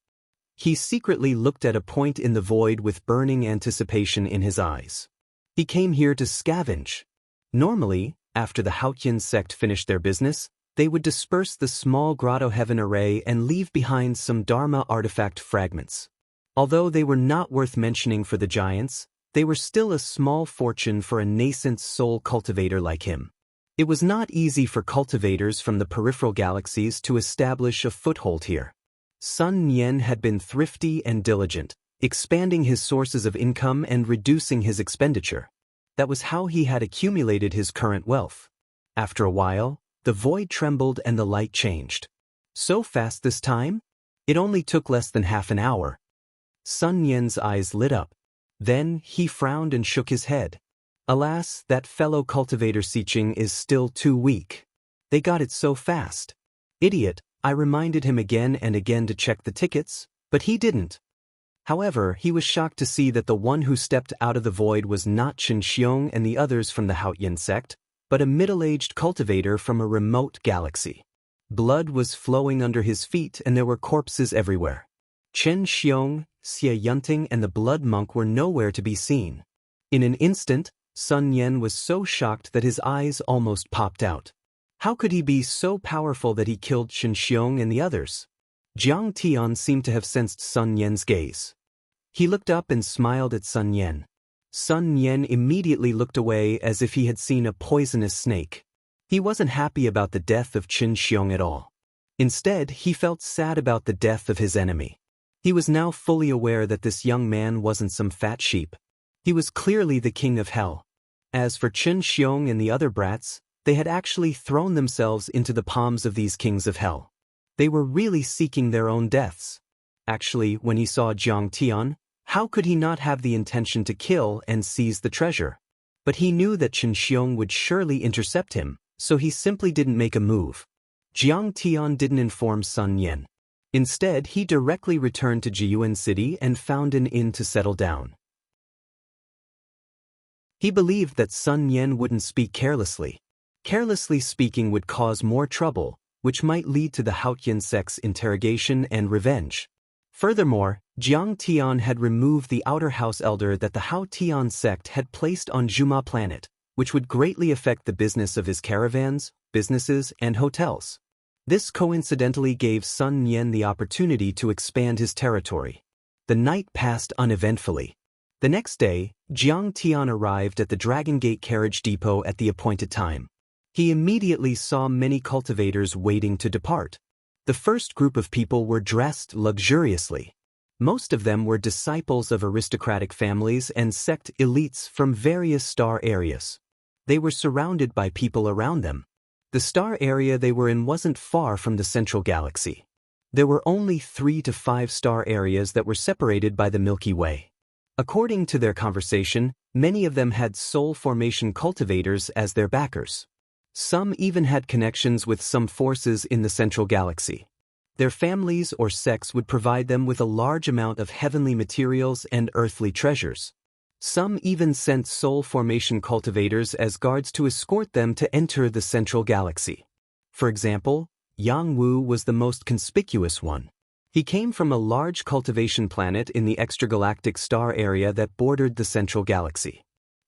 He secretly looked at a point in the void with burning anticipation in his eyes. He came here to scavenge. Normally, after the Haotian sect finished their business, they would disperse the small grotto heaven array and leave behind some Dharma artifact fragments. Although they were not worth mentioning for the giants, they were still a small fortune for a nascent soul cultivator like him. It was not easy for cultivators from the peripheral galaxies to establish a foothold here. Sun Nian had been thrifty and diligent, expanding his sources of income and reducing his expenditure. That was how he had accumulated his current wealth. After a while, the void trembled and the light changed. So fast this time? It only took less than half an hour. Sun Nian's eyes lit up. Then he frowned and shook his head. Alas, that fellow cultivator Siqing is still too weak. They got it so fast. Idiot, I reminded him again and again to check the tickets, but he didn't. However, he was shocked to see that the one who stepped out of the void was not Xianxia and the others from the Haotian sect, but a middle-aged cultivator from a remote galaxy. Blood was flowing under his feet and there were corpses everywhere. Xianxia, Xianxia and the blood monk were nowhere to be seen. In an instant, Sun Nian was so shocked that his eyes almost popped out. How could he be so powerful that he killed Xianxia and the others? Jiang Tian seemed to have sensed Sun Nian's gaze. He looked up and smiled at Sun Nian. Sun Nian immediately looked away as if he had seen a poisonous snake. He wasn't happy about the death of Xianxia at all. Instead, he felt sad about the death of his enemy. He was now fully aware that this young man wasn't some fat sheep. He was clearly the king of hell. As for Xianxia and the other brats, they had actually thrown themselves into the palms of these kings of hell. They were really seeking their own deaths. Actually, when he saw Jiang Tian, how could he not have the intention to kill and seize the treasure? But he knew that Chen Xiong would surely intercept him, so he simply didn't make a move. Jiang Tian didn't inform Sun Yan. Instead, he directly returned to Jiyuan City and found an inn to settle down. He believed that Sun Yan wouldn't speak carelessly. Carelessly speaking would cause more trouble, which might lead to the Haotian sect's interrogation and revenge. Furthermore, Jiang Tian had removed the outer house elder that the Haotian sect had placed on Juma planet, which would greatly affect the business of his caravans, businesses, and hotels. This coincidentally gave Sun Yan the opportunity to expand his territory. The night passed uneventfully. The next day, Jiang Tian arrived at the Dragon Gate carriage depot at the appointed time. He immediately saw many cultivators waiting to depart. The first group of people were dressed luxuriously. Most of them were disciples of aristocratic families and sect elites from various star areas. They were surrounded by people around them. The star area they were in wasn't far from the central galaxy. There were only 3 to 5 star areas that were separated by the Milky Way. According to their conversation, many of them had soul formation cultivators as their backers. Some even had connections with some forces in the central galaxy. Their families or sects would provide them with a large amount of heavenly materials and earthly treasures. Some even sent soul formation cultivators as guards to escort them to enter the central galaxy. For example, Yang Wu was the most conspicuous one. He came from a large cultivation planet in the extragalactic star area that bordered the central galaxy.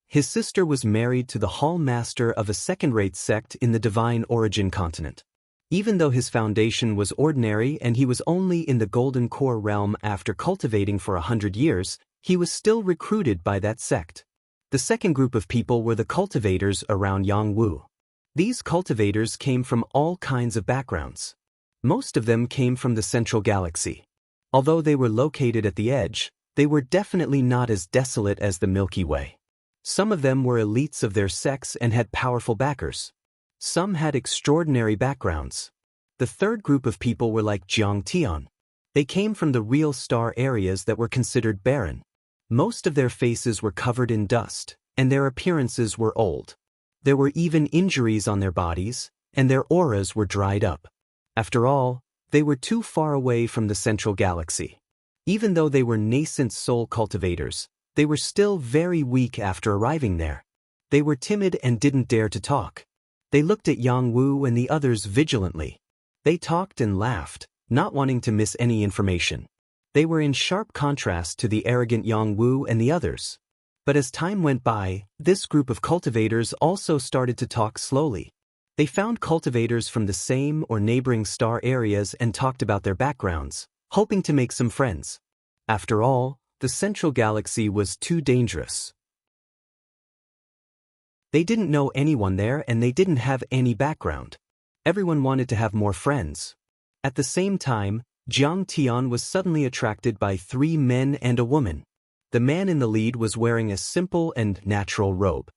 His sister was married to the hall master of a second-rate sect in the Divine Origin continent. Even though his foundation was ordinary and he was only in the Golden Core realm after cultivating for 100 years, he was still recruited by that sect. The second group of people were the cultivators around Yang Wu. These cultivators came from all kinds of backgrounds. Most of them came from the central galaxy. Although they were located at the edge, they were definitely not as desolate as the Milky Way. Some of them were elites of their sects and had powerful backers. Some had extraordinary backgrounds. The third group of people were like Jiang Tian. They came from the real star areas that were considered barren. Most of their faces were covered in dust, and their appearances were old. There were even injuries on their bodies, and their auras were dried up. After all, they were too far away from the central galaxy. Even though they were nascent soul cultivators, they were still very weak after arriving there. They were timid and didn't dare to talk. They looked at Yang Wu and the others vigilantly. They talked and laughed, not wanting to miss any information. They were in sharp contrast to the arrogant Yang Wu and the others. But as time went by, this group of cultivators also started to talk slowly. They found cultivators from the same or neighboring star areas and talked about their backgrounds, hoping to make some friends. After all, the central galaxy was too dangerous. They didn't know anyone there and they didn't have any background. Everyone wanted to have more friends. At the same time, Jiang Tian was suddenly attracted by 3 men and a woman. The man in the lead was wearing a simple and natural robe.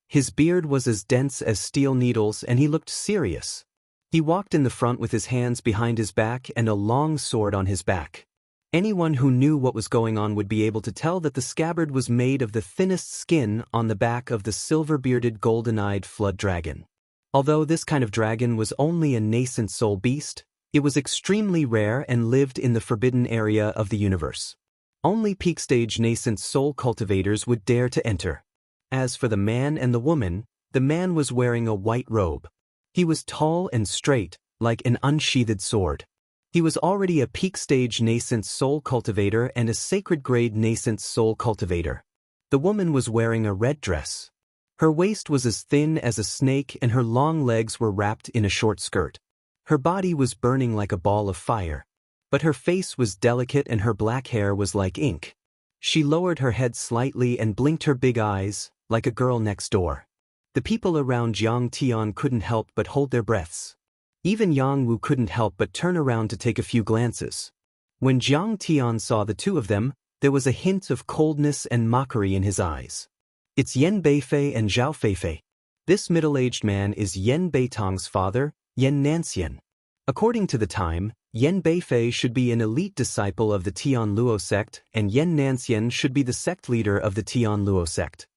His beard was as dense as steel needles and he looked serious. He walked in the front with his hands behind his back and a long sword on his back. Anyone who knew what was going on would be able to tell that the scabbard was made of the thinnest skin on the back of the silver-bearded golden-eyed flood dragon. Although this kind of dragon was only a nascent soul beast, it was extremely rare and lived in the forbidden area of the universe. Only peak-stage nascent soul cultivators would dare to enter. As for the man and the woman, the man was wearing a white robe. He was tall and straight, like an unsheathed sword. He was already a peak-stage nascent soul cultivator and a sacred-grade nascent soul cultivator. The woman was wearing a red dress. Her waist was as thin as a snake and her long legs were wrapped in a short skirt. Her body was burning like a ball of fire. But her face was delicate and her black hair was like ink. She lowered her head slightly and blinked her big eyes, like a girl next door. The people around Jiang Tian couldn't help but hold their breaths. Even Yang Wu couldn't help but turn around to take a few glances. When Jiang Tian saw the two of them, there was a hint of coldness and mockery in his eyes. It's Yan Beifei and Zhao Feifei. This middle-aged man is Yan Beitong's father, Yan Nanxian. According to the time, Yan Beifei should be an elite disciple of the Tian Luo sect and Yan Nanxian should be the sect leader of the Tian Luo sect.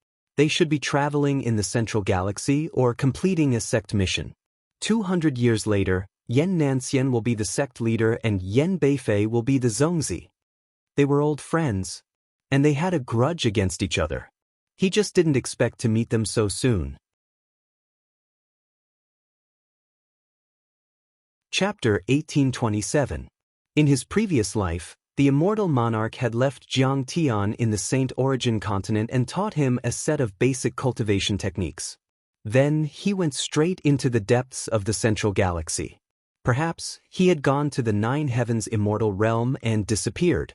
They should be traveling in the central galaxy or completing a sect mission. 200 years later, Yan Nanxian will be the sect leader and Yan Beifei will be the Zongzi. They were old friends, and they had a grudge against each other. He just didn't expect to meet them so soon. Chapter 1827. In his previous life, the immortal monarch had left Jiang Tian in the Saint Origin continent and taught him a set of basic cultivation techniques. Then he went straight into the depths of the central galaxy. Perhaps he had gone to the Nine Heavens immortal realm and disappeared.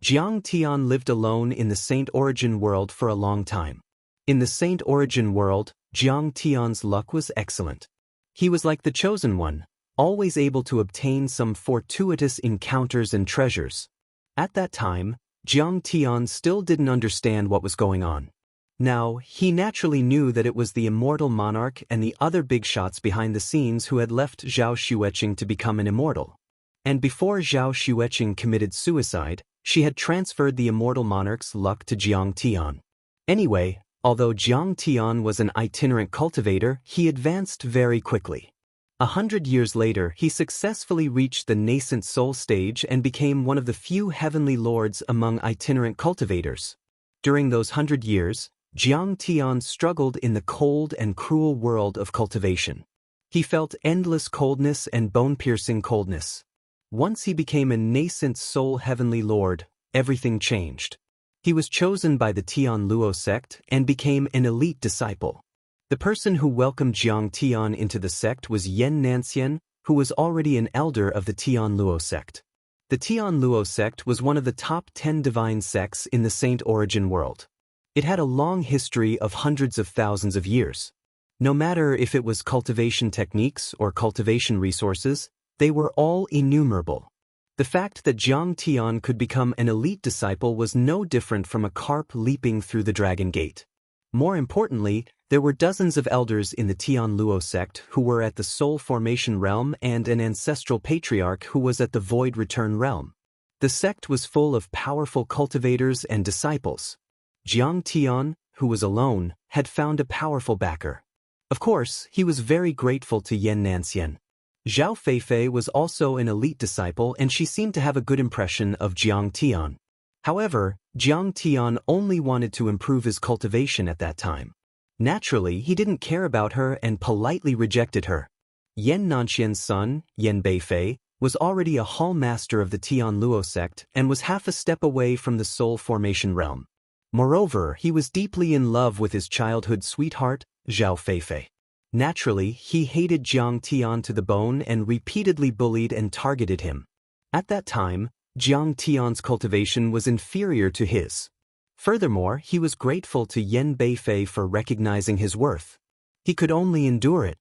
Jiang Tian lived alone in the Saint Origin world for a long time. In the Saint Origin world, Jiang Tian's luck was excellent. He was like the chosen one, always able to obtain some fortuitous encounters and treasures. At that time, Jiang Tian still didn't understand what was going on. Now, he naturally knew that it was the immortal monarch and the other big shots behind the scenes who had left Zhao Xueqing to become an immortal. And before Zhao Xueqing committed suicide, she had transferred the immortal monarch's luck to Jiang Tian. Anyway, although Jiang Tian was an itinerant cultivator, he advanced very quickly. 100 years later, he successfully reached the nascent soul stage and became one of the few heavenly lords among itinerant cultivators. During those 100 years, Jiang Tian struggled in the cold and cruel world of cultivation. He felt endless coldness and bone-piercing coldness. Once he became a nascent soul heavenly lord, everything changed. He was chosen by the Tian Luo sect and became an elite disciple. The person who welcomed Jiang Tian into the sect was Yan Nanxian, who was already an elder of the Tian Luo sect. The Tian Luo sect was one of the top 10 divine sects in the Saint Origin world. It had a long history of hundreds of thousands of years. No matter if it was cultivation techniques or cultivation resources, they were all innumerable. The fact that Jiang Tian could become an elite disciple was no different from a carp leaping through the dragon gate. More importantly, there were dozens of elders in the Tian Luo sect who were at the soul formation realm and an ancestral patriarch who was at the void return realm. The sect was full of powerful cultivators and disciples. Jiang Tian, who was alone, had found a powerful backer. Of course, he was very grateful to Yan Nanxian. Zhao Feifei was also an elite disciple and she seemed to have a good impression of Jiang Tian. However, Jiang Tian only wanted to improve his cultivation at that time. Naturally, he didn't care about her and politely rejected her. Yan Nanxian's son, Yan Beifei, was already a hall master of the Tian Luo sect and was half a step away from the soul formation realm. Moreover, he was deeply in love with his childhood sweetheart, Zhao Feifei. Naturally, he hated Jiang Tian to the bone and repeatedly bullied and targeted him. At that time, Jiang Tian's cultivation was inferior to his. Furthermore, he was grateful to Yan Beifei for recognizing his worth. He could only endure it.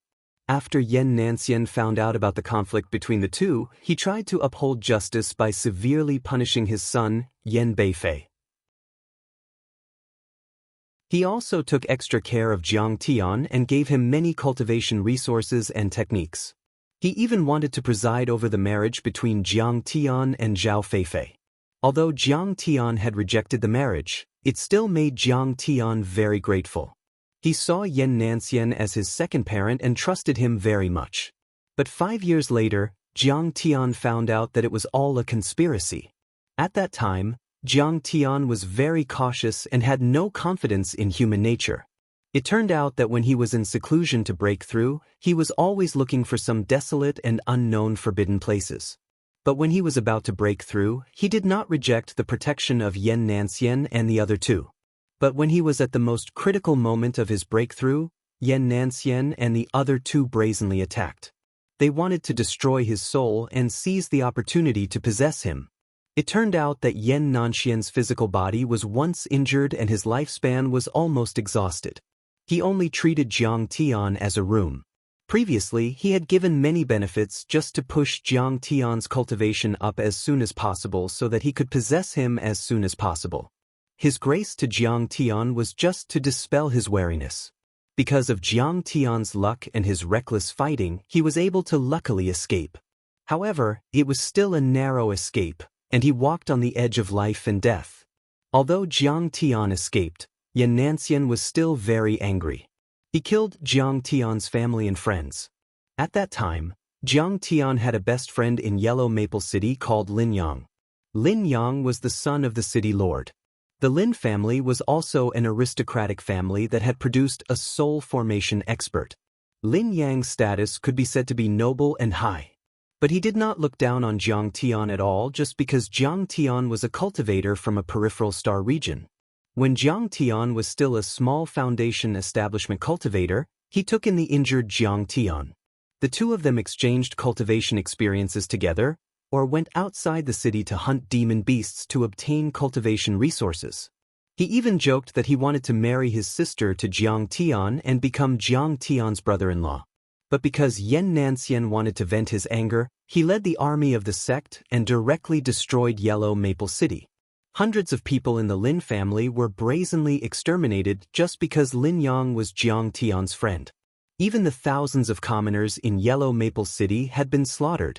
After Yan Nanxian found out about the conflict between the two, he tried to uphold justice by severely punishing his son, Yan Beifei. He also took extra care of Jiang Tian and gave him many cultivation resources and techniques. He even wanted to preside over the marriage between Jiang Tian and Zhao Feifei. Although Jiang Tian had rejected the marriage, it still made Jiang Tian very grateful. He saw Yan Nanxian as his second parent and trusted him very much. But 5 years later, Jiang Tian found out that it was all a conspiracy. At that time, Jiang Tian was very cautious and had no confidence in human nature. It turned out that when he was in seclusion to break through, he was always looking for some desolate and unknown forbidden places. But when he was about to break through, he did not reject the protection of Yan Nanxian and the other two. But when he was at the most critical moment of his breakthrough, Yan Nanxian and the other two brazenly attacked. They wanted to destroy his soul and seize the opportunity to possess him. It turned out that Yan Nanxian's physical body was once injured and his lifespan was almost exhausted. He only treated Jiang Tian as a room. Previously, he had given many benefits just to push Jiang Tian's cultivation up as soon as possible so that he could possess him as soon as possible. His grace to Jiang Tian was just to dispel his wariness. Because of Jiang Tian's luck and his reckless fighting, he was able to luckily escape. However, it was still a narrow escape, and he walked on the edge of life and death. Although Jiang Tian escaped, Yannancian was still very angry. He killed Jiang Tian's family and friends. At that time, Jiang Tian had a best friend in Yellow Maple City called Lin Yang. Lin Yang was the son of the city lord. The Lin family was also an aristocratic family that had produced a soul formation expert. Lin Yang's status could be said to be noble and high. But he did not look down on Jiang Tian at all just because Jiang Tian was a cultivator from a peripheral star region. When Jiang Tian was still a small foundation establishment cultivator, he took in the injured Jiang Tian. The two of them exchanged cultivation experiences together, or went outside the city to hunt demon beasts to obtain cultivation resources. He even joked that he wanted to marry his sister to Jiang Tian and become Jiang Tian's brother-in-law. But because Yannancian wanted to vent his anger, he led the army of the sect and directly destroyed Yellow Maple City. Hundreds of people in the Lin family were brazenly exterminated just because Lin Yang was Jiang Tian's friend. Even the thousands of commoners in Yellow Maple City had been slaughtered.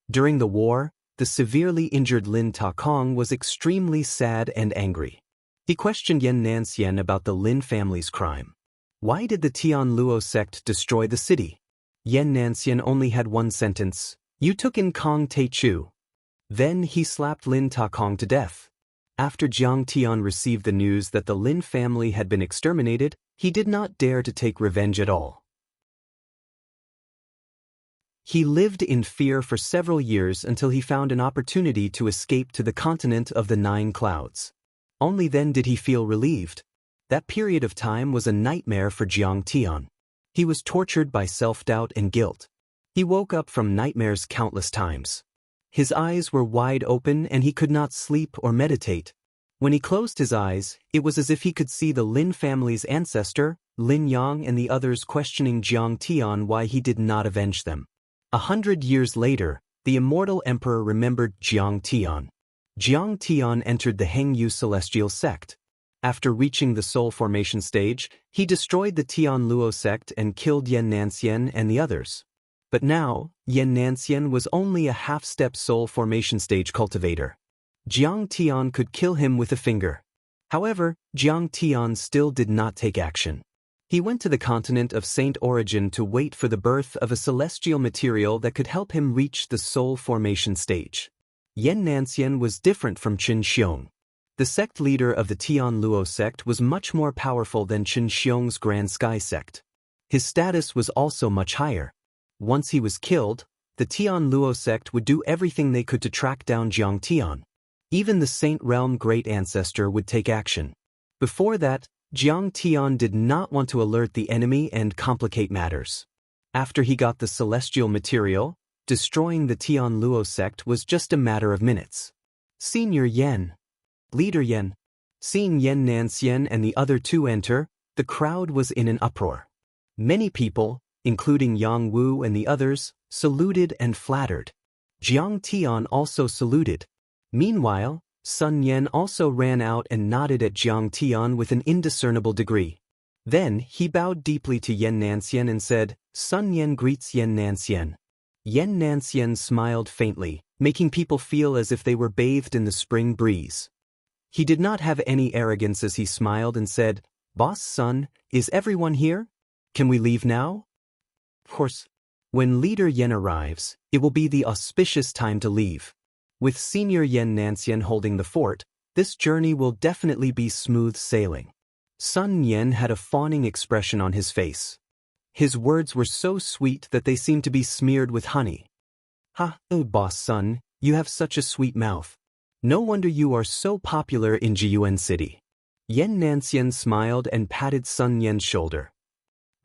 During the war, the severely injured Lin Takong was extremely sad and angry. He questioned Yannancian about the Lin family's crime. Why did the Tianluo sect destroy the city? Yannancian only had one sentence: "You took in Kong Teichu." Then he slapped Lin Takong to death. After Jiang Tian received the news that the Lin family had been exterminated, he did not dare to take revenge at all. He lived in fear for several years until he found an opportunity to escape to the continent of the Nine Clouds. Only then did he feel relieved. That period of time was a nightmare for Jiang Tian. He was tortured by self-doubt and guilt. He woke up from nightmares countless times. His eyes were wide open and he could not sleep or meditate. When he closed his eyes, it was as if he could see the Lin family's ancestor, Lin Yang, and the others questioning Jiang Tian why he did not avenge them. 100 years later, the immortal emperor remembered Jiang Tian. Jiang Tian entered the Hengyu celestial sect. After reaching the soul formation stage, he destroyed the Tianluo sect and killed Yannancian and the others. But now, Yannancian was only a half-step soul formation stage cultivator. Jiang Tian could kill him with a finger. However, Jiang Tian still did not take action. He went to the continent of Saint Origin to wait for the birth of a celestial material that could help him reach the soul formation stage. Yannancian was different from Qin Xiong. The sect leader of the Tianluo sect was much more powerful than Qin Xiong's Grand Sky sect. His status was also much higher. Once he was killed, the Tianluo sect would do everything they could to track down Jiang Tian. Even the Saint Realm Great Ancestor would take action. Before that, Jiang Tian did not want to alert the enemy and complicate matters. After he got the celestial material, destroying the Tianluo sect was just a matter of minutes. Senior Yan, Leader Yan. Seeing Yannancian and the other two enter, the crowd was in an uproar. Many people, including Yang Wu and the others, saluted and flattered. Jiang Tian also saluted. Meanwhile, Sun Yan also ran out and nodded at Jiang Tian with an indiscernible degree. Then he bowed deeply to Yannancian and said, "Sun Yan greets Yannancian." Yannancian smiled faintly, making people feel as if they were bathed in the spring breeze. He did not have any arrogance as he smiled and said, "Boss Sun, is everyone here? Can we leave now?" Of course, when Leader Yan arrives, it will be the auspicious time to leave. With Senior Yannancian holding the fort, this journey will definitely be smooth sailing. Sun Yan had a fawning expression on his face. His words were so sweet that they seemed to be smeared with honey. Oh, Boss Sun, you have such a sweet mouth. No wonder you are so popular in Jiyuan City. Yannancian smiled and patted Sun Yan's shoulder.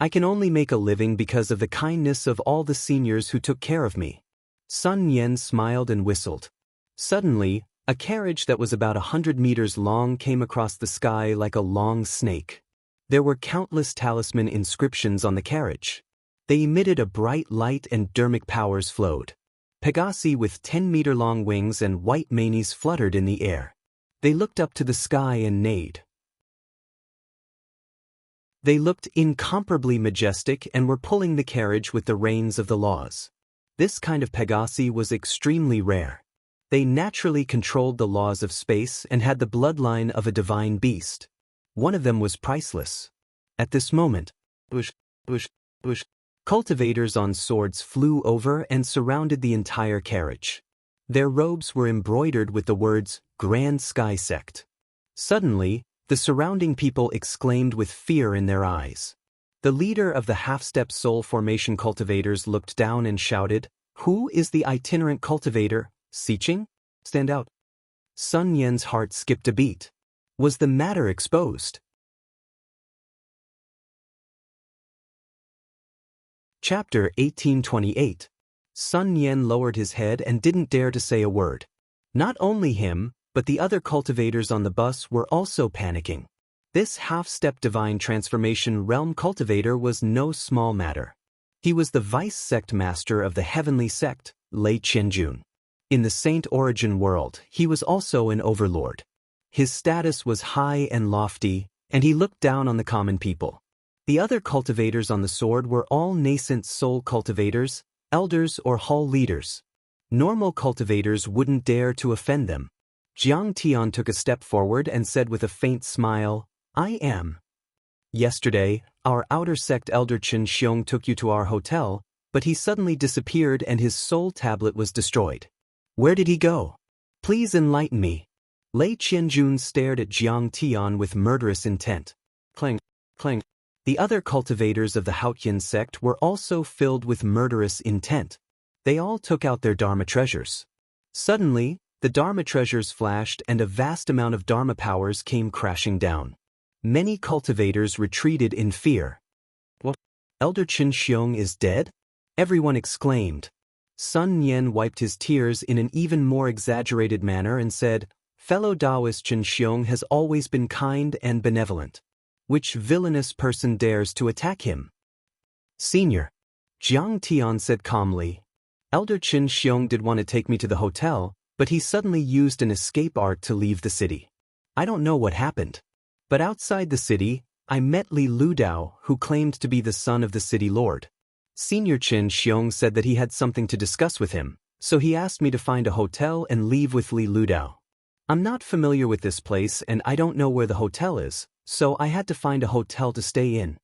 I can only make a living because of the kindness of all the seniors who took care of me. Sun Yan smiled and whistled. Suddenly, a carriage that was about 100 meters long came across the sky like a long snake. There were countless talisman inscriptions on the carriage. They emitted a bright light and dermic powers flowed. Pegasi with 10-meter-long wings and white manes fluttered in the air. They looked up to the sky and neighed. They looked incomparably majestic and were pulling the carriage with the reins of the laws. This kind of Pegasi was extremely rare. They naturally controlled the laws of space and had the bloodline of a divine beast. One of them was priceless. At this moment, bush, bush, bush, cultivators on swords flew over and surrounded the entire carriage. Their robes were embroidered with the words, Grand Sky Sect. Suddenly, the surrounding people exclaimed with fear in their eyes. The leader of the half-step soul formation cultivators looked down and shouted, "Who is the itinerant cultivator, Xiqing? Stand out." Sun Yan's heart skipped a beat. Was the matter exposed? Chapter 1828. Sun Yan lowered his head and didn't dare to say a word. Not only him, but the other cultivators on the bus were also panicking. This half-step divine transformation realm cultivator was no small matter. He was the vice sect master of the heavenly sect, Lei Qianjun. In the saint origin world, he was also an overlord. His status was high and lofty, and he looked down on the common people. The other cultivators on the sword were all nascent soul cultivators, elders or hall leaders. Normal cultivators wouldn't dare to offend them. Jiang Tian took a step forward and said with a faint smile, "I am." Yesterday, our outer sect elder Chen Xiong took you to our hotel, but he suddenly disappeared and his soul tablet was destroyed. Where did he go? Please enlighten me. Lei Qianjun stared at Jiang Tian with murderous intent. Clang, clang. The other cultivators of the Haotian sect were also filled with murderous intent. They all took out their Dharma treasures. Suddenly, the Dharma treasures flashed and a vast amount of Dharma powers came crashing down. Many cultivators retreated in fear. What? Elder Chen Xiong is dead? Everyone exclaimed. Sun Yan wiped his tears in an even more exaggerated manner and said, "Fellow Daoist Chen Xiong has always been kind and benevolent. Which villainous person dares to attack him?" Senior, Jiang Tian said calmly. Elder Chen Xiong did want to take me to the hotel, but he suddenly used an escape art to leave the city. I don't know what happened. But outside the city, I met Li Ludao, who claimed to be the son of the city lord. Senior Chen Xiong said that he had something to discuss with him, so he asked me to find a hotel and leave with Li Ludao. I'm not familiar with this place and I don't know where the hotel is, so I had to find a hotel to stay in.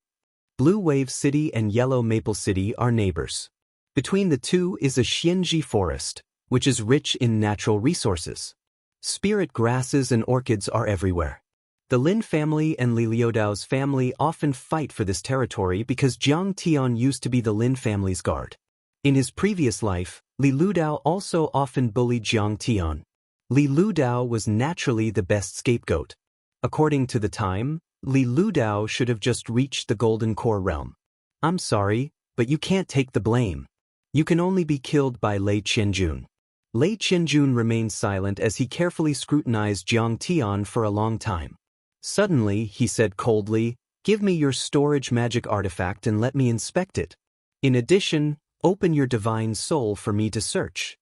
Blue Wave City and Yellow Maple City are neighbors. Between the two is a Xianji forest, which is rich in natural resources. Spirit grasses and orchids are everywhere. The Lin family and Li Liudao's family often fight for this territory because Jiang Tian used to be the Lin family's guard. In his previous life, Li Ludao also often bullied Jiang Tian. Li Ludao was naturally the best scapegoat. According to the time, Li Ludao should have just reached the Golden Core realm. I'm sorry, but you can't take the blame. You can only be killed by Lei Qianjun. Lei Qianjun remained silent as he carefully scrutinized Jiang Tian for a long time. Suddenly, he said coldly, "Give me your storage magic artifact and let me inspect it. In addition, open your divine soul for me to search."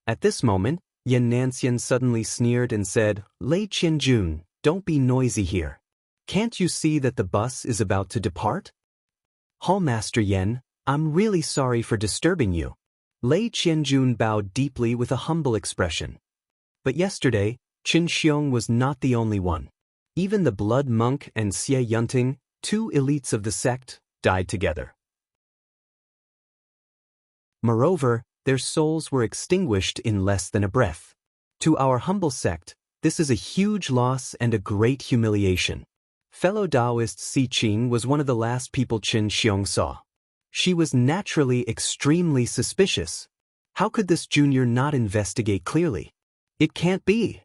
At this moment, Yan Nancian suddenly sneered and said, "Lei Qianjun, don't be noisy here. Can't you see that the bus is about to depart?" "Hallmaster Yan, I'm really sorry for disturbing you." Lei Qianjun bowed deeply with a humble expression. But yesterday, Chen Xiong was not the only one. Even the Blood Monk and Xie Yunting, two elites of the sect, died together. Moreover, their souls were extinguished in less than a breath. To our humble sect, this is a huge loss and a great humiliation. Fellow Daoist Xiqing was one of the last people Chen Xiong saw. She was naturally extremely suspicious. How could this junior not investigate clearly? It can't be.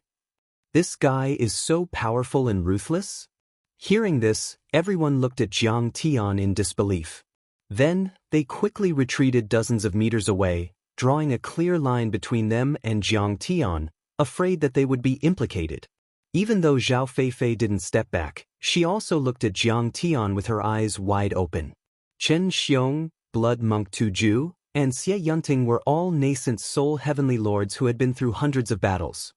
This guy is so powerful and ruthless? Hearing this, everyone looked at Jiang Tian in disbelief. Then, they quickly retreated dozens of meters away, drawing a clear line between them and Jiang Tian, afraid that they would be implicated. Even though Zhao Feifei didn't step back, she also looked at Jiang Tian with her eyes wide open. Chen Xiong, Blood Monk Tuju, and Xie Yunting were all nascent soul heavenly lords who had been through hundreds of battles.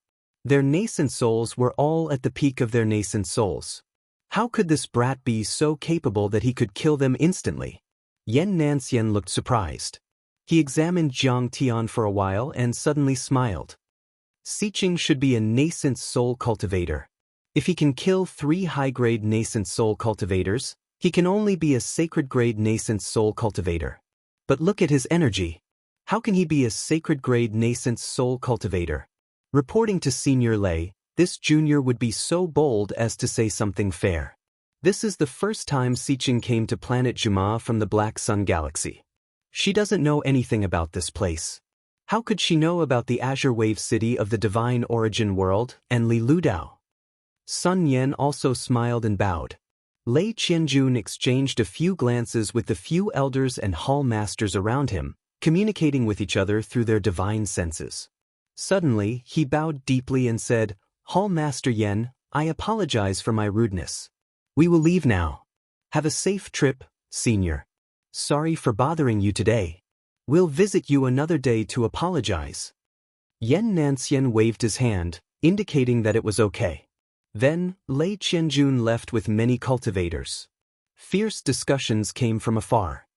Their nascent souls were all at the peak of their nascent souls. How could this brat be so capable that he could kill them instantly? Yan Nancian looked surprised. He examined Jiang Tian for a while and suddenly smiled. Xiqing should be a nascent soul cultivator. If he can kill 3 high-grade nascent soul cultivators, he can only be a sacred-grade nascent soul cultivator. But look at his energy. How can he be a sacred-grade nascent soul cultivator? Reporting to Senior Lei, this junior would be so bold as to say something fair. This is the first time Xiqing came to planet Juma from the Black Sun Galaxy. She doesn't know anything about this place. How could she know about the Azure Wave City of the Divine Origin World and Li Ludao? Sun Yan also smiled and bowed. Lei Qianjun exchanged a few glances with the few elders and hall masters around him, communicating with each other through their divine senses. Suddenly, he bowed deeply and said, "Hall Master Yan, I apologize for my rudeness. We will leave now. Have a safe trip, Senior. Sorry for bothering you today. We'll visit you another day to apologize." Yan Nanxian waved his hand, indicating that it was okay. Then, Lei Qianjun left with many cultivators. Fierce discussions came from afar.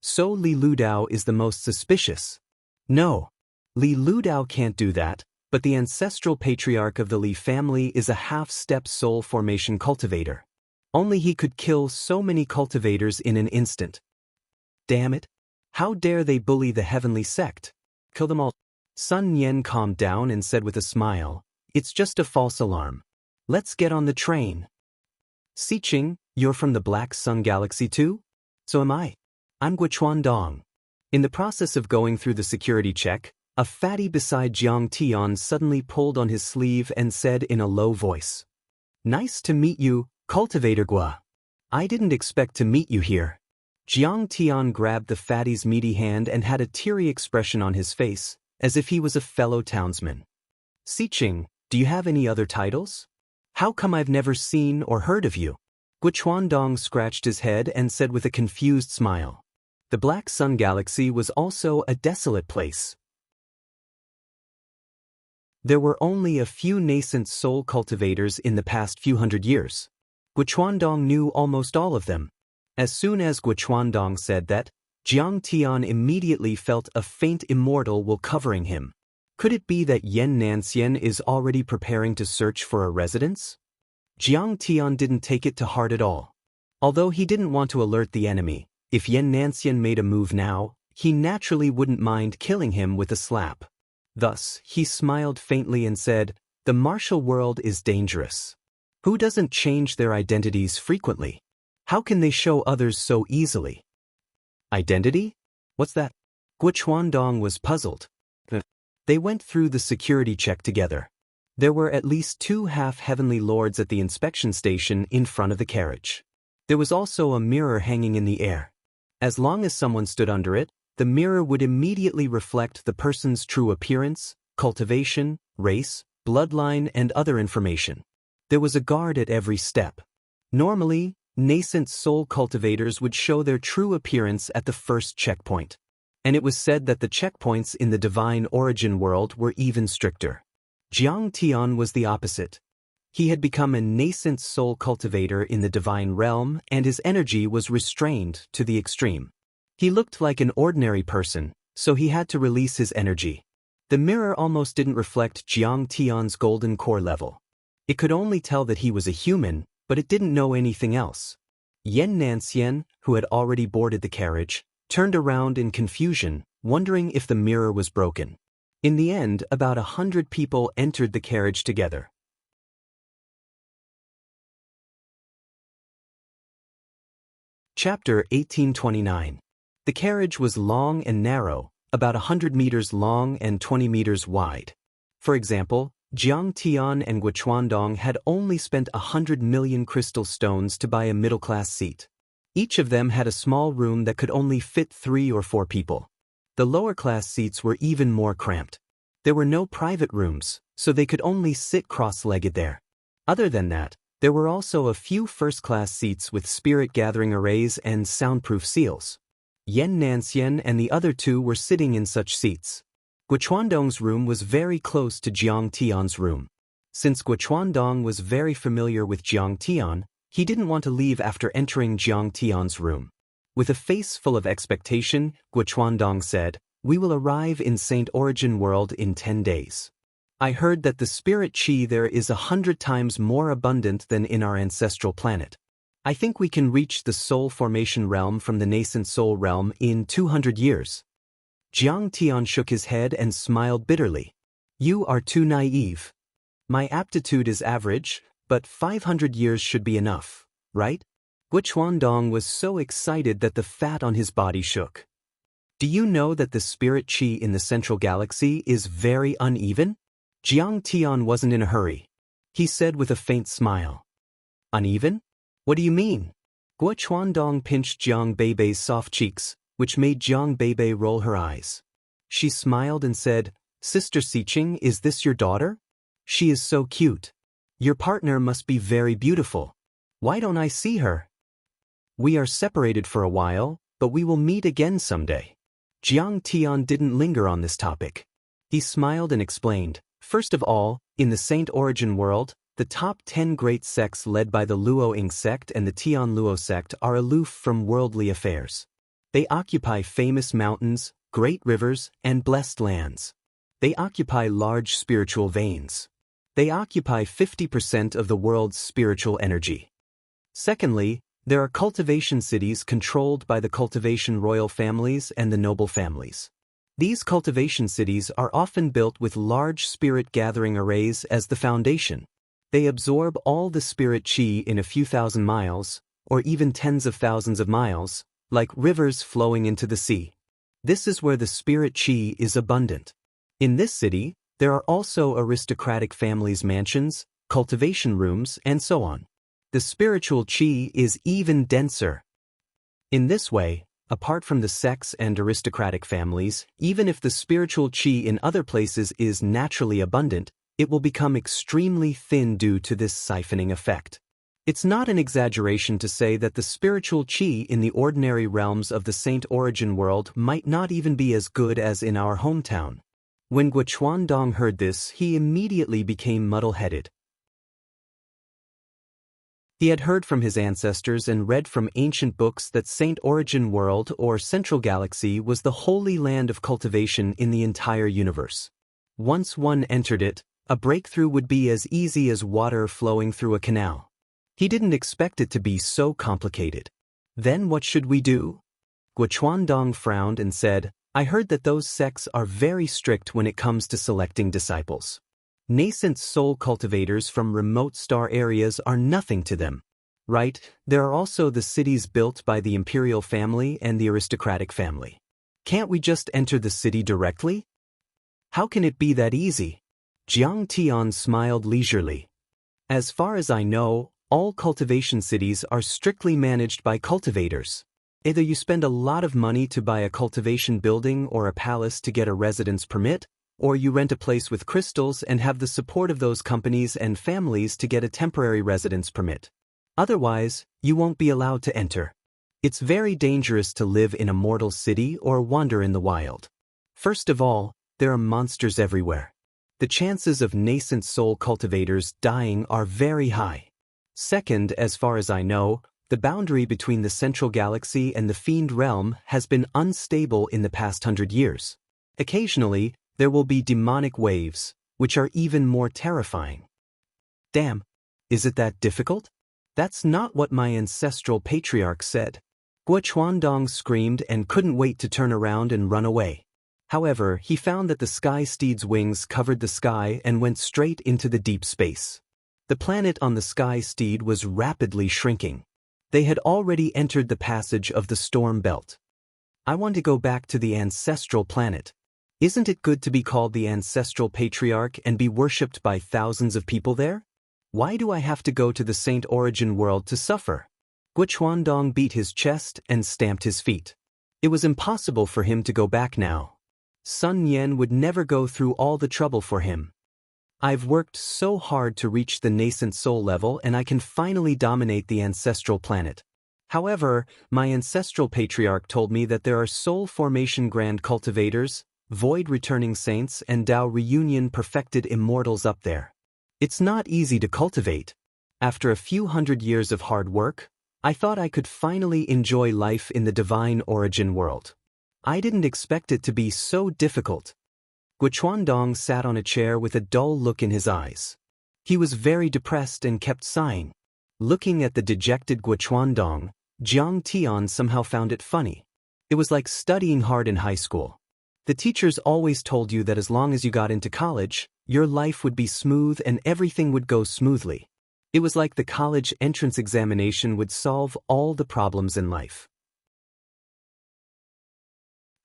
So Li Ludao is the most suspicious. No, Li Ludao can't do that, but the ancestral patriarch of the Li family is a half-step soul formation cultivator. Only he could kill so many cultivators in an instant. Damn it! How dare they bully the heavenly sect? Kill them all. Sun Yan calmed down and said with a smile, "It's just a false alarm. Let's get on the train." "Xiqing, you're from the Black Sun Galaxy too?" "So am I. I'm Guochuan Dong." In the process of going through the security check, a fatty beside Jiang Tian suddenly pulled on his sleeve and said in a low voice, "Nice to meet you, Cultivator Gua. I didn't expect to meet you here." Jiang Tian grabbed the fatty's meaty hand and had a teary expression on his face, as if he was a fellow townsman. "Xiqing, do you have any other titles? How come I've never seen or heard of you?" Guochuan Dong scratched his head and said with a confused smile. The Black Sun Galaxy was also a desolate place. There were only a few nascent soul cultivators in the past few hundred years. Guochuan Dong knew almost all of them. As soon as Guochuan Dong said that, Jiang Tian immediately felt a faint immortal will covering him. Could it be that Yan Nanxian is already preparing to search for a residence? Jiang Tian didn't take it to heart at all. Although he didn't want to alert the enemy, if Yan Nanxian made a move now, he naturally wouldn't mind killing him with a slap. Thus, he smiled faintly and said, "The martial world is dangerous. Who doesn't change their identities frequently? How can they show others so easily?" "Identity? What's that?" Guochuan Dong was puzzled. They went through the security check together. There were at least 2 half-heavenly lords at the inspection station in front of the carriage. There was also a mirror hanging in the air. As long as someone stood under it, the mirror would immediately reflect the person's true appearance, cultivation, race, bloodline, and other information. There was a guard at every step. Normally, nascent soul cultivators would show their true appearance at the first checkpoint. And it was said that the checkpoints in the divine origin world were even stricter. Jiang Tian was the opposite. He had become a nascent soul cultivator in the divine realm, and his energy was restrained to the extreme. He looked like an ordinary person, so he had to release his energy. The mirror almost didn't reflect Jiang Tian's golden core level. It could only tell that he was a human, but it didn't know anything else. Yan Nanxian, who had already boarded the carriage, turned around in confusion, wondering if the mirror was broken. In the end, about 100 people entered the carriage together. Chapter 1829. The carriage was long and narrow, about 100 meters long and 20 meters wide. For example, Jiang Tian and Guochuan Dong had only spent 100 million crystal stones to buy a middle-class seat. Each of them had a small room that could only fit 3 or 4 people. The lower-class seats were even more cramped. There were no private rooms, so they could only sit cross-legged there. Other than that, there were also a few first-class seats with spirit-gathering arrays and soundproof seals. Yan Nanxian and the other 2 were sitting in such seats. Guochuan Dong's room was very close to Jiang Tian's room. Since Guochuan Dong was very familiar with Jiang Tian, he didn't want to leave after entering Jiang Tian's room. With a face full of expectation, Guochuan Dong said, "We will arrive in Saint Origin World in 10 days. I heard that the spirit chi there is 100 times more abundant than in our ancestral planet. I think we can reach the soul formation realm from the nascent soul realm in 200 years. Jiang Tian shook his head and smiled bitterly. You are too naive. My aptitude is average, but 500 years should be enough, right? Guochuandong was so excited that the fat on his body shook. Do you know that the spirit chi in the central galaxy is very uneven? Jiang Tian wasn't in a hurry. He said with a faint smile. Uneven? What do you mean? Guochuandong pinched Jiang Beibei's soft cheeks, which made Jiang Beibei roll her eyes. She smiled and said, Sister Xiqing, is this your daughter? She is so cute. Your partner must be very beautiful. Why don't I see her? We are separated for a while, but we will meet again someday. Jiang Tian didn't linger on this topic. He smiled and explained, first of all, in the Saint Origin world, the top 10 great sects led by the Luoying sect and the Tian Luo sect are aloof from worldly affairs. They occupy famous mountains, great rivers, and blessed lands. They occupy large spiritual veins. They occupy 50% of the world's spiritual energy. Secondly, there are cultivation cities controlled by the cultivation royal families and the noble families. These cultivation cities are often built with large spirit gathering arrays as the foundation. They absorb all the spirit chi in a few thousand miles, or even tens of thousands of miles, like rivers flowing into the sea. This is where the spirit chi is abundant. In this city, there are also aristocratic families' mansions, cultivation rooms, and so on. The spiritual chi is even denser. In this way, apart from the sects and aristocratic families, even if the spiritual chi in other places is naturally abundant, it will become extremely thin due to this siphoning effect. It's not an exaggeration to say that the spiritual chi in the ordinary realms of the Saint Origin world might not even be as good as in our hometown. When Guochuandong heard this, he immediately became muddle-headed. He had heard from his ancestors and read from ancient books that Saint Origin world or Central Galaxy was the holy land of cultivation in the entire universe. Once one entered it, a breakthrough would be as easy as water flowing through a canal. He didn't expect it to be so complicated. Then what should we do? Guochuandong frowned and said, I heard that those sects are very strict when it comes to selecting disciples. Nascent soul cultivators from remote star areas are nothing to them. Right, there are also the cities built by the imperial family and the aristocratic family. Can't we just enter the city directly? How can it be that easy? Jiang Tian smiled leisurely. As far as I know, all cultivation cities are strictly managed by cultivators. Either you spend a lot of money to buy a cultivation building or a palace to get a residence permit, or you rent a place with crystals and have the support of those companies and families to get a temporary residence permit. Otherwise, you won't be allowed to enter. It's very dangerous to live in a mortal city or wander in the wild. First of all, there are monsters everywhere. The chances of nascent soul cultivators dying are very high. Second, as far as I know, the boundary between the Central Galaxy and the Fiend Realm has been unstable in the past 100 years. Occasionally, there will be demonic waves, which are even more terrifying. Damn, is it that difficult? That's not what my ancestral patriarch said. Guochuandong screamed and couldn't wait to turn around and run away. However, he found that the sky steed's wings covered the sky and went straight into the deep space. The planet on the sky steed was rapidly shrinking. They had already entered the passage of the storm belt. I want to go back to the ancestral planet. Isn't it good to be called the ancestral patriarch and be worshipped by thousands of people there? Why do I have to go to the Saint Origin world to suffer? Guochuandong beat his chest and stamped his feet. It was impossible for him to go back now. Sun Yan would never go through all the trouble for him. I've worked so hard to reach the nascent soul level and I can finally dominate the ancestral planet. However, my ancestral patriarch told me that there are soul formation grand cultivators, void returning saints and Dao reunion perfected immortals up there. It's not easy to cultivate. After a few hundred years of hard work, I thought I could finally enjoy life in the divine origin world. I didn't expect it to be so difficult. Guochuandong sat on a chair with a dull look in his eyes. He was very depressed and kept sighing. Looking at the dejected Guochuandong, Jiang Tian somehow found it funny. It was like studying hard in high school. The teachers always told you that as long as you got into college, your life would be smooth and everything would go smoothly. It was like the college entrance examination would solve all the problems in life.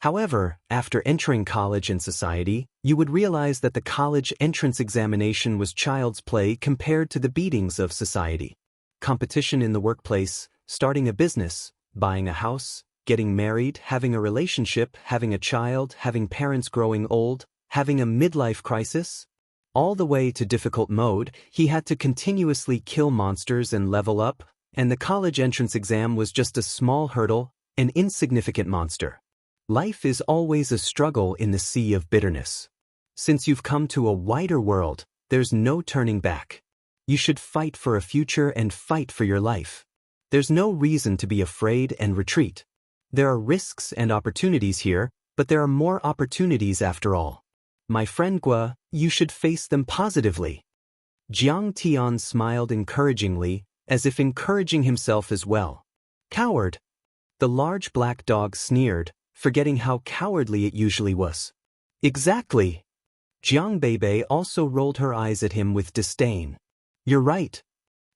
However, after entering college and society, you would realize that the college entrance examination was child's play compared to the beatings of society. Competition in the workplace, starting a business, buying a house, getting married, having a relationship, having a child, having parents growing old, having a midlife crisis. All the way to difficult mode, he had to continuously kill monsters and level up, and the college entrance exam was just a small hurdle, an insignificant monster. Life is always a struggle in the sea of bitterness. Since you've come to a wider world, there's no turning back. You should fight for a future and fight for your life. There's no reason to be afraid and retreat. There are risks and opportunities here, but there are more opportunities after all. My friend Gua, you should face them positively. Jiang Tian smiled encouragingly, as if encouraging himself as well. Coward! The large black dog sneered, forgetting how cowardly it usually was. Exactly! Jiang Beibei also rolled her eyes at him with disdain. You're right.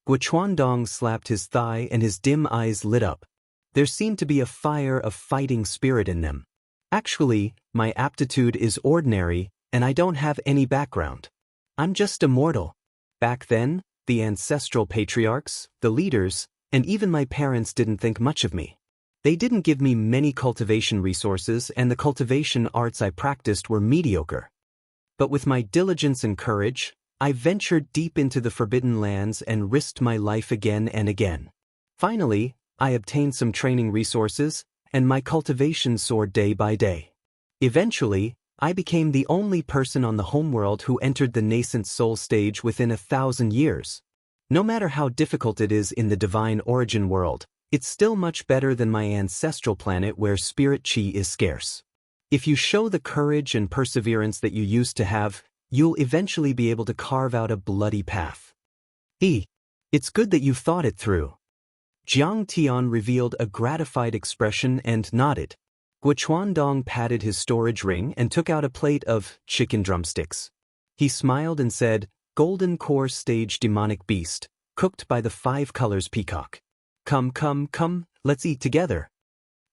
Guochuandong slapped his thigh and his dim eyes lit up. There seemed to be a fire of fighting spirit in them. Actually, my aptitude is ordinary, and I don't have any background. I'm just immortal. Back then, the ancestral patriarchs, the leaders, and even my parents didn't think much of me. They didn't give me many cultivation resources, and the cultivation arts I practiced were mediocre. But with my diligence and courage, I ventured deep into the forbidden lands and risked my life again and again. Finally, I obtained some training resources, and my cultivation soared day by day. Eventually, I became the only person on the homeworld who entered the nascent soul stage within 1,000 years. No matter how difficult it is in the divine origin world, it's still much better than my ancestral planet where spirit chi is scarce. If you show the courage and perseverance that you used to have, you'll eventually be able to carve out a bloody path. It's good that you've thought it through. Jiang Tian revealed a gratified expression and nodded. Guochuandong patted his storage ring and took out a plate of chicken drumsticks. He smiled and said, Golden Core Stage Demonic Beast, cooked by the 5 colors peacock. Come, let's eat together.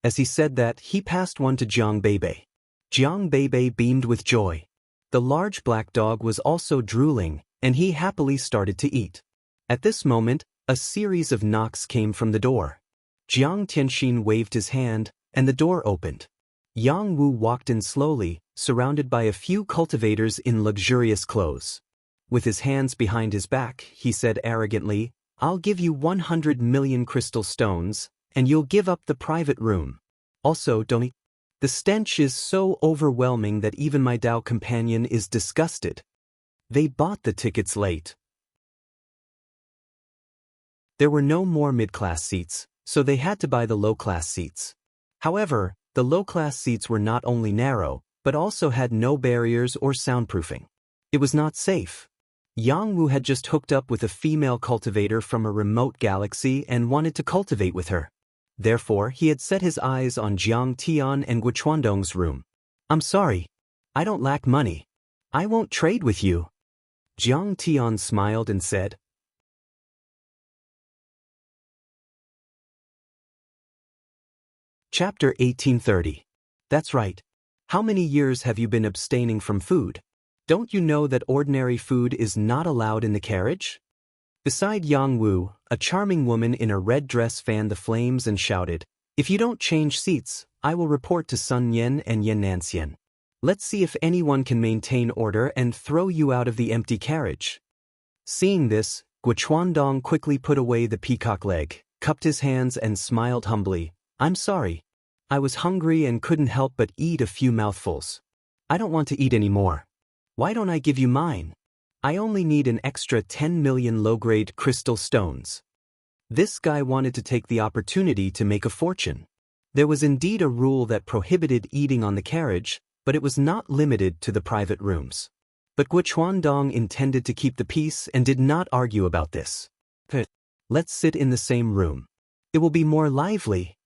As he said that, he passed one to Jiang Beibei. Jiang Beibei beamed with joy. The large black dog was also drooling, and he happily started to eat. At this moment, a series of knocks came from the door. Jiang Tianxin waved his hand, and the door opened. Yang Wu walked in slowly, surrounded by a few cultivators in luxurious clothes. With his hands behind his back, he said arrogantly, I'll give you 100 million crystal stones, and you'll give up the private room. Also, don't eat. The stench is so overwhelming that even my Dao companion is disgusted. They bought the tickets late. There were no more mid-class seats, so they had to buy the low-class seats. However, the low-class seats were not only narrow, but also had no barriers or soundproofing. It was not safe. Yang Wu had just hooked up with a female cultivator from a remote galaxy and wanted to cultivate with her. Therefore, he had set his eyes on Jiang Tian and Guochuandong's room. I'm sorry. I don't lack money. I won't trade with you. Jiang Tian smiled and said, Chapter 1830. That's right. How many years have you been abstaining from food? Don't you know that ordinary food is not allowed in the carriage? Beside Yang Wu, a charming woman in a red dress fanned the flames and shouted, If you don't change seats, I will report to Sun Yan and Yan Nanxian. Let's see if anyone can maintain order and throw you out of the empty carriage. Seeing this, Guochuandong quickly put away the peacock leg, cupped his hands and smiled humbly. I'm sorry. I was hungry and couldn't help but eat a few mouthfuls. I don't want to eat any more. Why don't I give you mine? I only need an extra 10 million low-grade crystal stones. This guy wanted to take the opportunity to make a fortune. There was indeed a rule that prohibited eating on the carriage, but it was not limited to the private rooms. But Guochuandong intended to keep the peace and did not argue about this. Let's sit in the same room. It will be more lively.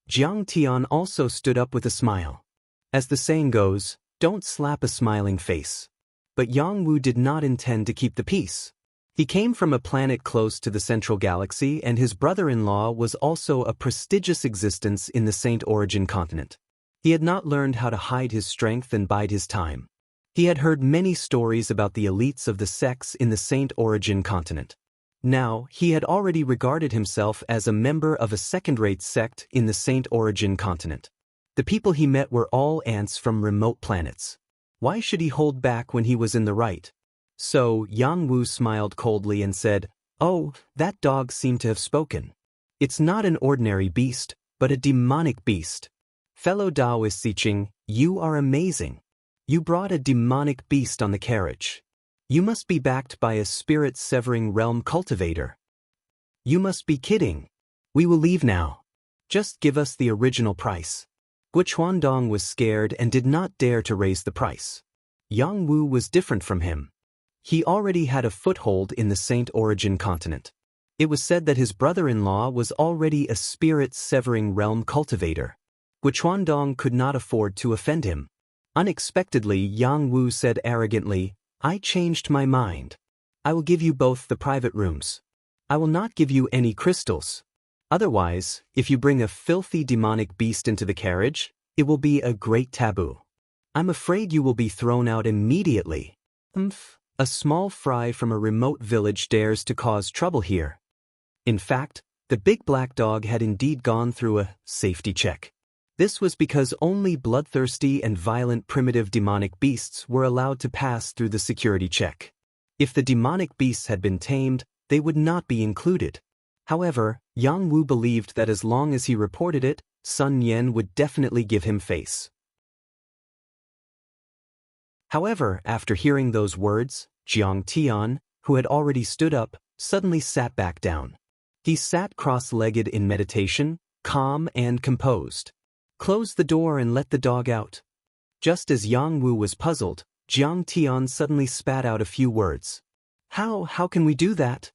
Jiang Tian also stood up with a smile. As the saying goes, don't slap a smiling face. But Yang Wu did not intend to keep the peace. He came from a planet close to the central galaxy, and his brother-in-law was also a prestigious existence in the Saint Origin continent. He had not learned how to hide his strength and bide his time. He had heard many stories about the elites of the sects in the Saint Origin continent. Now, he had already regarded himself as a member of a second-rate sect in the Saint Origin continent. The people he met were all ants from remote planets. Why should he hold back when he was in the right? So, Yang Wu smiled coldly and said, "Oh, that dog seemed to have spoken. It's not an ordinary beast, but a demonic beast. Fellow Daoist Xiqing, you are amazing. You brought a demonic beast on the carriage. You must be backed by a spirit-severing realm cultivator. You must be kidding. We will leave now. Just give us the original price." Guochuandong was scared and did not dare to raise the price. Yang Wu was different from him. He already had a foothold in the Saint Origin continent. It was said that his brother-in-law was already a spirit-severing realm cultivator. Guochuandong could not afford to offend him. Unexpectedly, Yang Wu said arrogantly, "I changed my mind. I will give you both the private rooms. I will not give you any crystals. Otherwise, if you bring a filthy demonic beast into the carriage, it will be a great taboo. I'm afraid you will be thrown out immediately." A small fry from a remote village dares to cause trouble here. In fact, the big black dog had indeed gone through a safety check. This was because only bloodthirsty and violent primitive demonic beasts were allowed to pass through the security check. If the demonic beasts had been tamed, they would not be included. However, Yang Wu believed that as long as he reported it, Sun Yan would definitely give him face. However, after hearing those words, Jiang Tian, who had already stood up, suddenly sat back down. He sat cross-legged in meditation, calm and composed. "Close the door and let the dog out." Just as Yang Wu was puzzled, Jiang Tian suddenly spat out a few words. How can we do that?"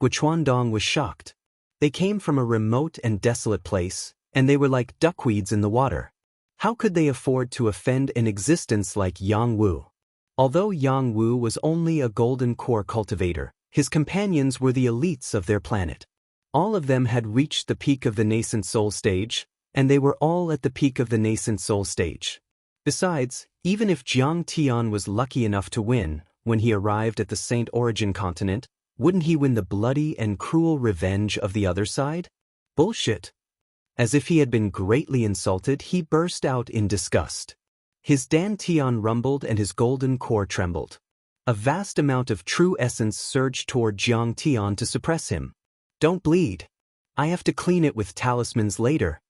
Guochuandong was shocked. They came from a remote and desolate place, and they were like duckweeds in the water. How could they afford to offend an existence like Yang Wu? Although Yang Wu was only a golden core cultivator, his companions were the elites of their planet. All of them had reached the peak of the nascent soul stage, and they were all at the peak of the nascent soul stage. Besides, even if Jiang Tian was lucky enough to win, when he arrived at the Saint Origin continent, wouldn't he win the bloody and cruel revenge of the other side? Bullshit. As if he had been greatly insulted, he burst out in disgust. His dantian rumbled and his golden core trembled. A vast amount of true essence surged toward Jiang Tian to suppress him. "Don't bleed. I have to clean it with talismans later,"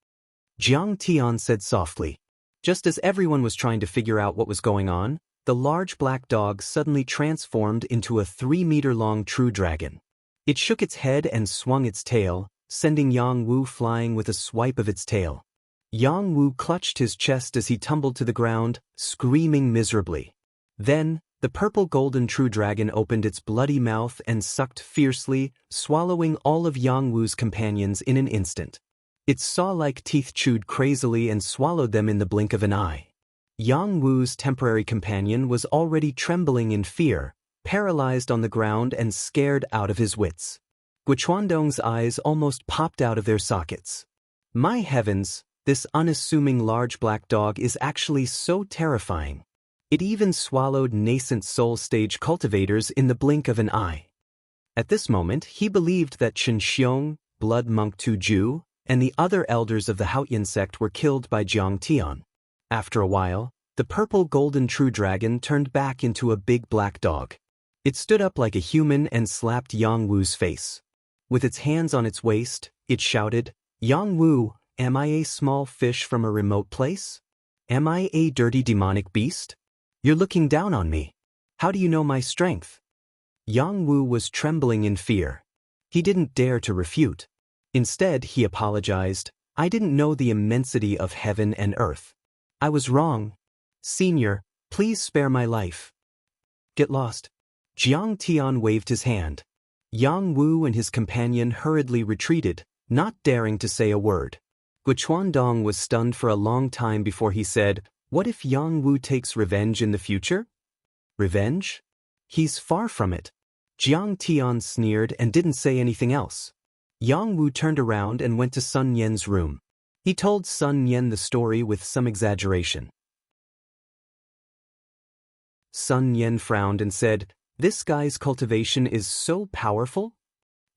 Jiang Tian said softly. Just as everyone was trying to figure out what was going on, the large black dog suddenly transformed into a 3-meter-long true dragon. It shook its head and swung its tail, sending Yang Wu flying with a swipe of its tail. Yang Wu clutched his chest as he tumbled to the ground, screaming miserably. Then, the purple golden true dragon opened its bloody mouth and sucked fiercely, swallowing all of Yang Wu's companions in an instant. Its saw-like teeth chewed crazily and swallowed them in the blink of an eye. Yang Wu's temporary companion was already trembling in fear, paralyzed on the ground and scared out of his wits. Guochuandong's eyes almost popped out of their sockets. My heavens, this unassuming large black dog is actually so terrifying. It even swallowed nascent soul stage cultivators in the blink of an eye. At this moment, he believed that Chen Xiong, Blood Monk Tuju, and the other elders of the Haoyan sect were killed by Jiang Tian. After a while, the purple golden true dragon turned back into a big black dog. It stood up like a human and slapped Yang Wu's face. With its hands on its waist, it shouted, "Yang Wu, am I a small fish from a remote place? Am I a dirty demonic beast? You're looking down on me. How do you know my strength?" Yang Wu was trembling in fear. He didn't dare to refute. Instead, he apologized, "I didn't know the immensity of heaven and earth. I was wrong. Senior, please spare my life. Get lost. Jiang Tian waved his hand. Yang Wu and his companion hurriedly retreated, not daring to say a word. Guchuandong was stunned for a long time before he said, "What if Yang Wu takes revenge in the future?" Revenge? He's far from it. Jiang Tian sneered and didn't say anything else. Yang Wu turned around and went to Sun Yan's room. He told Sun Yan the story with some exaggeration. Sun Yan frowned and said, "This guy's cultivation is so powerful?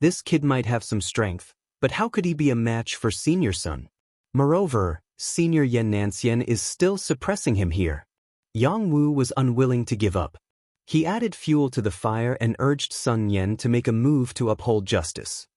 This kid might have some strength, but how could he be a match for Senior Sun? Moreover, Senior Xianxia is still suppressing him here." Yang Wu was unwilling to give up. He added fuel to the fire and urged Sun Yan to make a move to uphold justice.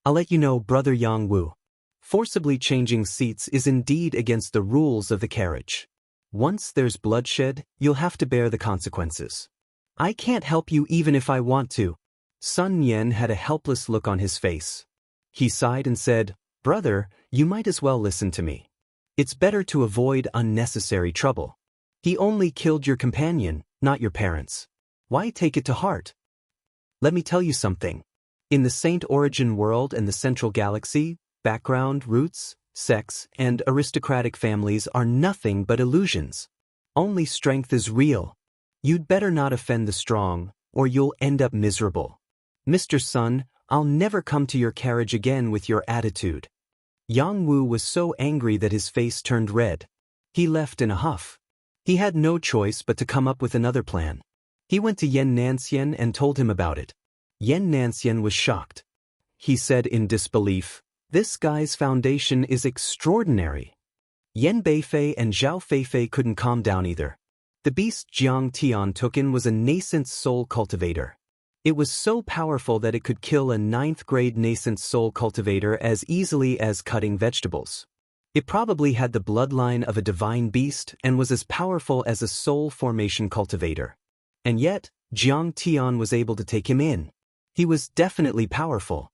"I'll let you know, brother Yang Wu. Forcibly changing seats is indeed against the rules of the carriage. Once there's bloodshed, you'll have to bear the consequences. I can't help you even if I want to." Sun Yan had a helpless look on his face. He sighed and said, "Brother, you might as well listen to me. It's better to avoid unnecessary trouble. He only killed your companion, not your parents. Why take it to heart? Let me tell you something. In the Saint Origin world and the Central Galaxy, background, roots, sex, and aristocratic families are nothing but illusions. Only strength is real. You'd better not offend the strong, or you'll end up miserable. Mr. Sun, I'll never come to your carriage again with your attitude." Yang Wu was so angry that his face turned red. He left in a huff. He had no choice but to come up with another plan. He went to Yan Nanxian and told him about it. Yan Nanxian was shocked. He said in disbelief, "This guy's foundation is extraordinary." Yan Beifei and Zhao Feifei couldn't calm down either. The beast Jiang Tian took in was a nascent soul cultivator. It was so powerful that it could kill a 9th-grade nascent soul cultivator as easily as cutting vegetables. It probably had the bloodline of a divine beast and was as powerful as a soul formation cultivator. And yet, Jiang Tian was able to take him in. He was definitely powerful.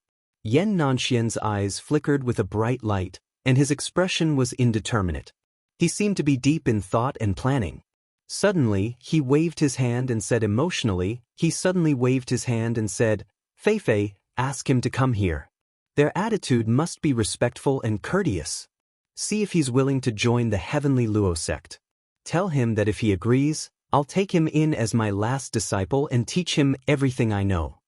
Yan Nanxian's eyes flickered with a bright light, and his expression was indeterminate. He seemed to be deep in thought and planning. Suddenly, he waved his hand and said, "Feifei, ask him to come here. Their attitude must be respectful and courteous. See if he's willing to join the Heavenly Luo sect. Tell him that if he agrees, I'll take him in as my last disciple and teach him everything I know."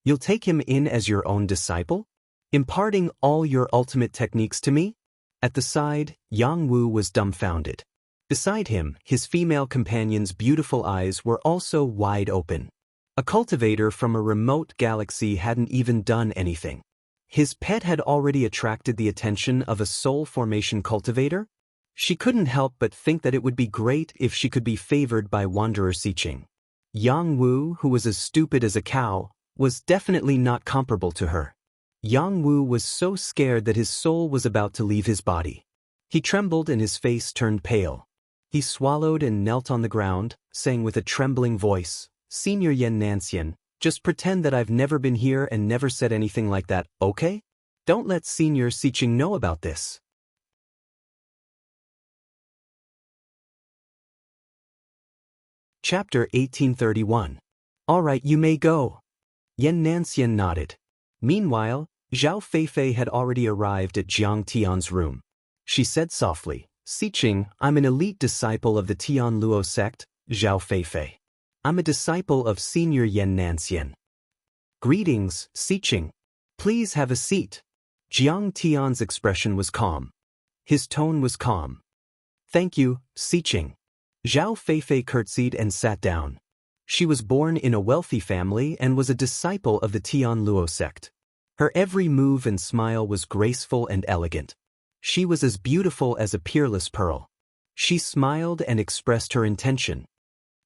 "You'll take him in as your own disciple? Imparting all your ultimate techniques to me?" At the side, Yang Wu was dumbfounded. Beside him, his female companion's beautiful eyes were also wide open. A cultivator from a remote galaxy hadn't even done anything. His pet had already attracted the attention of a soul formation cultivator? She couldn't help but think that it would be great if she could be favored by Wanderer Xiqing. Yang Wu, who was as stupid as a cow, was definitely not comparable to her. Yang Wu was so scared that his soul was about to leave his body. He trembled and his face turned pale. He swallowed and knelt on the ground, saying with a trembling voice, "Senior Yan Nanxian, just pretend that I've never been here and never said anything like that, okay? Don't let Senior Xiqing know about this." Chapter 1831. "All right, you may go." Yan Nanxian nodded. Meanwhile, Zhao Feifei had already arrived at Jiang Tian's room. She said softly, "Xiqing, I'm an elite disciple of the Tian Luo sect, Zhao Feifei. I'm a disciple of Senior Yan Nanxian." "Greetings, Xiqing. Please have a seat." Jiang Tian's expression was calm. His tone was calm. "Thank you, Xiqing." Zhao Feifei curtsied and sat down. She was born in a wealthy family and was a disciple of the Tian Luo sect. Her every move and smile was graceful and elegant. She was as beautiful as a peerless pearl. She smiled and expressed her intention.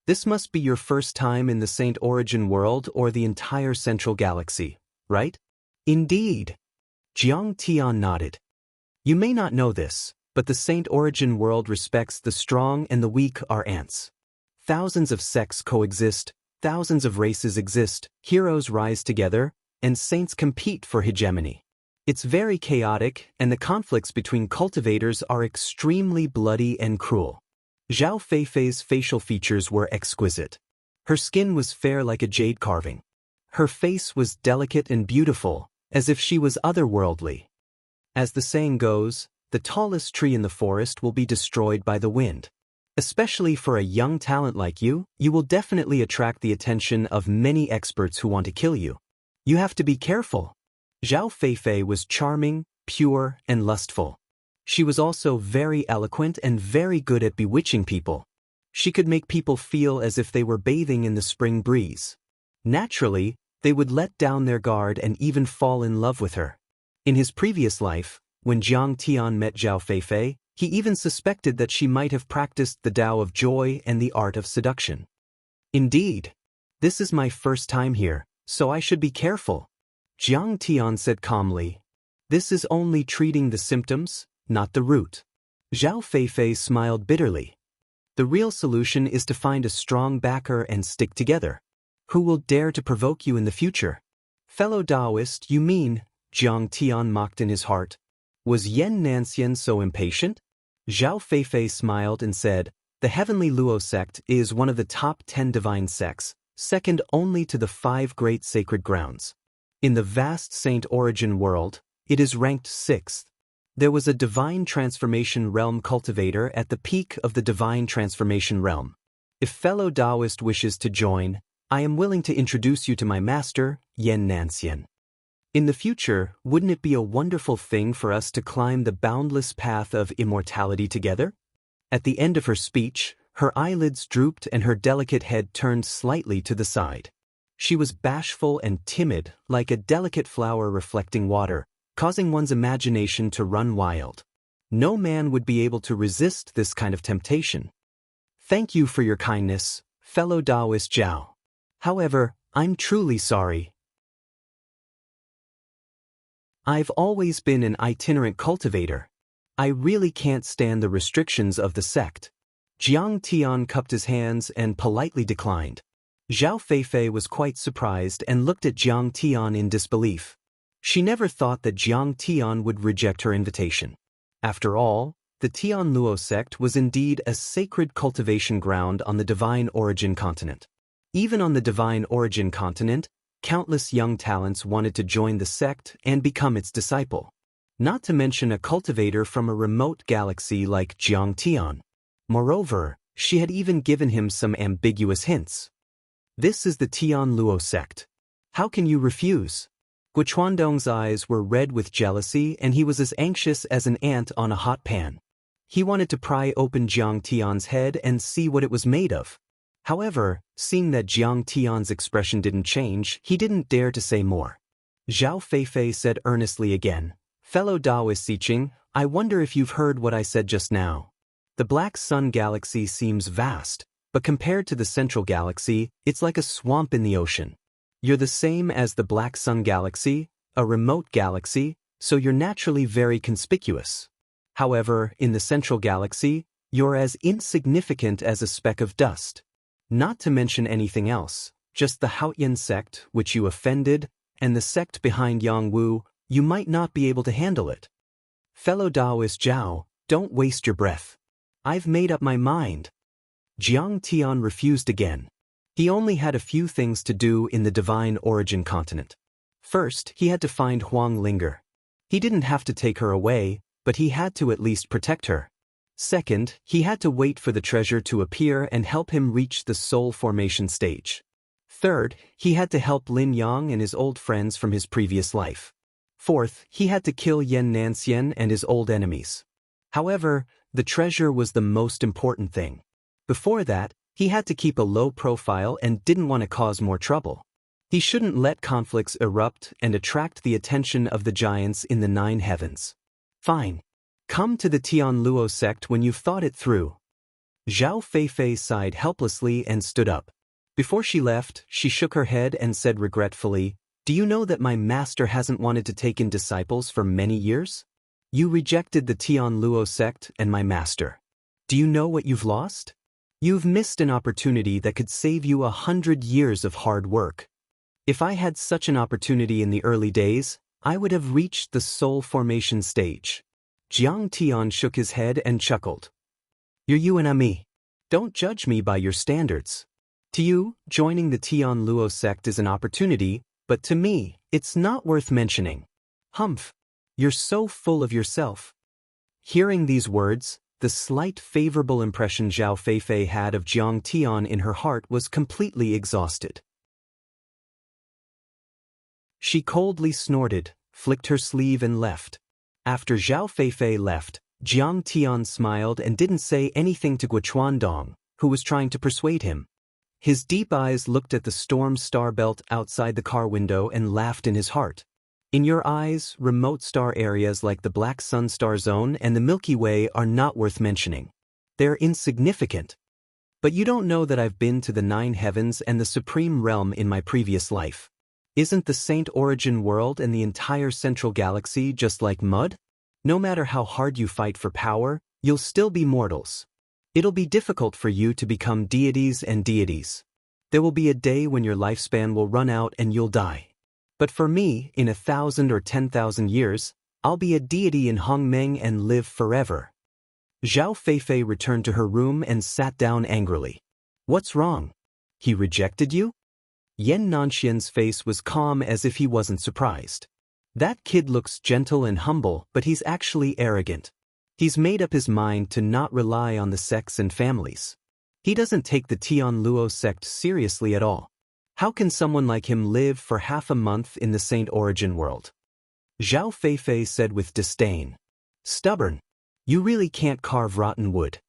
"This must be your first time in the Saint Origin world or the entire Central Galaxy, right?" "Indeed." Jiang Tian nodded. "You may not know this, but the Saint Origin world respects the strong and the weak are ants. Thousands of sects coexist, thousands of races exist, heroes rise together, and saints compete for hegemony. It's very chaotic, and the conflicts between cultivators are extremely bloody and cruel. Zhao Feifei's facial features were exquisite. Her skin was fair like a jade carving. Her face was delicate and beautiful, as if she was otherworldly. As the saying goes, the tallest tree in the forest will be destroyed by the wind. Especially for a young talent like you, you will definitely attract the attention of many experts who want to kill you. You have to be careful. Zhao Feifei was charming, pure, and lustful. She was also very eloquent and very good at bewitching people. She could make people feel as if they were bathing in the spring breeze. Naturally, they would let down their guard and even fall in love with her. In his previous life, when Jiang Tian met Zhao Feifei, he even suspected that she might have practiced the Tao of joy and the art of seduction. Indeed. This is my first time here, so I should be careful. Jiang Tian said calmly. This is only treating the symptoms, not the root. Zhao Feifei smiled bitterly. The real solution is to find a strong backer and stick together. Who will dare to provoke you in the future? Fellow Daoist, you mean? Jiang Tian mocked in his heart. Was Yen Nanxian so impatient? Zhao Feifei smiled and said, the Heavenly Luo sect is one of the top 10 divine sects, second only to the 5 great sacred grounds. In the vast Saint Origin world, it is ranked 6th. There was a divine transformation realm cultivator at the peak of the divine transformation realm. If fellow Daoist wishes to join, I am willing to introduce you to my master, Yen Nanxian. In the future, wouldn't it be a wonderful thing for us to climb the boundless path of immortality together? At the end of her speech, her eyelids drooped and her delicate head turned slightly to the side. She was bashful and timid, like a delicate flower reflecting water, causing one's imagination to run wild. No man would be able to resist this kind of temptation. Thank you for your kindness, fellow Daoist Zhao. However, I'm truly sorry. I've always been an itinerant cultivator. I really can't stand the restrictions of the sect. Jiang Tian cupped his hands and politely declined. Zhao Feifei was quite surprised and looked at Jiang Tian in disbelief. She never thought that Jiang Tian would reject her invitation. After all, the Tian Luo sect was indeed a sacred cultivation ground on the Divine Origin continent. Even on the Divine Origin continent, countless young talents wanted to join the sect and become its disciple. Not to mention a cultivator from a remote galaxy like Jiang Tian. Moreover, she had even given him some ambiguous hints. This is the Tian Luo sect. How can you refuse? Guochuandong's eyes were red with jealousy and he was as anxious as an ant on a hot pan. He wanted to pry open Jiang Tian's head and see what it was made of. However, seeing that Jiang Tian's expression didn't change, he didn't dare to say more. Zhao Feifei said earnestly again, fellow Daoist Xiqing, I wonder if you've heard what I said just now. The Black Sun galaxy seems vast, but compared to the Central galaxy, it's like a swamp in the ocean. You're the same as the Black Sun galaxy, a remote galaxy, so you're naturally very conspicuous. However, in the Central galaxy, you're as insignificant as a speck of dust. Not to mention anything else, just the Haoyan sect, which you offended, and the sect behind Yang Wu, you might not be able to handle it. Fellow Daoist Zhao, don't waste your breath. I've made up my mind. Jiang Tian refused again. He only had a few things to do in the Divine Origin continent. First, he had to find Wang Lin. He didn't have to take her away, but he had to at least protect her. Second, he had to wait for the treasure to appear and help him reach the soul formation stage. Third, he had to help Lin Yang and his old friends from his previous life. Fourth, he had to kill Yen Nanxian and his old enemies. However, the treasure was the most important thing. Before that, he had to keep a low profile and didn't want to cause more trouble. He shouldn't let conflicts erupt and attract the attention of the giants in the 9 heavens. Fine. Come to the Tian Luo sect when you've thought it through. Zhao Feifei sighed helplessly and stood up. Before she left, she shook her head and said regretfully, do you know that my master hasn't wanted to take in disciples for many years? You rejected the Tian Luo sect and my master. Do you know what you've lost? You've missed an opportunity that could save you 100 years of hard work. If I had such an opportunity in the early days, I would have reached the soul formation stage. Jiang Tian shook his head and chuckled. You're you and I'm me. Don't judge me by your standards. To you, joining the Tian Luo sect is an opportunity, but to me, it's not worth mentioning. Humph. You're so full of yourself. Hearing these words, the slight favorable impression Zhao Feifei had of Jiang Tian in her heart was completely exhausted. She coldly snorted, flicked her sleeve and left. After Zhao Feifei left, Jiang Tian smiled and didn't say anything to Guochuandong, who was trying to persuade him. His deep eyes looked at the storm star belt outside the car window and laughed in his heart. In your eyes, remote star areas like the Black Sun Star Zone and the Milky Way are not worth mentioning. They're insignificant. But you don't know that I've been to the 9 heavens and the supreme realm in my previous life. Isn't the Saint Origin world and the entire central galaxy just like mud? No matter how hard you fight for power, you'll still be mortals. It'll be difficult for you to become deities and deities. There will be a day when your lifespan will run out and you'll die. But for me, in 1,000 or 10,000 years, I'll be a deity in Hongmeng and live forever. Zhao Feifei returned to her room and sat down angrily. What's wrong? He rejected you? Yan Nanxian's face was calm as if he wasn't surprised. That kid looks gentle and humble, but he's actually arrogant. He's made up his mind to not rely on the sects and families. He doesn't take the Tian Luo sect seriously at all. How can someone like him live for half a month in the Saint Origin world? Zhao Feifei said with disdain. Stubborn. You really can't carve rotten wood.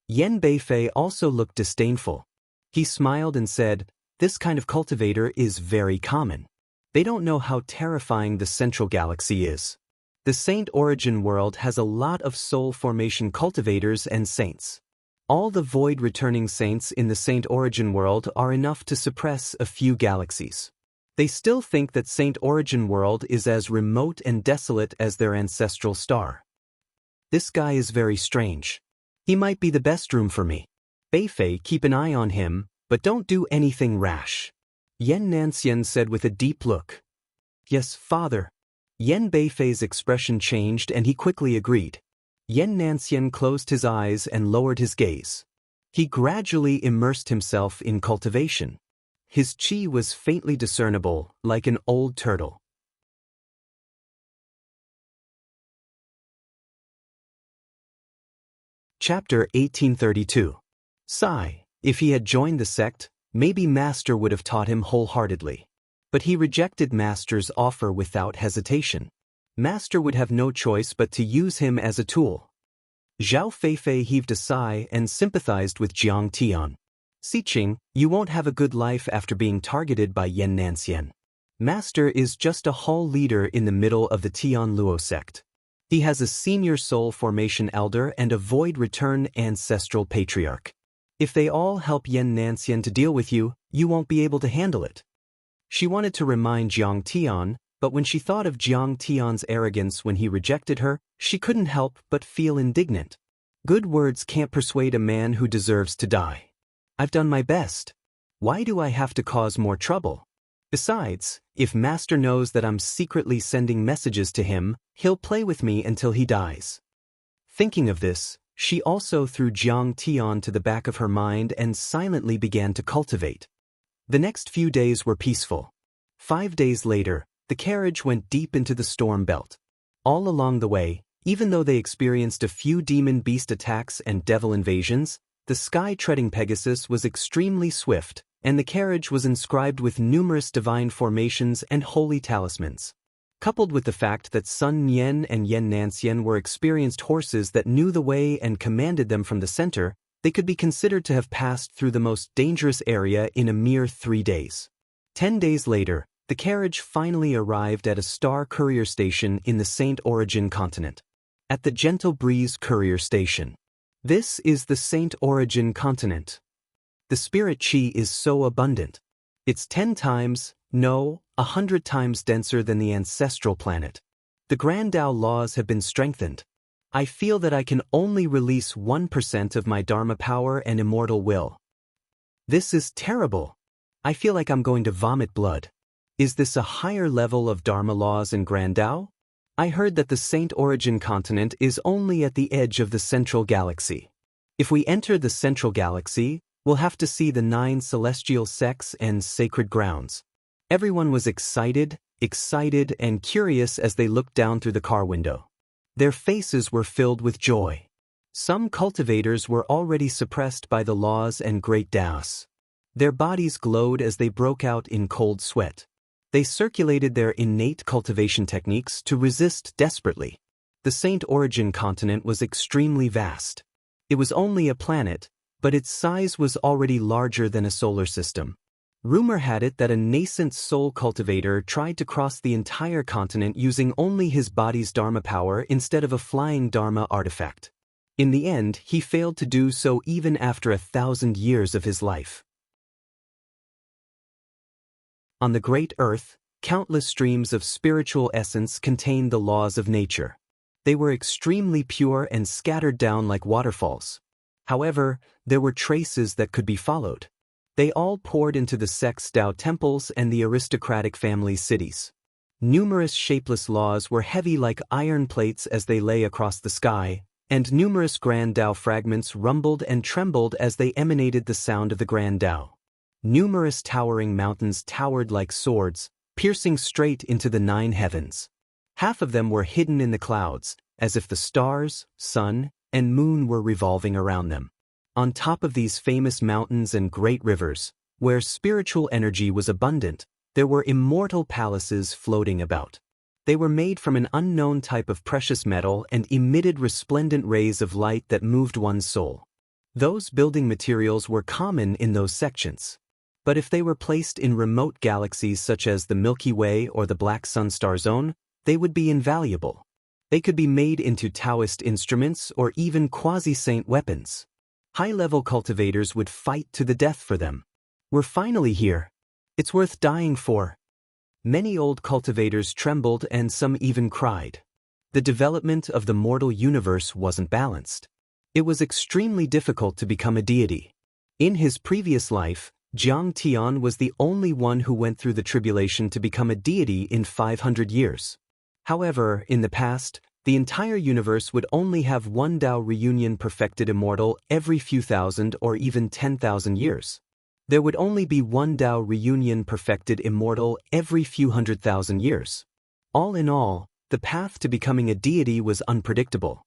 Yan Beifei also looked disdainful. He smiled and said, this kind of cultivator is very common. They don't know how terrifying the central galaxy is. The Saint Origin world has a lot of soul formation cultivators and saints. All the void-returning saints in the Saint Origin world are enough to suppress a few galaxies. They still think that Saint Origin world is as remote and desolate as their ancestral star. This guy is very strange. He might be the best room for me. Beifei, keep an eye on him, but don't do anything rash. Yan Nanxian said with a deep look. Yes, father. Yan Beifei's expression changed and he quickly agreed. Yan Nanxian closed his eyes and lowered his gaze. He gradually immersed himself in cultivation. His qi was faintly discernible, like an old turtle. Chapter 1832. Sigh. If he had joined the sect, maybe Master would have taught him wholeheartedly. But he rejected Master's offer without hesitation. Master would have no choice but to use him as a tool. Zhao Feifei heaved a sigh and sympathized with Jiang Tian. Siqing, you won't have a good life after being targeted by Yan Nanxian. Master is just a hall leader in the middle of the Tian Luo sect. He has a senior soul formation elder and a void return ancestral patriarch. If they all help Yan Nanxian to deal with you, you won't be able to handle it. She wanted to remind Jiang Tian, but when she thought of Jiang Tian's arrogance when he rejected her, she couldn't help but feel indignant. Good words can't persuade a man who deserves to die. I've done my best. Why do I have to cause more trouble? Besides, if Master knows that I'm secretly sending messages to him, he'll play with me until he dies. Thinking of this, she also threw Jiang Tian to the back of her mind and silently began to cultivate. The next few days were peaceful. 5 days later, the carriage went deep into the storm belt. All along the way, even though they experienced a few demon beast attacks and devil invasions, the sky-treading Pegasus was extremely swift, and the carriage was inscribed with numerous divine formations and holy talismans. Coupled with the fact that Sun Nian and Yan Nanxian were experienced horses that knew the way and commanded them from the center, they could be considered to have passed through the most dangerous area in a mere 3 days. 10 days later, the carriage finally arrived at a star courier station in the Saint Origin continent. At the Gentle Breeze courier station. This is the Saint Origin continent. The spirit qi is so abundant. It's 10 times, no, 100 times denser than the ancestral planet. The Grand Tao laws have been strengthened. I feel that I can only release 1% of my Dharma power and immortal will. This is terrible. I feel like I'm going to vomit blood. Is this a higher level of Dharma laws in Grand Tao? I heard that the Saint Origin continent is only at the edge of the central galaxy. If we enter the central galaxy, we'll have to see the 9 celestial sects and sacred grounds. Everyone was excited and curious as they looked down through the car window. Their faces were filled with joy. Some cultivators were already suppressed by the laws and great Daoists. Their bodies glowed as they broke out in cold sweat. They circulated their innate cultivation techniques to resist desperately. The Saint Origin continent was extremely vast. It was only a planet, but its size was already larger than a solar system. Rumor had it that a nascent soul cultivator tried to cross the entire continent using only his body's Dharma power instead of a flying Dharma artifact. In the end, he failed to do so even after 1,000 years of his life. On the great earth, countless streams of spiritual essence contained the laws of nature. They were extremely pure and scattered down like waterfalls. However, there were traces that could be followed. They all poured into the sect's Dao temples and the aristocratic families' cities. Numerous shapeless laws were heavy like iron plates as they lay across the sky, and numerous Grand Dao fragments rumbled and trembled as they emanated the sound of the Grand Dao. Numerous towering mountains towered like swords, piercing straight into the 9 heavens. Half of them were hidden in the clouds, as if the stars, sun, and moon were revolving around them. On top of these famous mountains and great rivers, where spiritual energy was abundant, there were immortal palaces floating about. They were made from an unknown type of precious metal and emitted resplendent rays of light that moved one's soul. Those building materials were common in those sections. But if they were placed in remote galaxies such as the Milky Way or the Black Sun Star Zone, they would be invaluable. They could be made into Daoist instruments or even quasi-saint weapons. High-level cultivators would fight to the death for them. We're finally here. It's worth dying for. Many old cultivators trembled and some even cried. The development of the mortal universe wasn't balanced. It was extremely difficult to become a deity. In his previous life, Jiang Tian was the only one who went through the tribulation to become a deity in 500 years. However, in the past, the entire universe would only have one Dao reunion perfected immortal every few thousand or even 10,000 years. There would only be one Dao reunion perfected immortal every few 100,000 years. All in all, the path to becoming a deity was unpredictable.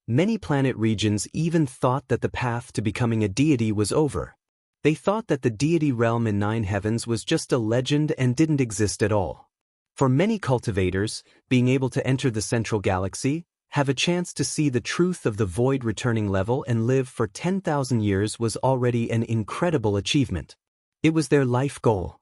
Many planet regions even thought that the path to becoming a deity was over. They thought that the deity realm in 9 heavens was just a legend and didn't exist at all. For many cultivators, being able to enter the central galaxy, have a chance to see the truth of the void returning level and live for 10,000 years was already an incredible achievement. It was their life goal.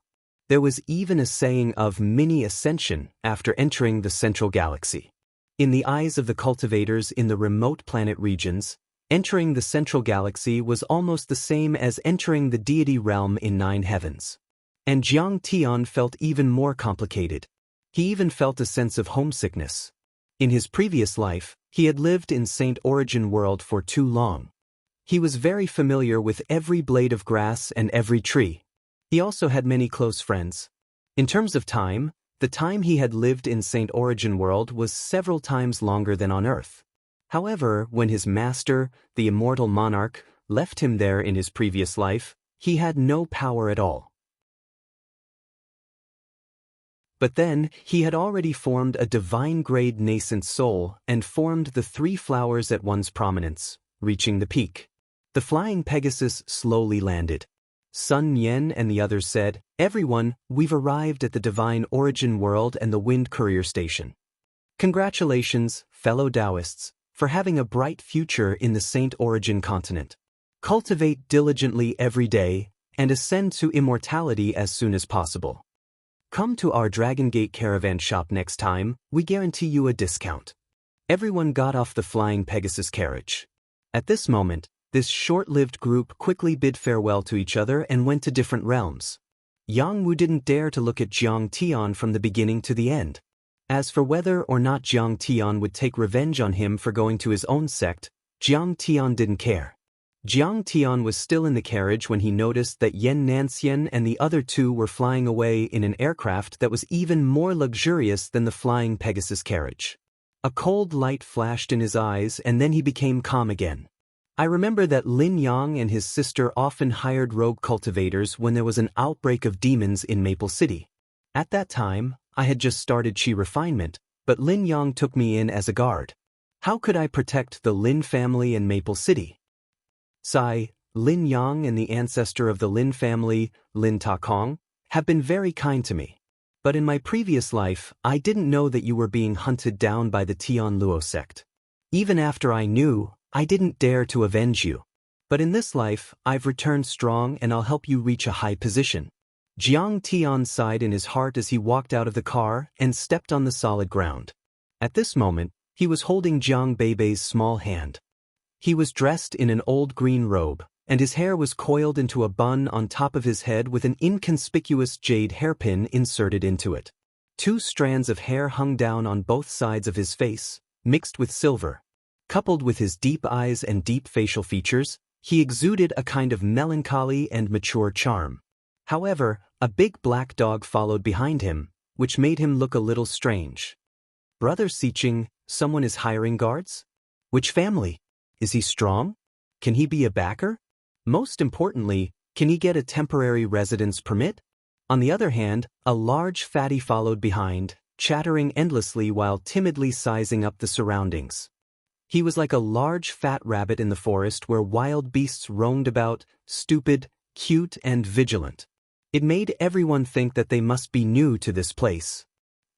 There was even a saying of mini-ascension after entering the central galaxy. In the eyes of the cultivators in the remote planet regions, entering the central galaxy was almost the same as entering the deity realm in 9 heavens. And Jiang Tian felt even more complicated. He even felt a sense of homesickness. In his previous life, he had lived in Saint Origin world for too long. He was very familiar with every blade of grass and every tree. He also had many close friends. In terms of time, the time he had lived in Saint Origin world was several times longer than on Earth. However, when his master, the immortal monarch, left him there in his previous life, he had no power at all. But then, he had already formed a divine-grade nascent soul and formed the 3 flowers at one's prominence, reaching the peak. The flying Pegasus slowly landed. Sun Yen and the others said, "Everyone, we've arrived at the divine origin world and the wind courier station. Congratulations, fellow Daoists, for having a bright future in the Saint Origin continent. Cultivate diligently every day and ascend to immortality as soon as possible. Come to our Dragon Gate caravan shop next time, we guarantee you a discount." Everyone got off the flying Pegasus carriage. At this moment, this short-lived group quickly bid farewell to each other and went to different realms. Yang Wu didn't dare to look at Jiang Tian from the beginning to the end. As for whether or not Jiang Tian would take revenge on him for going to his own sect, Jiang Tian didn't care. Jiang Tian was still in the carriage when he noticed that Yan Nanxian and the other 2 were flying away in an aircraft that was even more luxurious than the flying Pegasus carriage. A cold light flashed in his eyes and then he became calm again. I remember that Lin Yang and his sister often hired rogue cultivators when there was an outbreak of demons in Maple City. At that time, I had just started Qi refinement, but Lin Yang took me in as a guard. How could I protect the Lin family in Maple City? Sai, Lin Yang and the ancestor of the Lin family, Lin Takong, have been very kind to me. But in my previous life, I didn't know that you were being hunted down by the Tian Luo sect. Even after I knew, I didn't dare to avenge you. But in this life, I've returned strong and I'll help you reach a high position. Jiang Tian sighed in his heart as he walked out of the car and stepped on the solid ground. At this moment, he was holding Jiang Beibei's small hand. He was dressed in an old green robe, and his hair was coiled into a bun on top of his head with an inconspicuous jade hairpin inserted into it. 2 strands of hair hung down on both sides of his face, mixed with silver. Coupled with his deep eyes and deep facial features, he exuded a kind of melancholy and mature charm. However, a big black dog followed behind him, which made him look a little strange. Brother Xiqing, someone is hiring guards? Which family? Is he strong? Can he be a backer? Most importantly, can he get a temporary residence permit? On the other hand, a large fatty followed behind, chattering endlessly while timidly sizing up the surroundings. He was like a large fat rabbit in the forest where wild beasts roamed about, stupid, cute and vigilant. It made everyone think that they must be new to this place.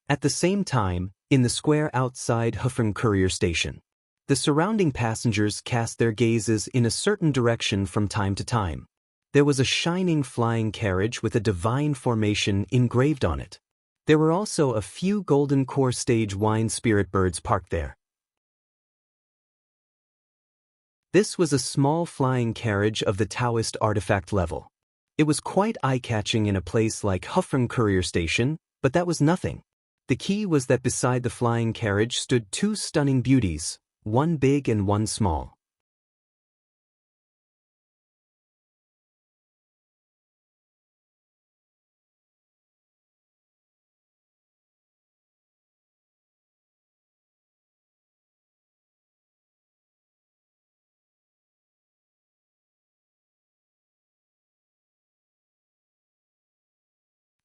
At the same time, in the square outside Hufeng Courier Station, the surrounding passengers cast their gazes in a certain direction from time to time. There was a shining flying carriage with a divine formation engraved on it. There were also a few golden core stage wine spirit birds parked there. This was a small flying carriage of the Daoist artifact level. It was quite eye-catching in a place like Hufeng Courier Station, but that was nothing. The key was that beside the flying carriage stood 2 stunning beauties, one big and one small.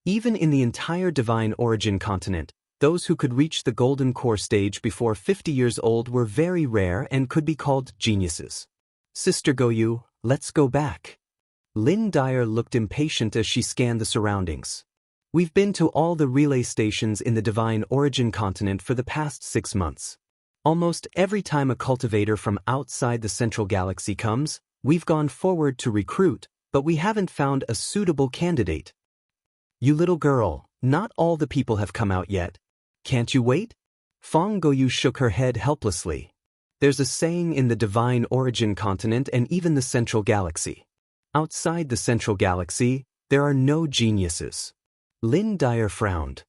Even in the entire Divine Origin continent, those who could reach the Golden Core stage before 50 years old were very rare and could be called geniuses. Sister Goyu, let's go back. Lin Dyer looked impatient as she scanned the surroundings. We've been to all the relay stations in the Divine Origin continent for the past 6 months. Almost every time a cultivator from outside the central galaxy comes, we've gone forward to recruit, but we haven't found a suitable candidate. You little girl, not all the people have come out yet. Can't you wait? Fang Goyu shook her head helplessly. There's a saying in the Divine Origin continent and even the Central Galaxy. Outside the Central Galaxy, there are no geniuses. Lin Dyer frowned.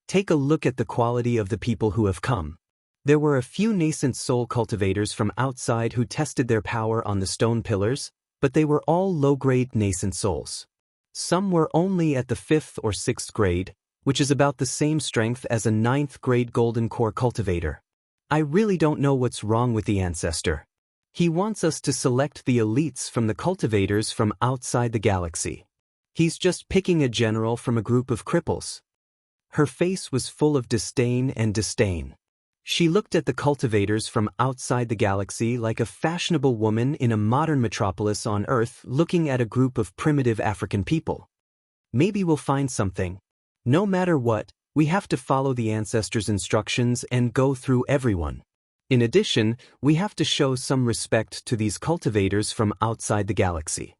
Take a look at the quality of the people who have come. There were a few nascent soul cultivators from outside who tested their power on the stone pillars, but they were all low-grade nascent souls. Some were only at the 5th or 6th grade, which is about the same strength as a 9th grade Golden Core cultivator. I really don't know what's wrong with the ancestor. He wants us to select the elites from the cultivators from outside the galaxy. He's just picking a general from a group of cripples. Her face was full of disdain and disdain. She looked at the cultivators from outside the galaxy like a fashionable woman in a modern metropolis on Earth looking at a group of primitive African people. Maybe we'll find something. No matter what, we have to follow the ancestors' instructions and go through everyone. In addition, we have to show some respect to these cultivators from outside the galaxy.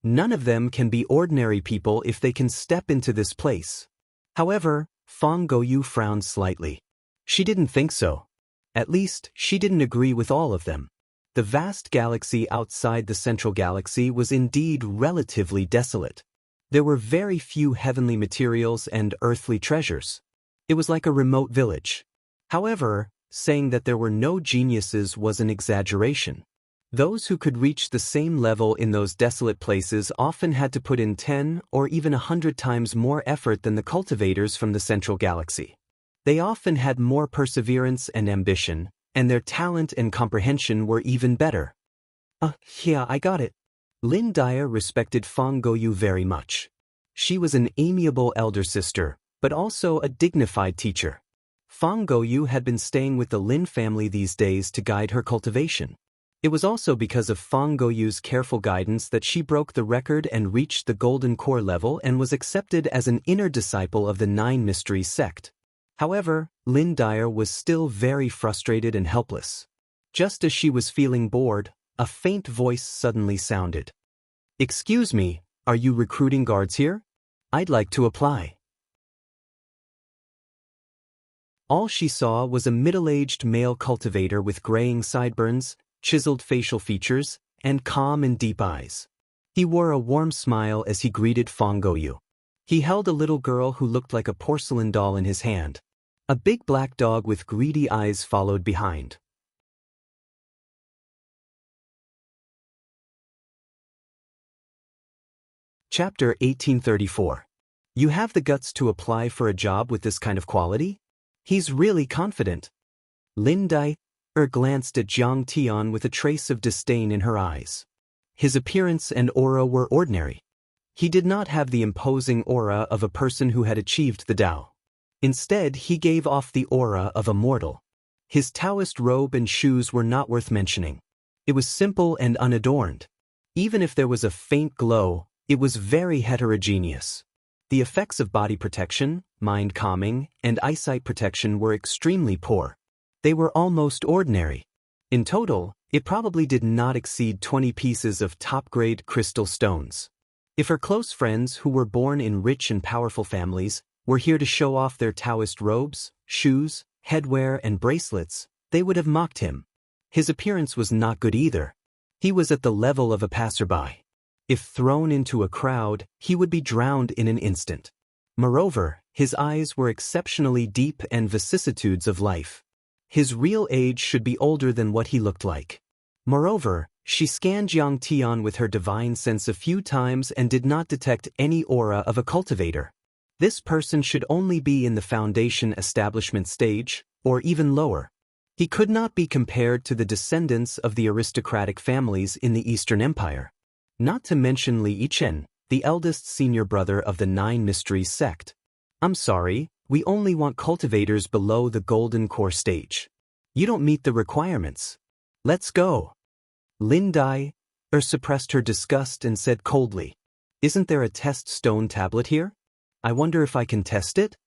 None of them can be ordinary people if they can step into this place. However, Fang Goyu frowned slightly. She didn't think so. At least, she didn't agree with all of them. The vast galaxy outside the central galaxy was indeed relatively desolate. There were very few heavenly materials and earthly treasures. It was like a remote village. However, saying that there were no geniuses was an exaggeration. Those who could reach the same level in those desolate places often had to put in 10 or even 100 times more effort than the cultivators from the central galaxy. They often had more perseverance and ambition, and their talent and comprehension were even better. Yeah, I got it. Lin Dai respected Fang Goyu very much. She was an amiable elder sister, but also a dignified teacher. Fang Goyu had been staying with the Lin family these days to guide her cultivation. It was also because of Fang Goyu's careful guidance that she broke the record and reached the Golden Core level and was accepted as an inner disciple of the Nine Mysteries sect. However, Lin Dai was still very frustrated and helpless. Just as she was feeling bored, a faint voice suddenly sounded. "Excuse me, are you recruiting guards here? I'd like to apply." All she saw was a middle-aged male cultivator with graying sideburns, chiseled facial features, and calm and deep eyes. He wore a warm smile as he greeted Fang Goyu. He held a little girl who looked like a porcelain doll in his hand. A big black dog with greedy eyes followed behind. Chapter 1834. You have the guts to apply for a job with this kind of quality? He's really confident. Lin Dai glanced at Jiang Tian with a trace of disdain in her eyes. His appearance and aura were ordinary. He did not have the imposing aura of a person who had achieved the Tao. Instead, he gave off the aura of a mortal. His Taoist robe and shoes were not worth mentioning. It was simple and unadorned. Even if there was a faint glow, it was very heterogeneous. The effects of body protection, mind calming, and eyesight protection were extremely poor. They were almost ordinary. In total, it probably did not exceed 20 pieces of top-grade crystal stones. If her close friends who were born in rich and powerful families were here to show off their Taoist robes, shoes, headwear, and bracelets, they would have mocked him. His appearance was not good either. He was at the level of a passerby. If thrown into a crowd, he would be drowned in an instant. Moreover, his eyes were exceptionally deep and vicissitudes of life. His real age should be older than what he looked like. Moreover, she scanned Jiang Tian with her divine sense a few times and did not detect any aura of a cultivator. This person should only be in the foundation establishment stage, or even lower. He could not be compared to the descendants of the aristocratic families in the Eastern Empire. Not to mention Li Yichen, the eldest senior brother of the Nine Mysteries sect. I'm sorry, we only want cultivators below the Golden Core stage. You don't meet the requirements. Let's go. Lin Dai suppressed her disgust and said coldly, "Isn't there a test stone tablet here? I wonder if I can test it?"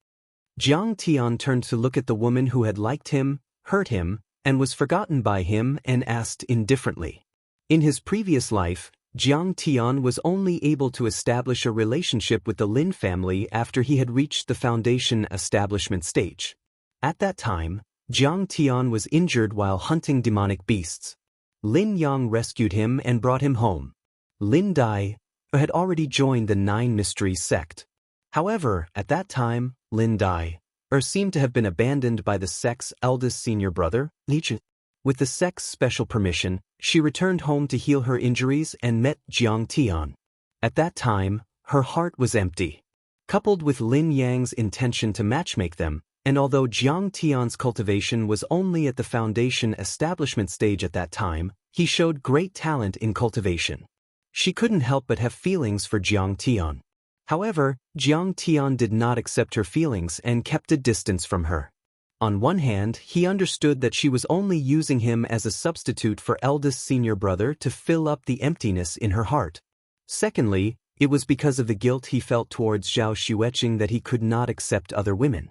Jiang Tian turned to look at the woman who had liked him, hurt him, and was forgotten by him and asked indifferently. In his previous life, Jiang Tian was only able to establish a relationship with the Lin family after he had reached the foundation establishment stage. At that time, Jiang Tian was injured while hunting demonic beasts. Lin Yang rescued him and brought him home. Lin Dai had already joined the Nine Mysteries sect. However, at that time, Lin Dai seemed to have been abandoned by the sect's eldest senior brother, Li Yichen. With the sect's special permission, she returned home to heal her injuries and met Jiang Tian. At that time, her heart was empty. Coupled with Lin Yang's intention to matchmake them, and although Jiang Tian's cultivation was only at the foundation establishment stage at that time, he showed great talent in cultivation. She couldn't help but have feelings for Jiang Tian. However, Jiang Tian did not accept her feelings and kept a distance from her. On one hand, he understood that she was only using him as a substitute for eldest senior brother to fill up the emptiness in her heart. Secondly, it was because of the guilt he felt towards Zhao Xueqing that he could not accept other women.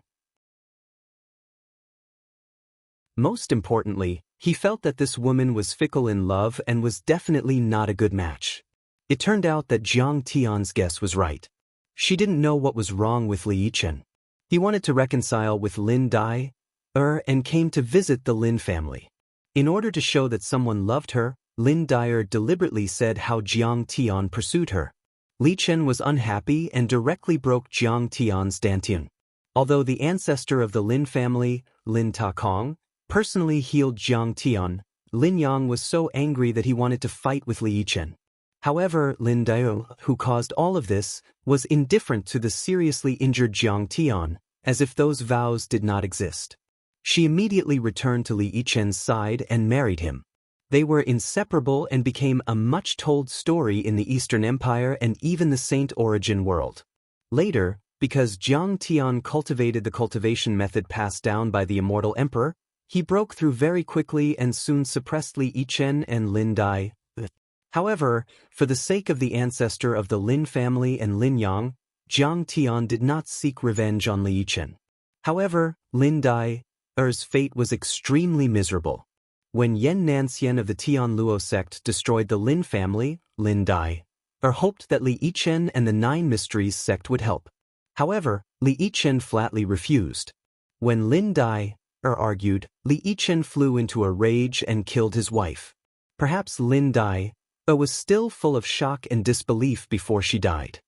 Most importantly, he felt that this woman was fickle in love and was definitely not a good match. It turned out that Jiang Tian's guess was right. She didn't know what was wrong with Li Yichen. He wanted to reconcile with Lin Dai, and came to visit the Lin family. In order to show that someone loved her, Lin Dai deliberately said how Jiang Tian pursued her. Li Yichen was unhappy and directly broke Jiang Tian's dantian. Although the ancestor of the Lin family, Lin Takong, personally healed Jiang Tian, Lin Yang was so angry that he wanted to fight with Li Yichen. However, Lin Dai, who caused all of this, was indifferent to the seriously injured Jiang Tian, as if those vows did not exist. She immediately returned to Li Yichen's side and married him. They were inseparable and became a much-told story in the Eastern Empire and even the Saint origin world. Later, because Jiang Tian cultivated the cultivation method passed down by the immortal emperor, he broke through very quickly and soon suppressed Li Yichen and Lin Dai. However, for the sake of the ancestor of the Lin family and Lin Yang, Jiang Tian did not seek revenge on Li Yichen. However, Lin Dai's fate was extremely miserable. When Yan Nanxian of the Tian Luo sect destroyed the Lin family, Lin Dai hoped that Li Yichen and the Nine Mysteries sect would help. However, Li Yichen flatly refused. When Lin Dai argued, Li Yichen flew into a rage and killed his wife. Perhaps Lin Dai was still full of shock and disbelief before she died.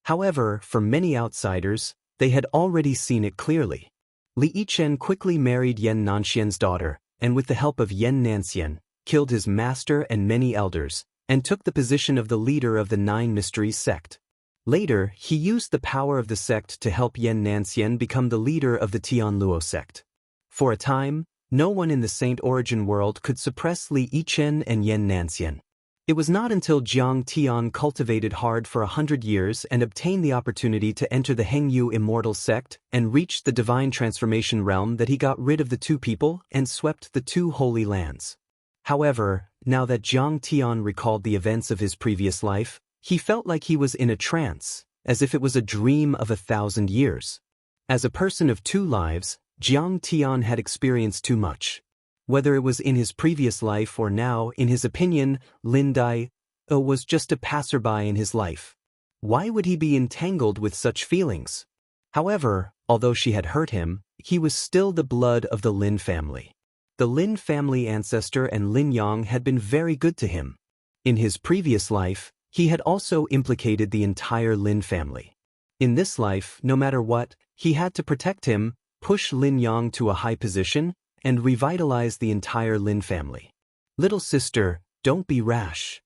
However, for many outsiders, they had already seen it clearly. Li Yichen quickly married Yan Nanxian's daughter, and with the help of Yan Nanxian, killed his master and many elders, and took the position of the leader of the Nine Mysteries sect. Later, he used the power of the sect to help Yan Nanxian become the leader of the Tian Luo sect. For a time, no one in the Saint origin world could suppress Li Yichen and Yan Nanxian. It was not until Jiang Tian cultivated hard for 100 years and obtained the opportunity to enter the Hengyu Immortal sect and reached the divine transformation realm that he got rid of the two people and swept the two holy lands. However, now that Jiang Tian recalled the events of his previous life, he felt like he was in a trance, as if it was a dream of 1,000 years. As a person of two lives, Jiang Tian had experienced too much. Whether it was in his previous life or now, in his opinion, Lin Dai was just a passerby in his life. Why would he be entangled with such feelings? However, although she had hurt him, he was still the blood of the Lin family. The Lin family ancestor and Lin Yang had been very good to him. In his previous life, he had also implicated the entire Lin family. In this life, no matter what, he had to protect him, push Lin Yang to a high position, and revitalize the entire Lin family. Little sister, don't be rash.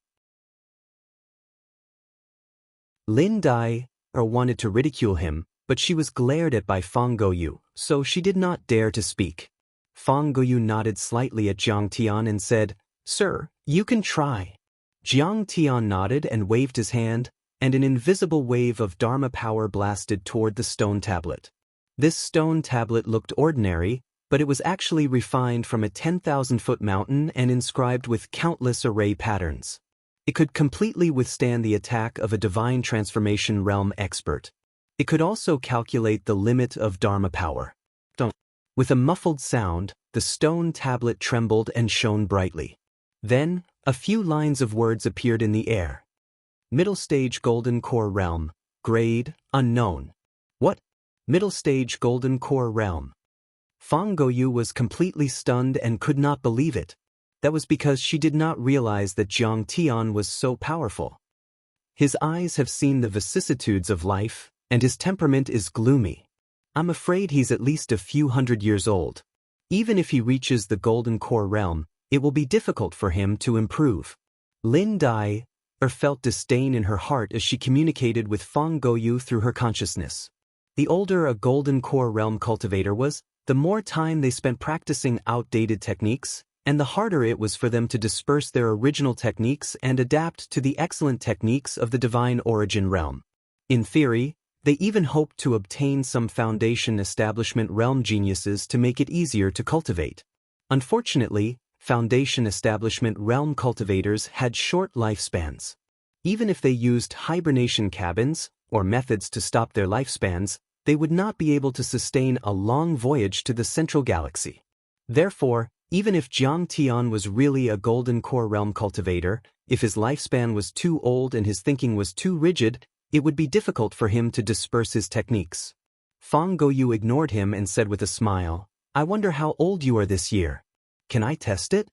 Lin Dai wanted to ridicule him, but she was glared at by Fang Guoyu, so she did not dare to speak. Fang Guoyu nodded slightly at Jiang Tian and said, "Sir, you can try." Jiang Tian nodded and waved his hand, and an invisible wave of Dharma power blasted toward the stone tablet. This stone tablet looked ordinary, but it was actually refined from a 10,000-foot mountain and inscribed with countless array patterns. It could completely withstand the attack of a divine transformation realm expert. It could also calculate the limit of Dharma power. With a muffled sound, the stone tablet trembled and shone brightly. Then, a few lines of words appeared in the air. Middle Stage Golden Core Realm. Grade, unknown. What? Middle Stage Golden Core Realm. Fang Guoyu was completely stunned and could not believe it. That was because she did not realize that Jiang Tian was so powerful. His eyes have seen the vicissitudes of life, and his temperament is gloomy. I'm afraid he's at least a few hundred years old. Even if he reaches the Golden Core Realm, it will be difficult for him to improve. Lin Dai felt disdain in her heart as she communicated with Fang Guoyu through her consciousness. The older a Golden Core Realm cultivator was, the more time they spent practicing outdated techniques, and the harder it was for them to disperse their original techniques and adapt to the excellent techniques of the divine origin realm. In theory, they even hoped to obtain some foundation establishment realm geniuses to make it easier to cultivate. Unfortunately, foundation establishment realm cultivators had short lifespans. Even if they used hibernation cabins or methods to stop their lifespans, they would not be able to sustain a long voyage to the central galaxy. Therefore, even if Jiang Tian was really a Golden Core Realm cultivator, if his lifespan was too old and his thinking was too rigid, it would be difficult for him to disperse his techniques. Fang Guoyu ignored him and said with a smile, "I wonder how old you are this year. Can I test it?"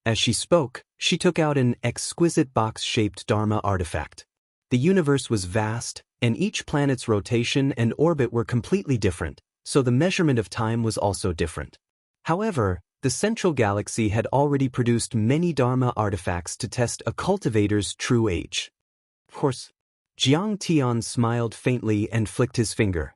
As she spoke, she took out an exquisite box-shaped Dharma artifact. The universe was vast, and each planet's rotation and orbit were completely different, so the measurement of time was also different. However, the central galaxy had already produced many Dharma artifacts to test a cultivator's true age. Of course, Jiang Tian smiled faintly and flicked his finger.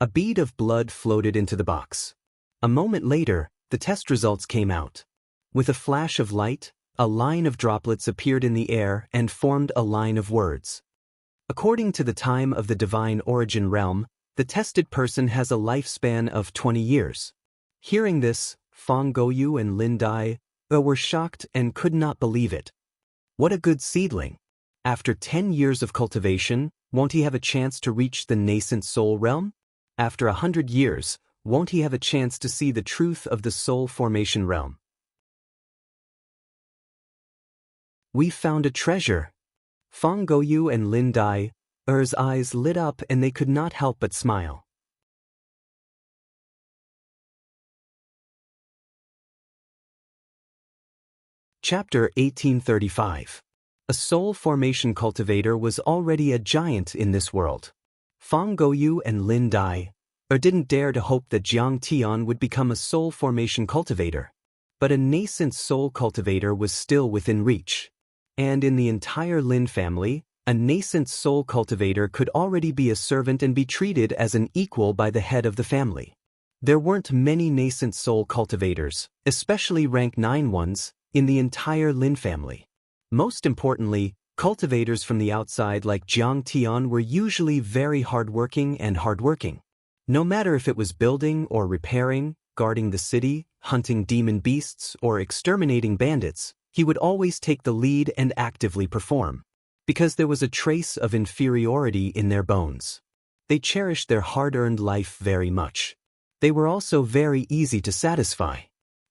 A bead of blood floated into the box. A moment later, the test results came out. With a flash of light, A line of droplets appeared in the air and formed a line of words. According to the time of the divine origin realm, the tested person has a lifespan of 20 years. Hearing this, Fang Gouyu and Lin Dai were shocked and could not believe it. What a good seedling! After 10 years of cultivation, won't he have a chance to reach the nascent soul realm? After 100 years, won't he have a chance to see the truth of the soul formation realm? We found a treasure! Fang Gouyu and Lin Dai's eyes lit up and they could not help but smile. Chapter 1835. A soul formation cultivator was already a giant in this world. Fang Gouyu and Lin Dai didn't dare to hope that Jiang Tian would become a soul formation cultivator. But a nascent soul cultivator was still within reach. And in the entire Lin family, a nascent soul cultivator could already be a servant and be treated as an equal by the head of the family. There weren't many nascent soul cultivators, especially rank 9 ones, in the entire Lin family. Most importantly, cultivators from the outside like Jiang Tian were usually very hardworking. No matter if it was building or repairing, guarding the city, hunting demon beasts, or exterminating bandits, he would always take the lead and actively perform. Because there was a trace of inferiority in their bones. They cherished their hard-earned life very much. They were also very easy to satisfy.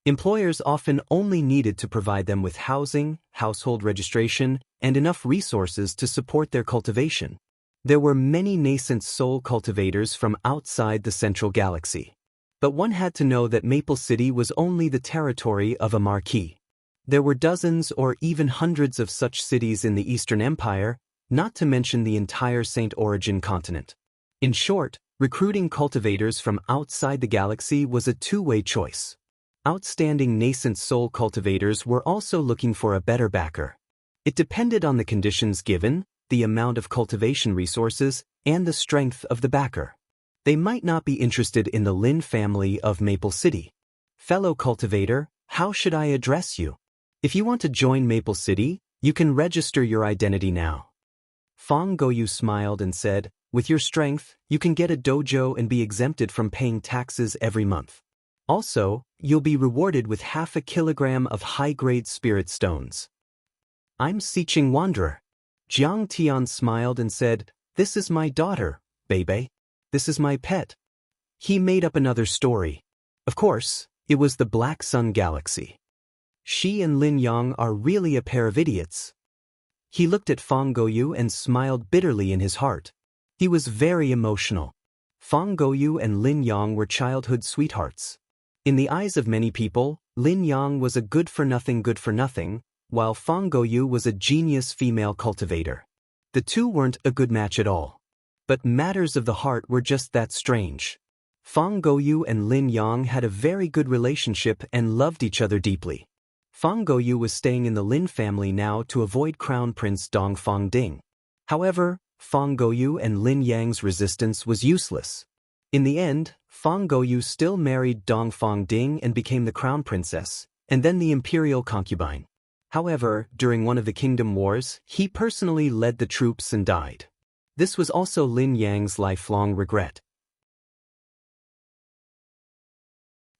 Employers often only needed to provide them with housing, household registration, and enough resources to support their cultivation. There were many nascent soul cultivators from outside the central galaxy. But one had to know that Maple City was only the territory of a marquis. There were dozens or even hundreds of such cities in the Eastern Empire, not to mention the entire Saint Origin continent. In short, recruiting cultivators from outside the galaxy was a two-way choice. Outstanding nascent soul cultivators were also looking for a better backer. It depended on the conditions given, the amount of cultivation resources, and the strength of the backer. They might not be interested in the Lin family of Maple City. Fellow cultivator, how should I address you? If you want to join Maple City, you can register your identity now. Fang Gouyu smiled and said, with your strength, you can get a dojo and be exempted from paying taxes every month. Also, you'll be rewarded with 1/2 kilogram of high-grade spirit stones. I'm Siqing Wanderer. Jiang Tian smiled and said, this is my daughter, Bebe. This is my pet. He made up another story. Of course, it was the Black Sun Galaxy. She and Lin Yang are really a pair of idiots. He looked at Fang Gouyu and smiled bitterly in his heart. He was very emotional. Fang Gouyu and Lin Yang were childhood sweethearts. In the eyes of many people, Lin Yang was a good-for-nothing, while Fang Gouyu was a genius female cultivator. The two weren't a good match at all. But matters of the heart were just that strange. Fang Gouyu and Lin Yang had a very good relationship and loved each other deeply. Fang Gouyu was staying in the Lin family now to avoid Crown Prince Dong Fangding. However, Fang Gouyu and Lin Yang's resistance was useless. In the end, Fang Gouyu still married Dong Fangding and became the crown princess, and then the imperial concubine. However, during one of the kingdom wars, he personally led the troops and died. This was also Lin Yang's lifelong regret.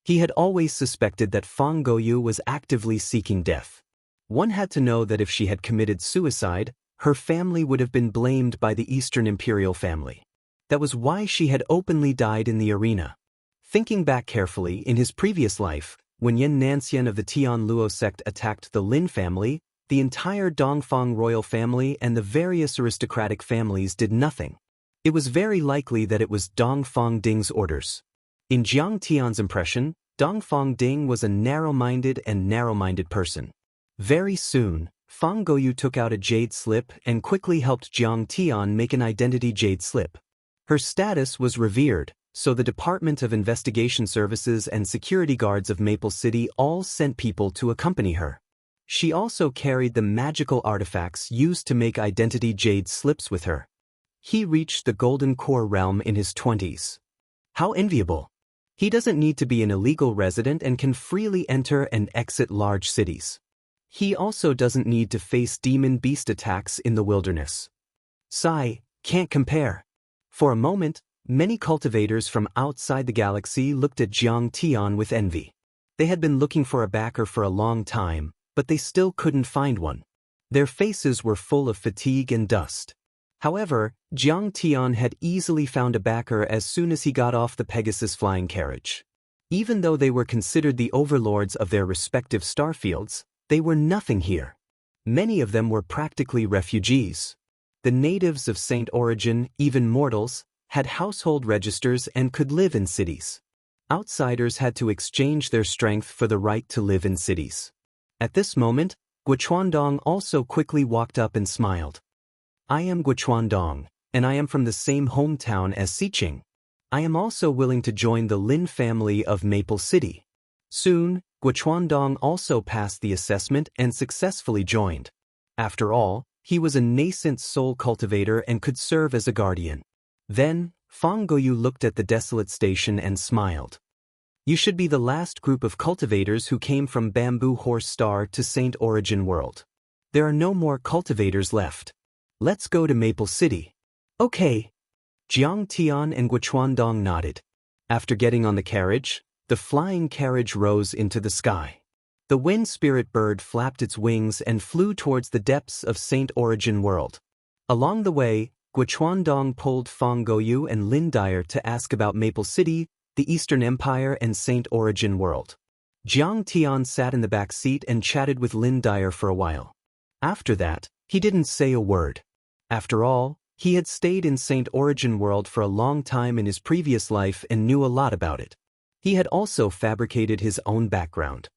He had always suspected that Fang Gouyu was actively seeking death. One had to know that if she had committed suicide, her family would have been blamed by the Eastern Imperial family. That was why she had openly died in the arena. Thinking back carefully, in his previous life, when Yan Nanxian of the Tian Luo sect attacked the Lin family, the entire Dongfang royal family and the various aristocratic families did nothing. It was very likely that it was Dong Fangding's orders. In Jiang Tian's impression, Dong Fangding was a narrow-minded person. Very soon, Fang Gouyu took out a jade slip and quickly helped Jiang Tian make an identity jade slip. Her status was revered, so the Department of Investigation Services and security guards of Maple City all sent people to accompany her. She also carried the magical artifacts used to make identity jade slips with her. He reached the Golden Core realm in his 20s. How enviable! He doesn't need to be an illegal resident and can freely enter and exit large cities. he also doesn't need to face demon beast attacks in the wilderness. Sigh, can't compare. For a moment, many cultivators from outside the galaxy looked at Jiang Tian with envy. They had been looking for a backer for a long time, but they still couldn't find one. Their faces were full of fatigue and dust. However, Jiang Tian had easily found a backer as soon as he got off the Pegasus flying carriage. Even though they were considered the overlords of their respective starfields, they were nothing here. Many of them were practically refugees. The natives of Saint Origin, even mortals, had household registers and could live in cities. Outsiders had to exchange their strength for the right to live in cities. At this moment, Guochuandong also quickly walked up and smiled. I am Guochuandong, and I am from the same hometown as Xiqing. I am also willing to join the Lin family of Maple City. Soon, Guochuandong also passed the assessment and successfully joined. After all, he was a nascent soul cultivator and could serve as a guardian. Then, Fang Goyu looked at the desolate station and smiled. You should be the last group of cultivators who came from Bamboo Horse Star to Saint Origin World. There are no more cultivators left. Let's go to Maple City. Okay. Jiang Tian and Guochuandong nodded. After getting on the carriage, the flying carriage rose into the sky. The wind spirit bird flapped its wings and flew towards the depths of Saint Origin World. Along the way, Guochuandong pulled Fang Goyu and Lin Dyer to ask about Maple City, the Eastern Empire and Saint Origin World. Jiang Tian sat in the back seat and chatted with Lin Dyer for a while. After that, he didn't say a word. After all, he had stayed in Saint Origin World for a long time in his previous life and knew a lot about it. He had also fabricated his own background.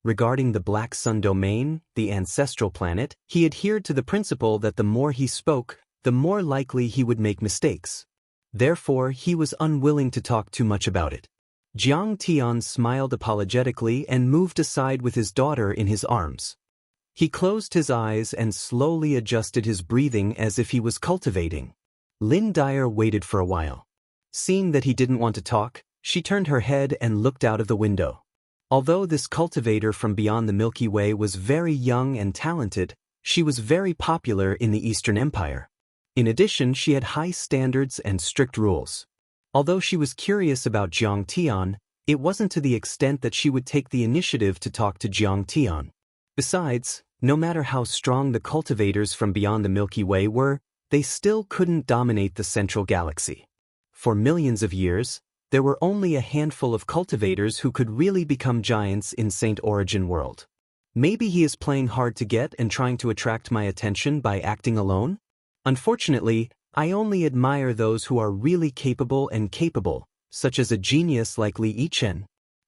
Regarding the Black Sun domain, the ancestral planet, he adhered to the principle that the more he spoke, the more likely he would make mistakes. Therefore, he was unwilling to talk too much about it. Jiang Tian smiled apologetically and moved aside with his daughter in his arms. He closed his eyes and slowly adjusted his breathing as if he was cultivating. Lin Dyer waited for a while. Seeing that he didn't want to talk, she turned her head and looked out of the window. Although this cultivator from beyond the Milky Way was very young and talented, she was very popular in the Eastern Empire. In addition, she had high standards and strict rules. Although she was curious about Jiang Tian, it wasn't to the extent that she would take the initiative to talk to Jiang Tian. Besides, no matter how strong the cultivators from beyond the Milky Way were, they still couldn't dominate the central galaxy. For millions of years, there were only a handful of cultivators who could really become giants in Saint Origin World. Maybe he is playing hard to get and trying to attract my attention by acting alone? Unfortunately, I only admire those who are really capable, such as a genius like Li Yichen.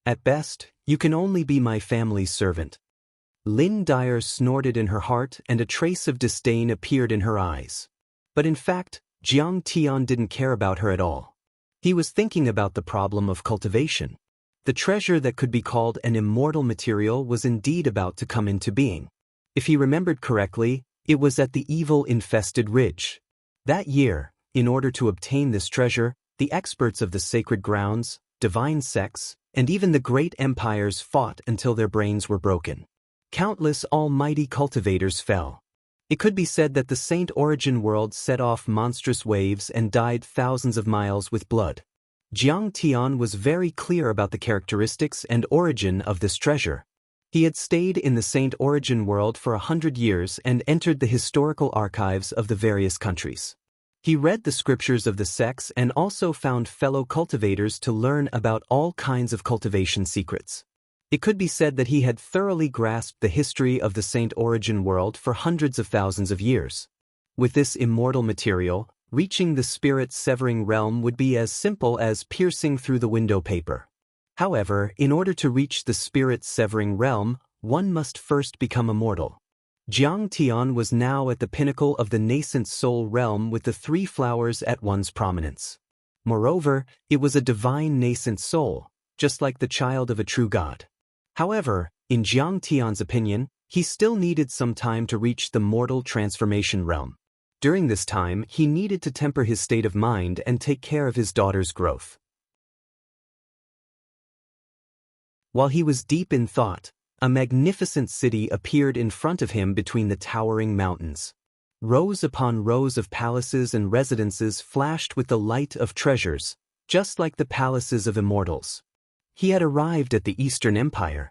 At best, you can only be my family's servant. Lin Dyer snorted in her heart and a trace of disdain appeared in her eyes. But in fact, Jiang Tian didn't care about her at all. He was thinking about the problem of cultivation. The treasure that could be called an immortal material was indeed about to come into being. If he remembered correctly, it was at the evil-infested ridge. That year, in order to obtain this treasure, the experts of the sacred grounds, divine sects, and even the great empires fought until their brains were broken. Countless almighty cultivators fell. It could be said that the Saint Origin World set off monstrous waves and dyed thousands of miles with blood. Jiang Tian was very clear about the characteristics and origin of this treasure. He had stayed in the Saint Origin World for 100 years and entered the historical archives of the various countries. He read the scriptures of the sects and also found fellow cultivators to learn about all kinds of cultivation secrets. It could be said that he had thoroughly grasped the history of the Saint Origin World for hundreds of thousands of years. With this immortal material, reaching the spirit-severing realm would be as simple as piercing through the window paper. However, in order to reach the spirit-severing realm, one must first become immortal. Jiang Tian was now at the pinnacle of the nascent soul realm with the three flowers at one's prominence. Moreover, it was a divine nascent soul, just like the child of a true god. However, in Jiang Tian's opinion, he still needed some time to reach the mortal transformation realm. During this time, he needed to temper his state of mind and take care of his daughter's growth. While he was deep in thought, a magnificent city appeared in front of him between the towering mountains. Rows upon rows of palaces and residences flashed with the light of treasures, just like the palaces of immortals. He had arrived at the Eastern Empire.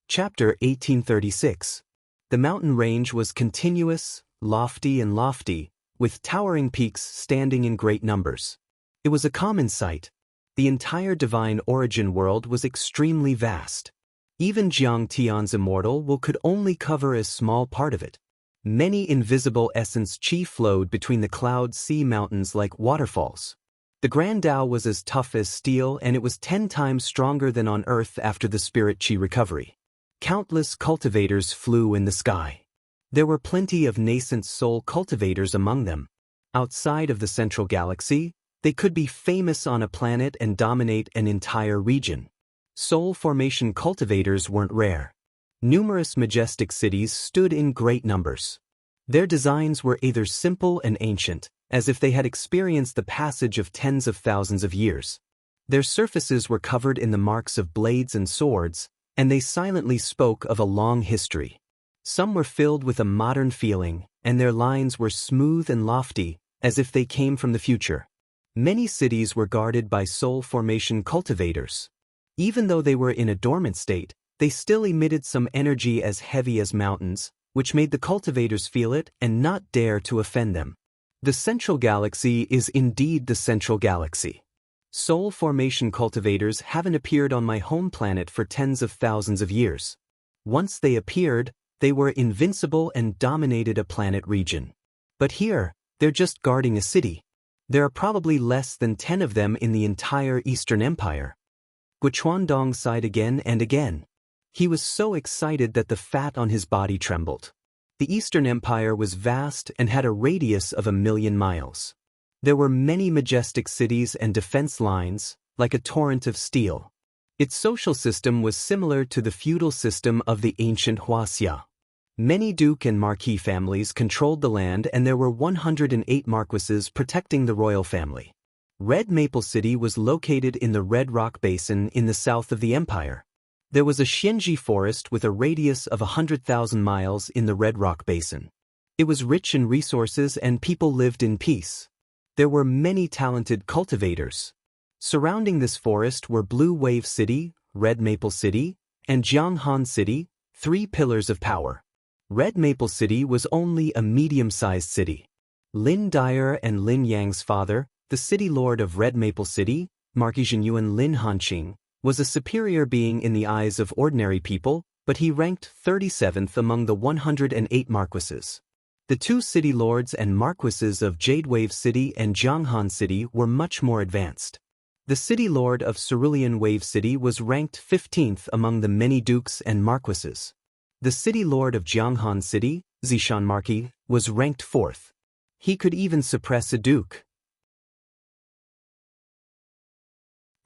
Chapter 1836. The mountain range was continuous, lofty, with towering peaks standing in great numbers. It was a common sight. The entire divine origin world was extremely vast. Even Jiang Tian's immortal will could only cover a small part of it. Many invisible essence chi flowed between the cloud sea mountains like waterfalls. The Grand Tao was as tough as steel, and it was 10 times stronger than on Earth after the spirit chi recovery. Countless cultivators flew in the sky. There were plenty of nascent soul cultivators among them. Outside of the central galaxy, they could be famous on a planet and dominate an entire region. Soul formation cultivators weren't rare. Numerous majestic cities stood in great numbers. Their designs were either simple and ancient, as if they had experienced the passage of tens of thousands of years. Their surfaces were covered in the marks of blades and swords, and they silently spoke of a long history. Some were filled with a modern feeling, and their lines were smooth and lofty, as if they came from the future. Many cities were guarded by soul formation cultivators. Even though they were in a dormant state, they still emitted some energy as heavy as mountains, which made the cultivators feel it and not dare to offend them. The central galaxy is indeed the central galaxy. Soul formation cultivators haven't appeared on my home planet for tens of thousands of years. Once they appeared, they were invincible and dominated a planet region. But here, they're just guarding a city. There are probably less than 10 of them in the entire Eastern Empire. Guchuandong sighed again and again. He was so excited that the fat on his body trembled. The Eastern Empire was vast and had a radius of 1,000,000 miles. There were many majestic cities and defense lines, like a torrent of steel. Its social system was similar to the feudal system of the ancient Wuxia. Many duke and marquis families controlled the land, and there were 108 marquises protecting the royal family. Red Maple City was located in the Red Rock Basin in the south of the empire. There was a Xianxia forest with a radius of 100,000 miles in the Red Rock Basin. It was rich in resources and people lived in peace. There were many talented cultivators. Surrounding this forest were Blue Wave City, Red Maple City, and Jianghan City, 3 pillars of power. Red Maple City was only a medium-sized city. Lin Dyer and Lin Yang's father, the city lord of Red Maple City, Marquis Zhenyuan Lin Hanqing, was a superior being in the eyes of ordinary people, but he ranked 37th among the 108 marquises. The 2 city lords and marquises of Jade Wave City and Jianghan City were much more advanced. The city lord of Cerulean Wave City was ranked 15th among the many dukes and marquises. The city lord of Jianghan City, Zishan Marquis, was ranked 4th. He could even suppress a duke.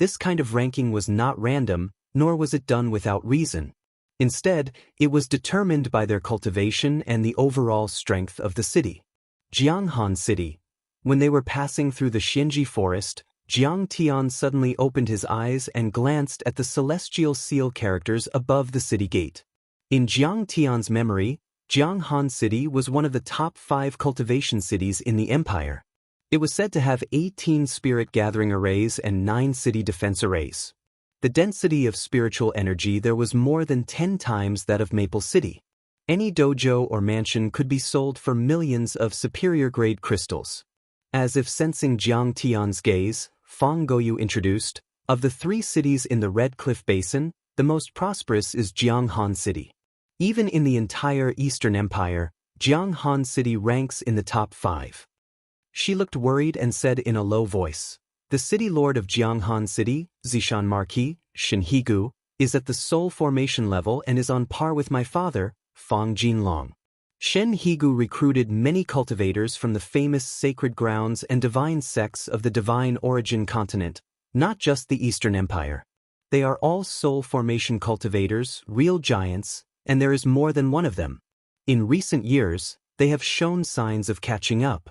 This kind of ranking was not random, nor was it done without reason. Instead, it was determined by their cultivation and the overall strength of the city. Jianghan City. When they were passing through the Xianxia forest, Jiang Tian suddenly opened his eyes and glanced at the celestial seal characters above the city gate. In Jiang Tian's memory, Jianghan City was one of the top 5 cultivation cities in the empire. It was said to have 18 spirit gathering arrays and 9 city defense arrays. The density of spiritual energy there was more than 10 times that of Maple City. Any dojo or mansion could be sold for millions of superior-grade crystals. As if sensing Jiang Tian's gaze, Fang Goyu introduced, of the 3 cities in the Red Cliff Basin, the most prosperous is Jianghan City. Even in the entire Eastern Empire, Jianghan City ranks in the top 5. She looked worried and said in a low voice, "The city lord of Jianghan City, Zishan Marquis, Shenhigu, is at the soul formation level and is on par with my father, Fang Jinlong." Shenhigu recruited many cultivators from the famous sacred grounds and divine sects of the divine origin continent, not just the Eastern Empire. They are all soul formation cultivators, real giants, and there is more than one of them. In recent years, they have shown signs of catching up.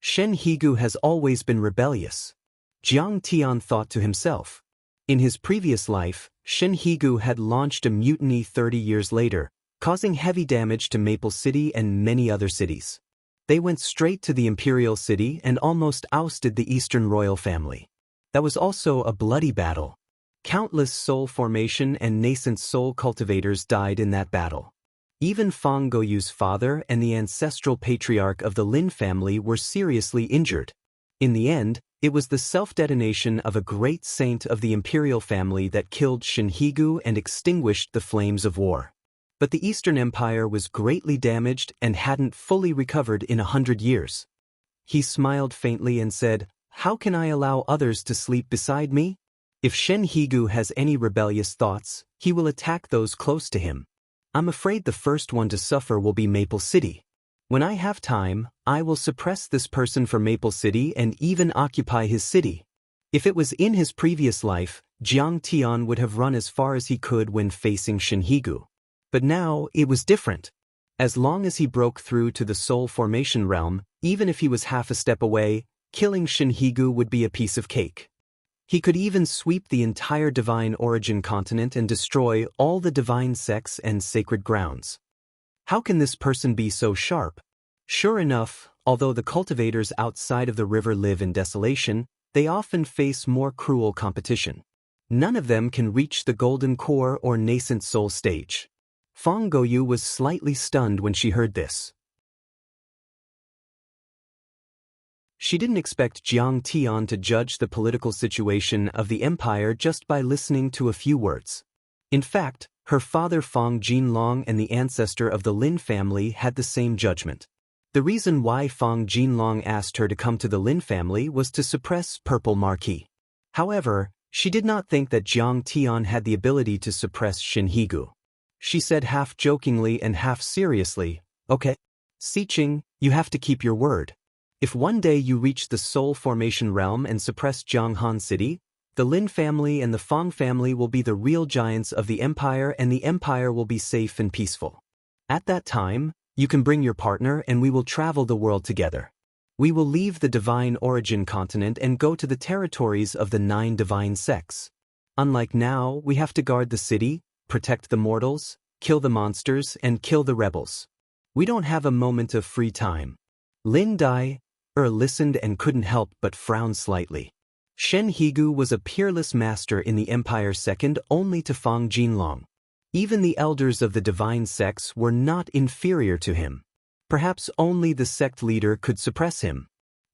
Shen Higu has always been rebellious. Jiang Tian thought to himself. In his previous life, Shen Higu had launched a mutiny 30 years later, causing heavy damage to Maple City and many other cities. They went straight to the imperial city and almost ousted the Eastern royal family. That was also a bloody battle. Countless soul formation and nascent soul cultivators died in that battle. Even Fang Goyu's father and the ancestral patriarch of the Lin family were seriously injured. In the end, it was the self-detonation of a great saint of the imperial family that killed Shen Higu and extinguished the flames of war. But the Eastern Empire was greatly damaged and hadn't fully recovered in 100 years. He smiled faintly and said, "How can I allow others to sleep beside me? If Shen Higu has any rebellious thoughts, he will attack those close to him. I'm afraid the first one to suffer will be Maple City. When I have time, I will suppress this person for Maple City and even occupy his city." If it was in his previous life, Jiang Tian would have run as far as he could when facing Shen Higu. But now, it was different. As long as he broke through to the soul formation realm, even if he was half a step away, killing Shen Higu would be a piece of cake. He could even sweep the entire divine origin continent and destroy all the divine sects and sacred grounds. How can this person be so sharp? Sure enough, although the cultivators outside of the river live in desolation, they often face more cruel competition. None of them can reach the golden core or nascent soul stage. Fang Goyu was slightly stunned when she heard this. She didn't expect Jiang Tian to judge the political situation of the empire just by listening to a few words. In fact, her father Fang Jinlong and the ancestor of the Lin family had the same judgment. The reason why Fang Jinlong asked her to come to the Lin family was to suppress Purple Marquis. However, she did not think that Jiang Tian had the ability to suppress Shen Higu. She said half jokingly and half seriously, "Okay, Xiqing, you have to keep your word. If one day you reach the soul formation realm and suppress Jianghan City, the Lin family and the Fang family will be the real giants of the empire and the empire will be safe and peaceful. At that time, you can bring your partner and we will travel the world together. We will leave the divine origin continent and go to the territories of the 9 divine sects. Unlike now, we have to guard the city, protect the mortals, kill the monsters, and kill the rebels. We don't have a moment of free time." Lin Dai listened and couldn't help but frown slightly. Shen Higu was a peerless master in the empire second only to Fang Jinlong. Even the elders of the divine sects were not inferior to him. Perhaps only the sect leader could suppress him.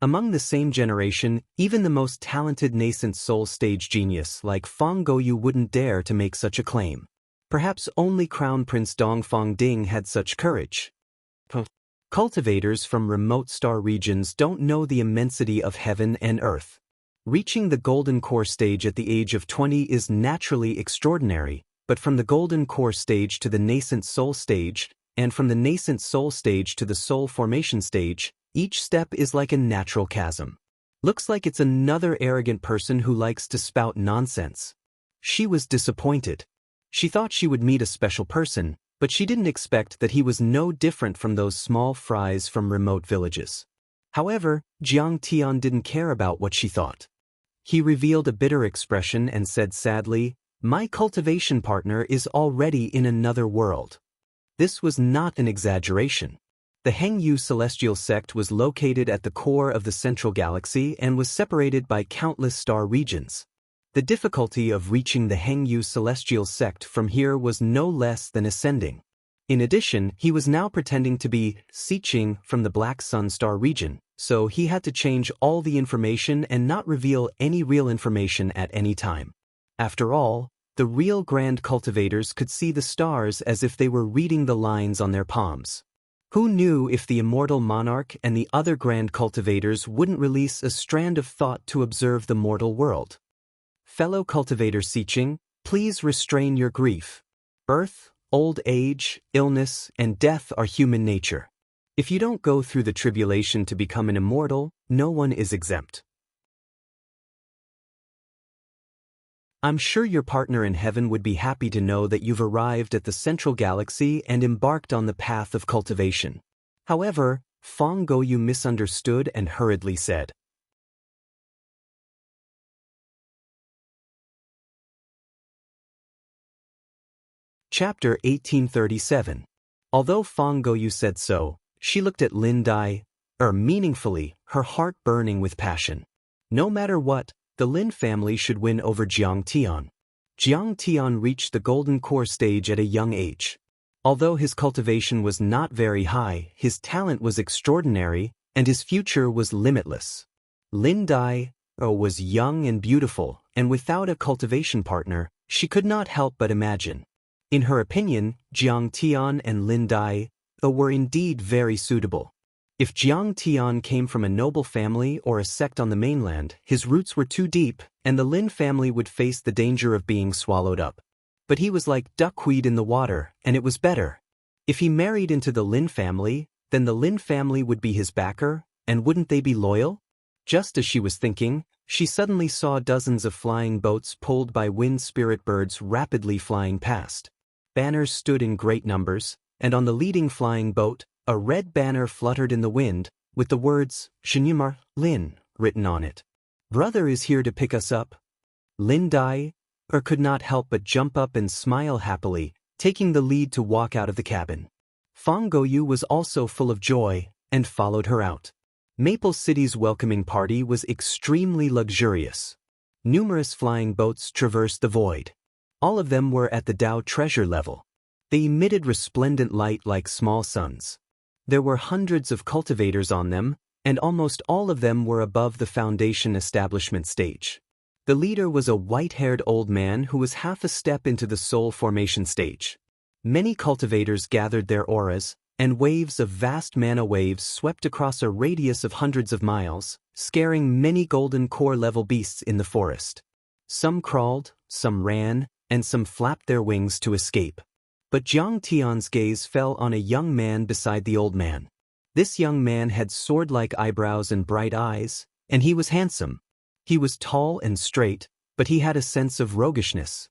Among the same generation, even the most talented nascent soul stage genius like Fang Goyu wouldn't dare to make such a claim. Perhaps only Crown Prince Dongfang Ding had such courage. Cultivators from remote star regions don't know the immensity of heaven and earth. Reaching the golden core stage at the age of 20 is naturally extraordinary, but from the golden core stage to the nascent soul stage, and from the nascent soul stage to the soul formation stage, each step is like a natural chasm. Looks like it's another arrogant person who likes to spout nonsense. She was disappointed. She thought she would meet a special person, but she didn't expect that he was no different from those small fries from remote villages. However, Jiang Tian didn't care about what she thought. He revealed a bitter expression and said sadly, "My cultivation partner is already in another world." This was not an exaggeration. The Hengyu celestial sect was located at the core of the central galaxy and was separated by countless star regions. The difficulty of reaching the Hengyu celestial sect from here was no less than ascending. In addition, he was now pretending to be Xiqing from the Black Sun star region, so he had to change all the information and not reveal any real information at any time. After all, the real grand cultivators could see the stars as if they were reading the lines on their palms. Who knew if the immortal monarch and the other grand cultivators wouldn't release a strand of thought to observe the mortal world? Fellow cultivator Xiqing, please restrain your grief. Birth, old age, illness, and death are human nature. If you don't go through the tribulation to become an immortal, no one is exempt. I'm sure your partner in heaven would be happy to know that you've arrived at the central galaxy and embarked on the path of cultivation. However, Fang Goyu misunderstood and hurriedly said. Chapter 1837. Although Fang Goyu said so, she looked at Lin Dai, meaningfully, her heart burning with passion. No matter what, the Lin family should win over Jiang Tian. Jiang Tian reached the golden core stage at a young age. Although his cultivation was not very high, his talent was extraordinary, and his future was limitless. Lin Dai was young and beautiful, and without a cultivation partner, she could not help but imagine. In her opinion, Jiang Tian and Lin Dai were indeed very suitable. If Jiang Tian came from a noble family or a sect on the mainland, his roots were too deep, and the Lin family would face the danger of being swallowed up. But he was like duckweed in the water, and it was better. If he married into the Lin family, then the Lin family would be his backer, and wouldn't they be loyal? Just as she was thinking, she suddenly saw dozens of flying boats pulled by wind spirit birds rapidly flying past. Banners stood in great numbers, and on the leading flying boat, a red banner fluttered in the wind, with the words, Xianxia, Lin, written on it. Brother is here to pick us up. Lin Dai could not help but jump up and smile happily, taking the lead to walk out of the cabin. Fang Goyu was also full of joy, and followed her out. Maple City's welcoming party was extremely luxurious. Numerous flying boats traversed the void. All of them were at the Dao treasure level. They emitted resplendent light like small suns. There were hundreds of cultivators on them, and almost all of them were above the foundation establishment stage. The leader was a white-haired old man who was half a step into the soul formation stage. Many cultivators gathered their auras, and waves of vast mana waves swept across a radius of hundreds of miles, scaring many golden core-level beasts in the forest. Some crawled, some ran, and some flapped their wings to escape. But Jiang Tian's gaze fell on a young man beside the old man. This young man had sword-like eyebrows and bright eyes, and he was handsome. He was tall and straight, but he had a sense of roguishness.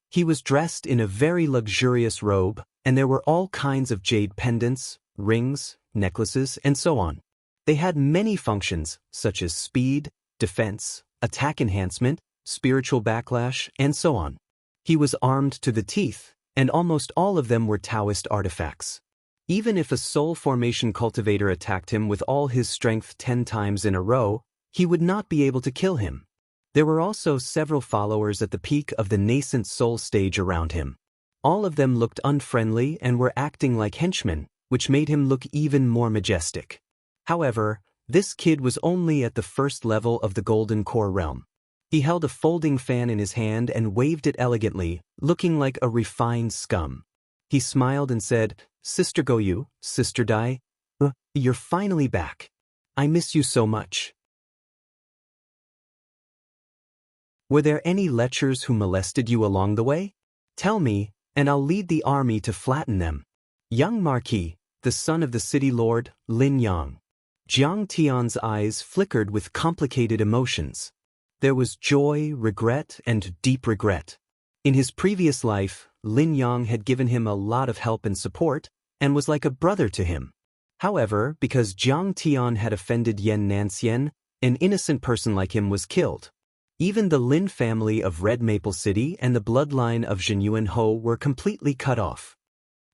He was dressed in a very luxurious robe, and there were all kinds of jade pendants, rings, necklaces, and so on. They had many functions, such as speed, defense, attack enhancement, spiritual backlash, and so on. He was armed to the teeth, and almost all of them were Daoist artifacts. Even if a soul formation cultivator attacked him with all his strength 10 times in a row, he would not be able to kill him. There were also several followers at the peak of the nascent soul stage around him. All of them looked unfriendly and were acting like henchmen, which made him look even more majestic. However, this kid was only at the first level of the Golden Core realm. He held a folding fan in his hand and waved it elegantly, looking like a refined scum. He smiled and said, Sister Goyu, Sister Dai, you're finally back. I miss you so much. Were there any lechers who molested you along the way? Tell me, and I'll lead the army to flatten them. Young Marquis, the son of the city lord, Lin Yang. Jiang Tian's eyes flickered with complicated emotions. There was joy, regret, and deep regret. In his previous life, Lin Yang had given him a lot of help and support, and was like a brother to him. However, because Jiang Tian had offended Yan Nanxian, an innocent person like him was killed. Even the Lin family of Red Maple City and the bloodline of Zhenyuan Ho were completely cut off.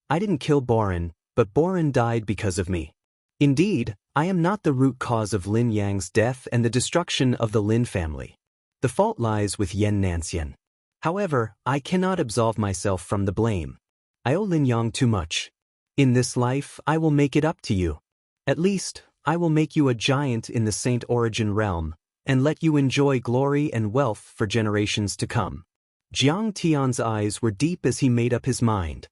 I didn't kill Boren, but Boren died because of me. Indeed, I am not the root cause of Lin Yang's death and the destruction of the Lin family. The fault lies with Yan Nanxian. However, I cannot absolve myself from the blame. I owe Lin Yang too much. In this life, I will make it up to you. At least, I will make you a giant in the Saint Origin realm, and let you enjoy glory and wealth for generations to come. Jiang Tian's eyes were deep as he made up his mind.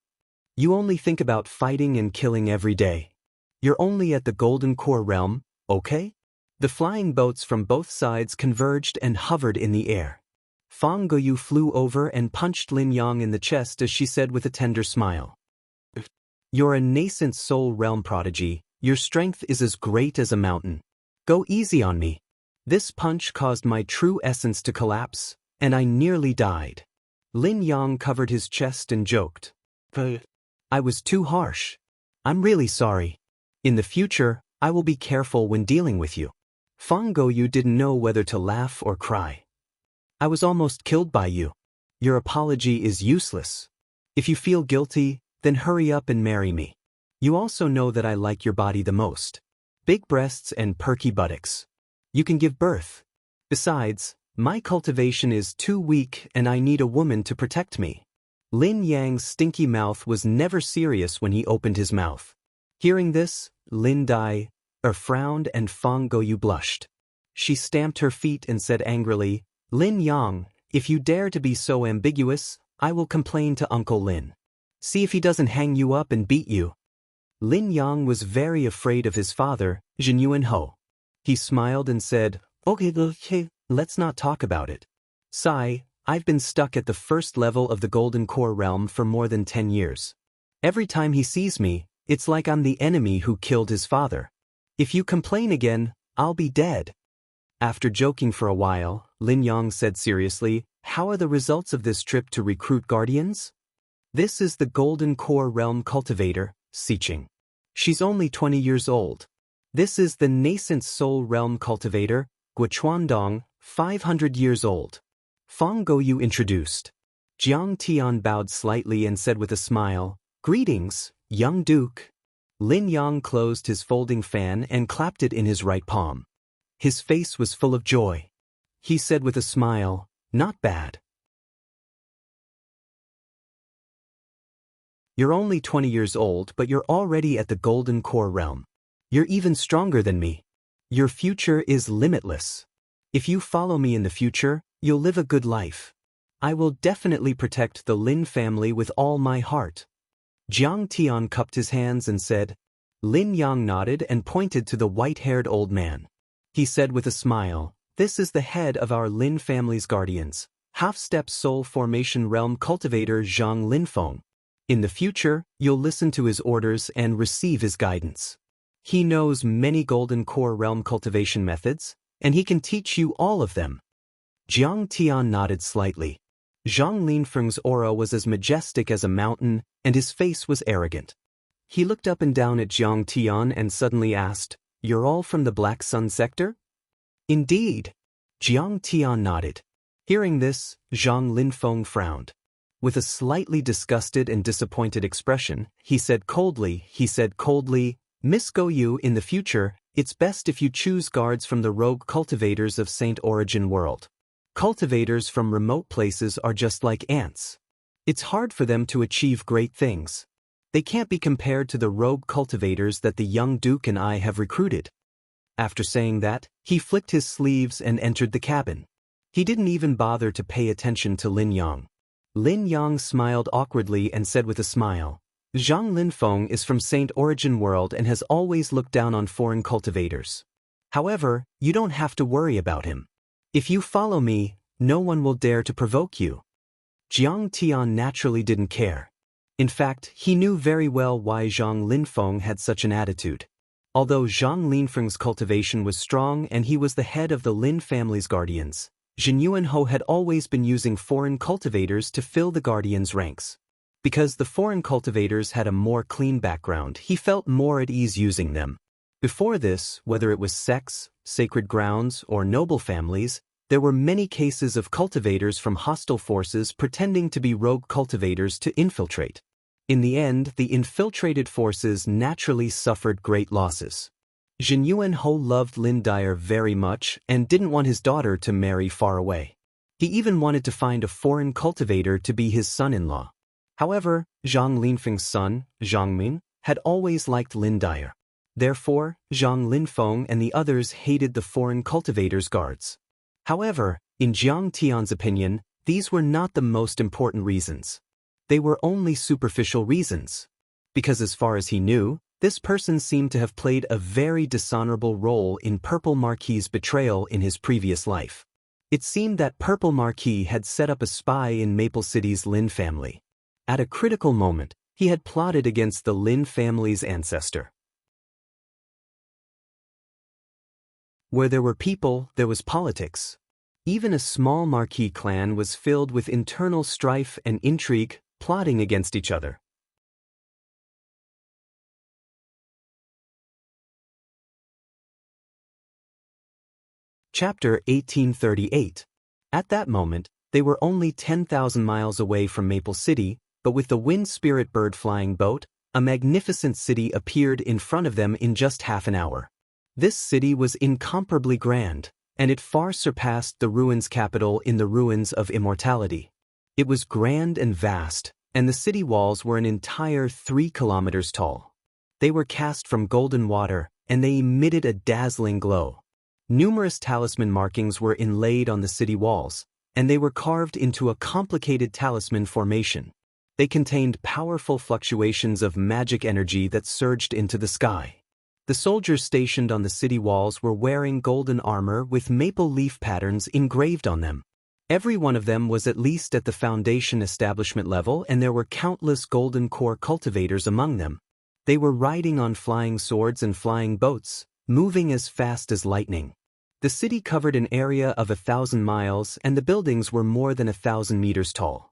You only think about fighting and killing every day. You're only at the Golden Core realm, okay? The flying boats from both sides converged and hovered in the air. Fang Goyu flew over and punched Lin Yang in the chest as she said with a tender smile. You're a nascent soul realm prodigy. Your strength is as great as a mountain. Go easy on me. This punch caused my true essence to collapse, and I nearly died. Lin Yang covered his chest and joked. I was too harsh. I'm really sorry. In the future, I will be careful when dealing with you. Fang Gouyu didn't know whether to laugh or cry. I was almost killed by you. Your apology is useless. If you feel guilty, then hurry up and marry me. You also know that I like your body the most. Big breasts and perky buttocks. You can give birth. Besides, my cultivation is too weak and I need a woman to protect me. Lin Yang's stinky mouth was never serious when he opened his mouth. Hearing this, Lin Dai frowned and Fang Gouyu blushed. She stamped her feet and said angrily, Lin Yang, if you dare to be so ambiguous, I will complain to Uncle Lin. See if he doesn't hang you up and beat you. Lin Yang was very afraid of his father, Jinyuan Ho. He smiled and said, Okay, let's not talk about it. Sai, I've been stuck at the first level of the Golden Core realm for more than 10 years. Every time he sees me, it's like I'm the enemy who killed his father. If you complain again, I'll be dead. After joking for a while, Lin Yang said seriously, How are the results of this trip to recruit guardians? This is the Golden Core Realm Cultivator, Siqing. She's only 20 years old. This is the Nascent Soul Realm Cultivator, Guochuandong, 500 years old. Fang Gouyu introduced. Jiang Tian bowed slightly and said with a smile, Greetings, young duke. Lin Yang closed his folding fan and clapped it in his right palm. His face was full of joy. He said with a smile, Not bad. You're only 20 years old, but you're already at the Golden Core realm. You're even stronger than me. Your future is limitless. If you follow me in the future, you'll live a good life. I will definitely protect the Lin family with all my heart. Jiang Tian cupped his hands and said. Lin Yang nodded and pointed to the white-haired old man. He said with a smile, This is the head of our Lin family's guardians, half-step soul formation realm cultivator Zhang Linfeng. In the future, you'll listen to his orders and receive his guidance. He knows many Golden Core realm cultivation methods, and he can teach you all of them. Jiang Tian nodded slightly. Zhang Linfeng's aura was as majestic as a mountain, and his face was arrogant. He looked up and down at Jiang Tian and suddenly asked, You're all from the Black Sun sector? Indeed. Jiang Tian nodded. Hearing this, Zhang Linfeng frowned. With a slightly disgusted and disappointed expression, he said coldly, Miss Gouyu, in the future, it's best if you choose guards from the rogue cultivators of Saint Origin World. Cultivators from remote places are just like ants. It's hard for them to achieve great things. They can't be compared to the rogue cultivators that the young duke and I have recruited. After saying that, he flicked his sleeves and entered the cabin. He didn't even bother to pay attention to Lin Yang. Lin Yang smiled awkwardly and said with a smile, Zhang Linfeng is from Saint Origin World and has always looked down on foreign cultivators. However, you don't have to worry about him. If you follow me, no one will dare to provoke you. Jiang Tian naturally didn't care. In fact, he knew very well why Zhang Linfeng had such an attitude. Although Zhang Linfeng's cultivation was strong and he was the head of the Lin family's guardians, Jinyuan Ho had always been using foreign cultivators to fill the guardians' ranks. Because the foreign cultivators had a more clean background, he felt more at ease using them. Before this, whether it was sects, sacred grounds, or noble families, there were many cases of cultivators from hostile forces pretending to be rogue cultivators to infiltrate. In the end, the infiltrated forces naturally suffered great losses. Jinyuan Ho loved Lin Dyer very much and didn't want his daughter to marry far away. He even wanted to find a foreign cultivator to be his son-in-law. However, Zhang Linfeng's son, Zhang Ming, had always liked Lin Dyer. Therefore, Zhang Linfeng and the others hated the foreign cultivators' guards. However, in Jiang Tian's opinion, these were not the most important reasons. They were only superficial reasons. Because as far as he knew, this person seemed to have played a very dishonorable role in Purple Marquis's betrayal in his previous life. It seemed that Purple Marquis had set up a spy in Maple City's Lin family. At a critical moment, he had plotted against the Lin family's ancestor. Where there were people, there was politics. Even a small Marquis clan was filled with internal strife and intrigue, plotting against each other. Chapter 1838. At that moment, they were only 10,000 miles away from Maple City, but with the Wind Spirit bird flying boat, a magnificent city appeared in front of them in just half an hour. This city was incomparably grand, and it far surpassed the ruins capital in the ruins of immortality. It was grand and vast, and the city walls were an entire 3 kilometers tall. They were cast from golden water, and they emitted a dazzling glow. Numerous talisman markings were inlaid on the city walls, and they were carved into a complicated talisman formation. They contained powerful fluctuations of magic energy that surged into the sky. The soldiers stationed on the city walls were wearing golden armor with maple leaf patterns engraved on them. Every one of them was at least at the foundation establishment level, and there were countless golden core cultivators among them. They were riding on flying swords and flying boats, moving as fast as lightning. The city covered an area of 1,000 miles, and the buildings were more than 1,000 meters tall.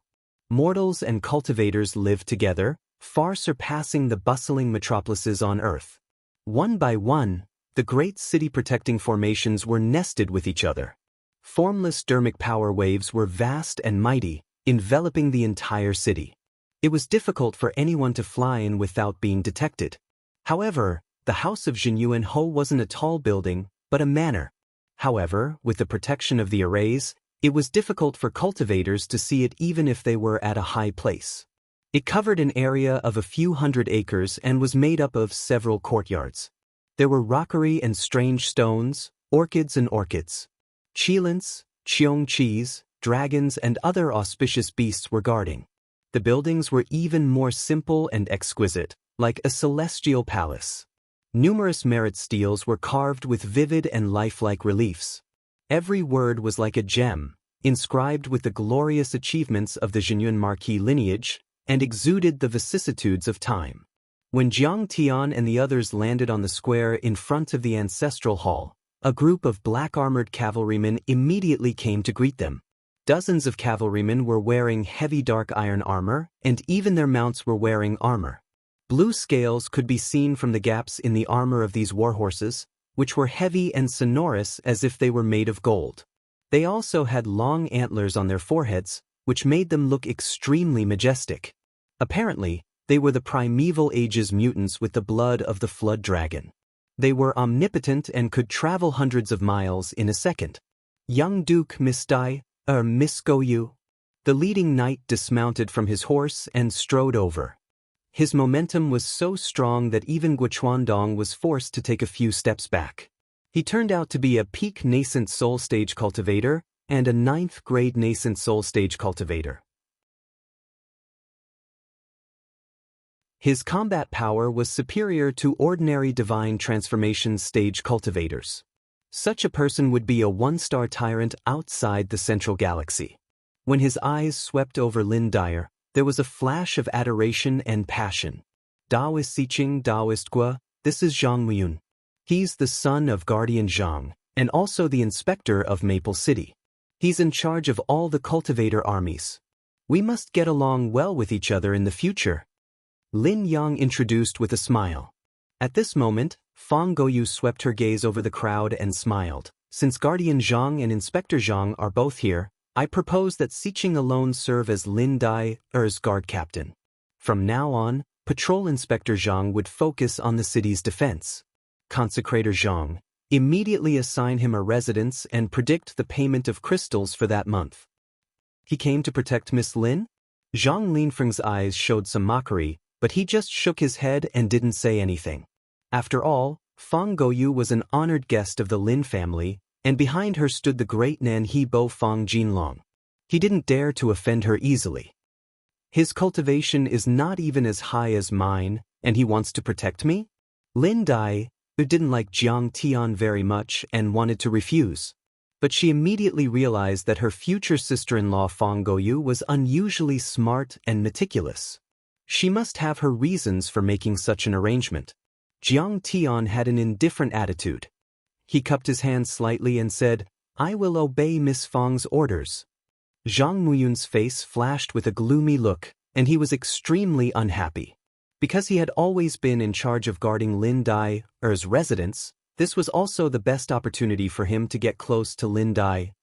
Mortals and cultivators lived together, far surpassing the bustling metropolises on Earth. One by one, the great city-protecting formations were nested with each other. Formless dermic power waves were vast and mighty, enveloping the entire city. It was difficult for anyone to fly in without being detected. However, the house of Jinyuan Ho wasn't a tall building, but a manor. However, with the protection of the arrays, it was difficult for cultivators to see it even if they were at a high place. It covered an area of a few hundred acres and was made up of several courtyards. There were rockery and strange stones, orchids and orchids. Qilins, cheongqis, dragons and other auspicious beasts were guarding. The buildings were even more simple and exquisite, like a celestial palace. Numerous merit steels were carved with vivid and lifelike reliefs. Every word was like a gem, inscribed with the glorious achievements of the Jinyuan Marquis lineage, and exuded the vicissitudes of time. When Jiang Tian and the others landed on the square in front of the ancestral hall, a group of black-armored cavalrymen immediately came to greet them. Dozens of cavalrymen were wearing heavy dark iron armor, and even their mounts were wearing armor. Blue scales could be seen from the gaps in the armor of these warhorses, which were heavy and sonorous as if they were made of gold. They also had long antlers on their foreheads, which made them look extremely majestic. Apparently, they were the primeval ages mutants with the blood of the flood dragon. They were omnipotent and could travel hundreds of miles in a second. Young Duke Miskoyu. The leading knight dismounted from his horse and strode over. His momentum was so strong that even Guochuandong was forced to take a few steps back. He turned out to be a peak nascent soul stage cultivator and a 9th grade nascent soul stage cultivator. His combat power was superior to ordinary divine transformation stage cultivators. Such a person would be a 1-star tyrant outside the central galaxy. When his eyes swept over Lin Dyer, there was a flash of adoration and passion. Daoist Siqing Daoist Gua, this is Zhang Muyun. He's the son of Guardian Zhang, and also the inspector of Maple City. He's in charge of all the cultivator armies. We must get along well with each other in the future. Lin Yang introduced with a smile. At this moment, Fang Goyu swept her gaze over the crowd and smiled. Since Guardian Zhang and Inspector Zhang are both here, I propose that Siqing alone serve as Lin Dai's guard captain. From now on, Patrol Inspector Zhang would focus on the city's defense. Consecrator Zhang, immediately assign him a residence and predict the payment of crystals for that month. He came to protect Miss Lin? Zhang Linfeng's eyes showed some mockery, but he just shook his head and didn't say anything. After all, Fang Goyu was an honored guest of the Lin family, and behind her stood the great Nan Hebo Fang Jinlong. He didn't dare to offend her easily. His cultivation is not even as high as mine, and he wants to protect me? Lin Dai, who didn't like Jiang Tian very much and wanted to refuse. But she immediately realized that her future sister-in-law Fang Goyu was unusually smart and meticulous. She must have her reasons for making such an arrangement. Jiang Tian had an indifferent attitude. He cupped his hands slightly and said, I will obey Miss Fang's orders. Zhang Muyun's face flashed with a gloomy look, and he was extremely unhappy. Because he had always been in charge of guarding Lin Dai's residence, This was also the best opportunity for him to get close to Lin Dai.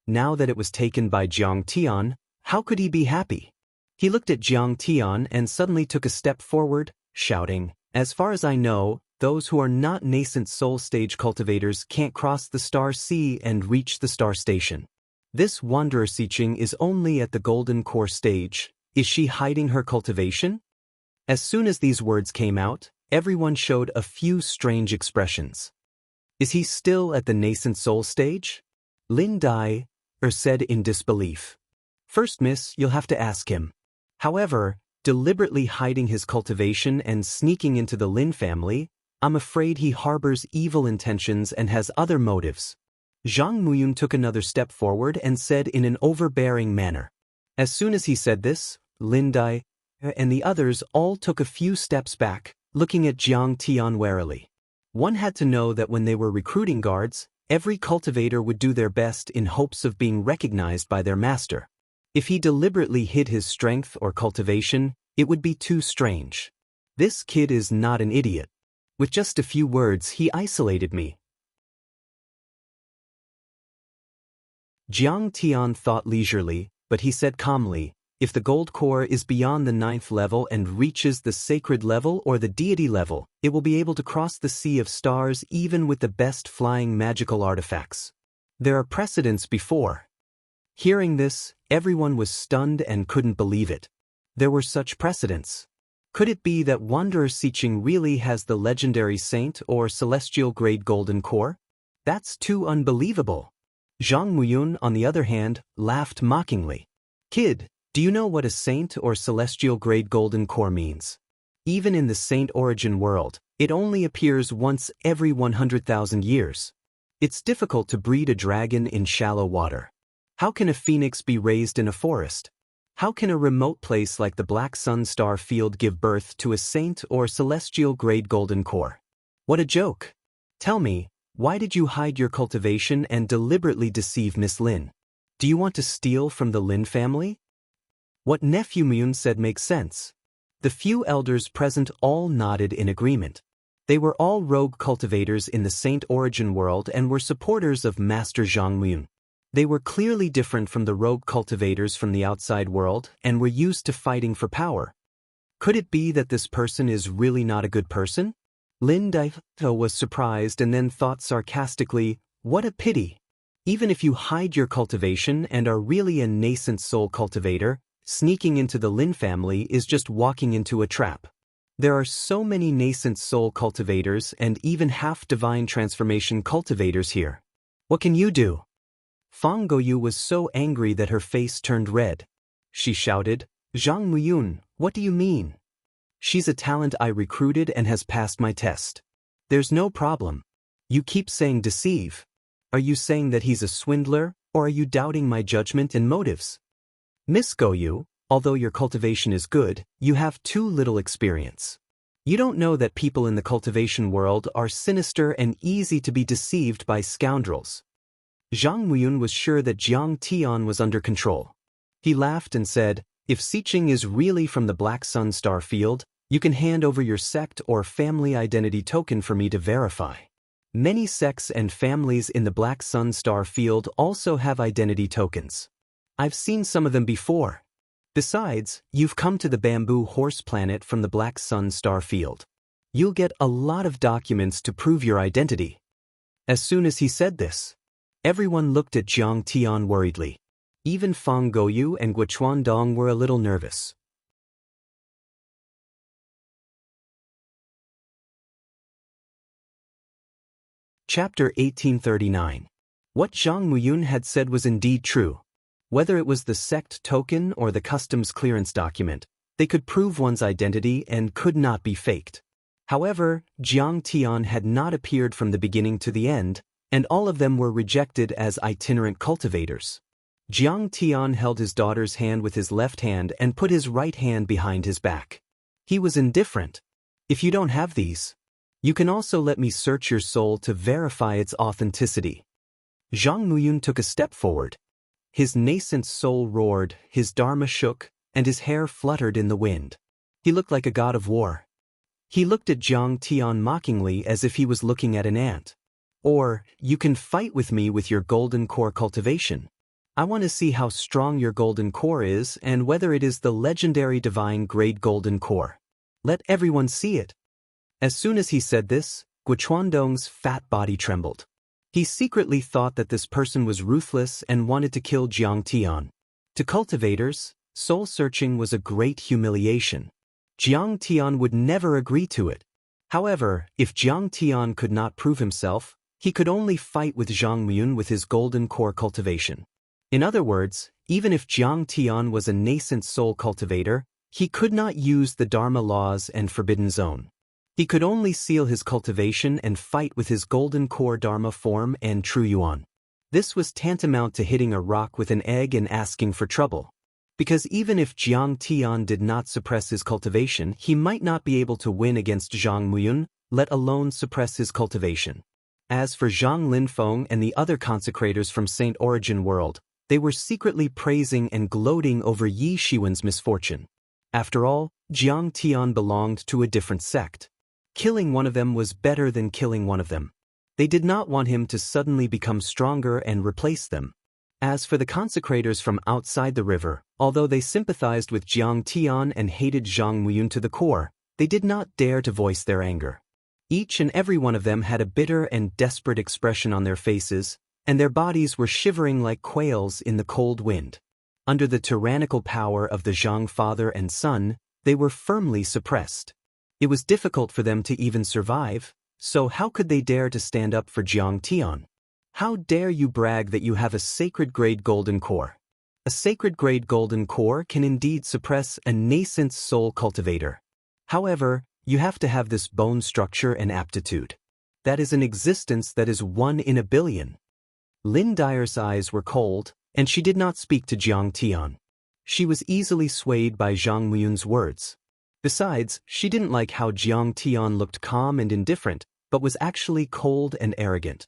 Now that it was taken by Jiang Tian, how could he be happy? He looked at Jiang Tian and suddenly took a step forward, shouting, "As far as I know, those who are not nascent soul stage cultivators can't cross the star sea and reach the star station. This wanderer Xiqing is only at the golden core stage. Is she hiding her cultivation?" As soon as these words came out, everyone showed a few strange expressions. Is he still at the nascent soul stage? Lin Dai said in disbelief. First, miss, you'll have to ask him. However, deliberately hiding his cultivation and sneaking into the Lin family, I'm afraid he harbors evil intentions and has other motives. Zhang Muyun took another step forward and said in an overbearing manner. As soon as he said this, Lin Dai and the others all took a few steps back, looking at Jiang Tian warily. One had to know that when they were recruiting guards, every cultivator would do their best in hopes of being recognized by their master. If he deliberately hid his strength or cultivation, it would be too strange. This kid is not an idiot. With just a few words, he isolated me. Jiang Tian thought leisurely, but he said calmly, if the gold core is beyond the 9th level and reaches the sacred level or the deity level, it will be able to cross the sea of stars even with the best flying magical artifacts. There are precedents before. Hearing this, everyone was stunned and couldn't believe it. There were such precedents. Could it be that Wanderer Xiqing really has the legendary saint or celestial grade golden core? That's too unbelievable. Zhang Muyun, on the other hand, laughed mockingly. Kid, do you know what a saint or celestial grade golden core means? Even in the saint origin world, it only appears once every 100,000 years. It's difficult to breed a dragon in shallow water. How can a phoenix be raised in a forest? How can a remote place like the Black Sun Star Field give birth to a saint or celestial grade golden core? What a joke! Tell me, why did you hide your cultivation and deliberately deceive Miss Lin? Do you want to steal from the Lin family? What Nephew Muyun said makes sense. The few elders present all nodded in agreement. They were all rogue cultivators in the Saint Origin world and were supporters of Master Zhang Muyun. They were clearly different from the rogue cultivators from the outside world and were used to fighting for power. Could it be that this person is really not a good person? Lin Dai was surprised and then thought sarcastically, what a pity. Even if you hide your cultivation and are really a nascent soul cultivator, sneaking into the Lin family is just walking into a trap. There are so many nascent soul cultivators and even half-divine transformation cultivators here. What can you do? Fang Goyu was so angry that her face turned red. She shouted, Zhang Muyun, what do you mean? She's a talent I recruited and has passed my test. There's no problem. You keep saying deceive. Are you saying that he's a swindler, or are you doubting my judgment and motives? Miss Goyu, although your cultivation is good, you have too little experience. You don't know that people in the cultivation world are sinister and easy to be deceived by scoundrels. Zhang Muyun was sure that Jiang Tian was under control. He laughed and said, if Xiqing is really from the Black Sun Star Field, you can hand over your sect or family identity token for me to verify. Many sects and families in the Black Sun Star Field also have identity tokens. I've seen some of them before. Besides, you've come to the Bamboo Horse Planet from the Black Sun Star Field. You'll get a lot of documents to prove your identity. As soon as he said this, everyone looked at Jiang Tian worriedly. Even Fang Goyu and Guochuan Dong were a little nervous. Chapter 1839. What Zhang Muyun had said was indeed true. Whether it was the sect token or the customs clearance document, they could prove one's identity and could not be faked. However, Jiang Tian had not appeared from the beginning to the end, and all of them were rejected as itinerant cultivators. Jiang Tian held his daughter's hand with his left hand and put his right hand behind his back. He was indifferent. If you don't have these, you can also let me search your soul to verify its authenticity. Zhang Muyun took a step forward. His nascent soul roared, his dharma shook, and his hair fluttered in the wind. He looked like a god of war. He looked at Jiang Tian mockingly as if he was looking at an ant. Or, you can fight with me with your golden core cultivation. I want to see how strong your golden core is and whether it is the legendary divine grade golden core. Let everyone see it. As soon as he said this, Guochuandong's fat body trembled. He secretly thought that this person was ruthless and wanted to kill Jiang Tian. To cultivators, soul-searching was a great humiliation. Jiang Tian would never agree to it. However, if Jiang Tian could not prove himself, he could only fight with Zhang Muyun with his golden core cultivation. In other words, even if Jiang Tian was a nascent soul cultivator, he could not use the Dharma laws and Forbidden Zone. He could only seal his cultivation and fight with his golden core Dharma form and True Yuan. This was tantamount to hitting a rock with an egg and asking for trouble. Because even if Jiang Tian did not suppress his cultivation, he might not be able to win against Zhang Muyun, let alone suppress his cultivation. As for Zhang Linfeng and the other consecrators from Saint Origin World, they were secretly praising and gloating over Yi Shiwen's misfortune. After all, Jiang Tian belonged to a different sect. Killing one of them was better than killing one of them. They did not want him to suddenly become stronger and replace them. As for the consecrators from outside the river, although they sympathized with Jiang Tian and hated Zhang Muyun to the core, they did not dare to voice their anger. Each and every one of them had a bitter and desperate expression on their faces, and their bodies were shivering like quails in the cold wind. Under the tyrannical power of the Zhang father and son, they were firmly suppressed. It was difficult for them to even survive, so how could they dare to stand up for Jiang Tian? How dare you brag that you have a sacred grade golden core? A sacred grade golden core can indeed suppress a nascent soul cultivator. However, you have to have this bone structure and aptitude. That is an existence that is 1 in a billion. Lin Dyer's eyes were cold, and she did not speak to Jiang Tian. She was easily swayed by Zhang Muyun's words. Besides, she didn't like how Jiang Tian looked calm and indifferent, but was actually cold and arrogant.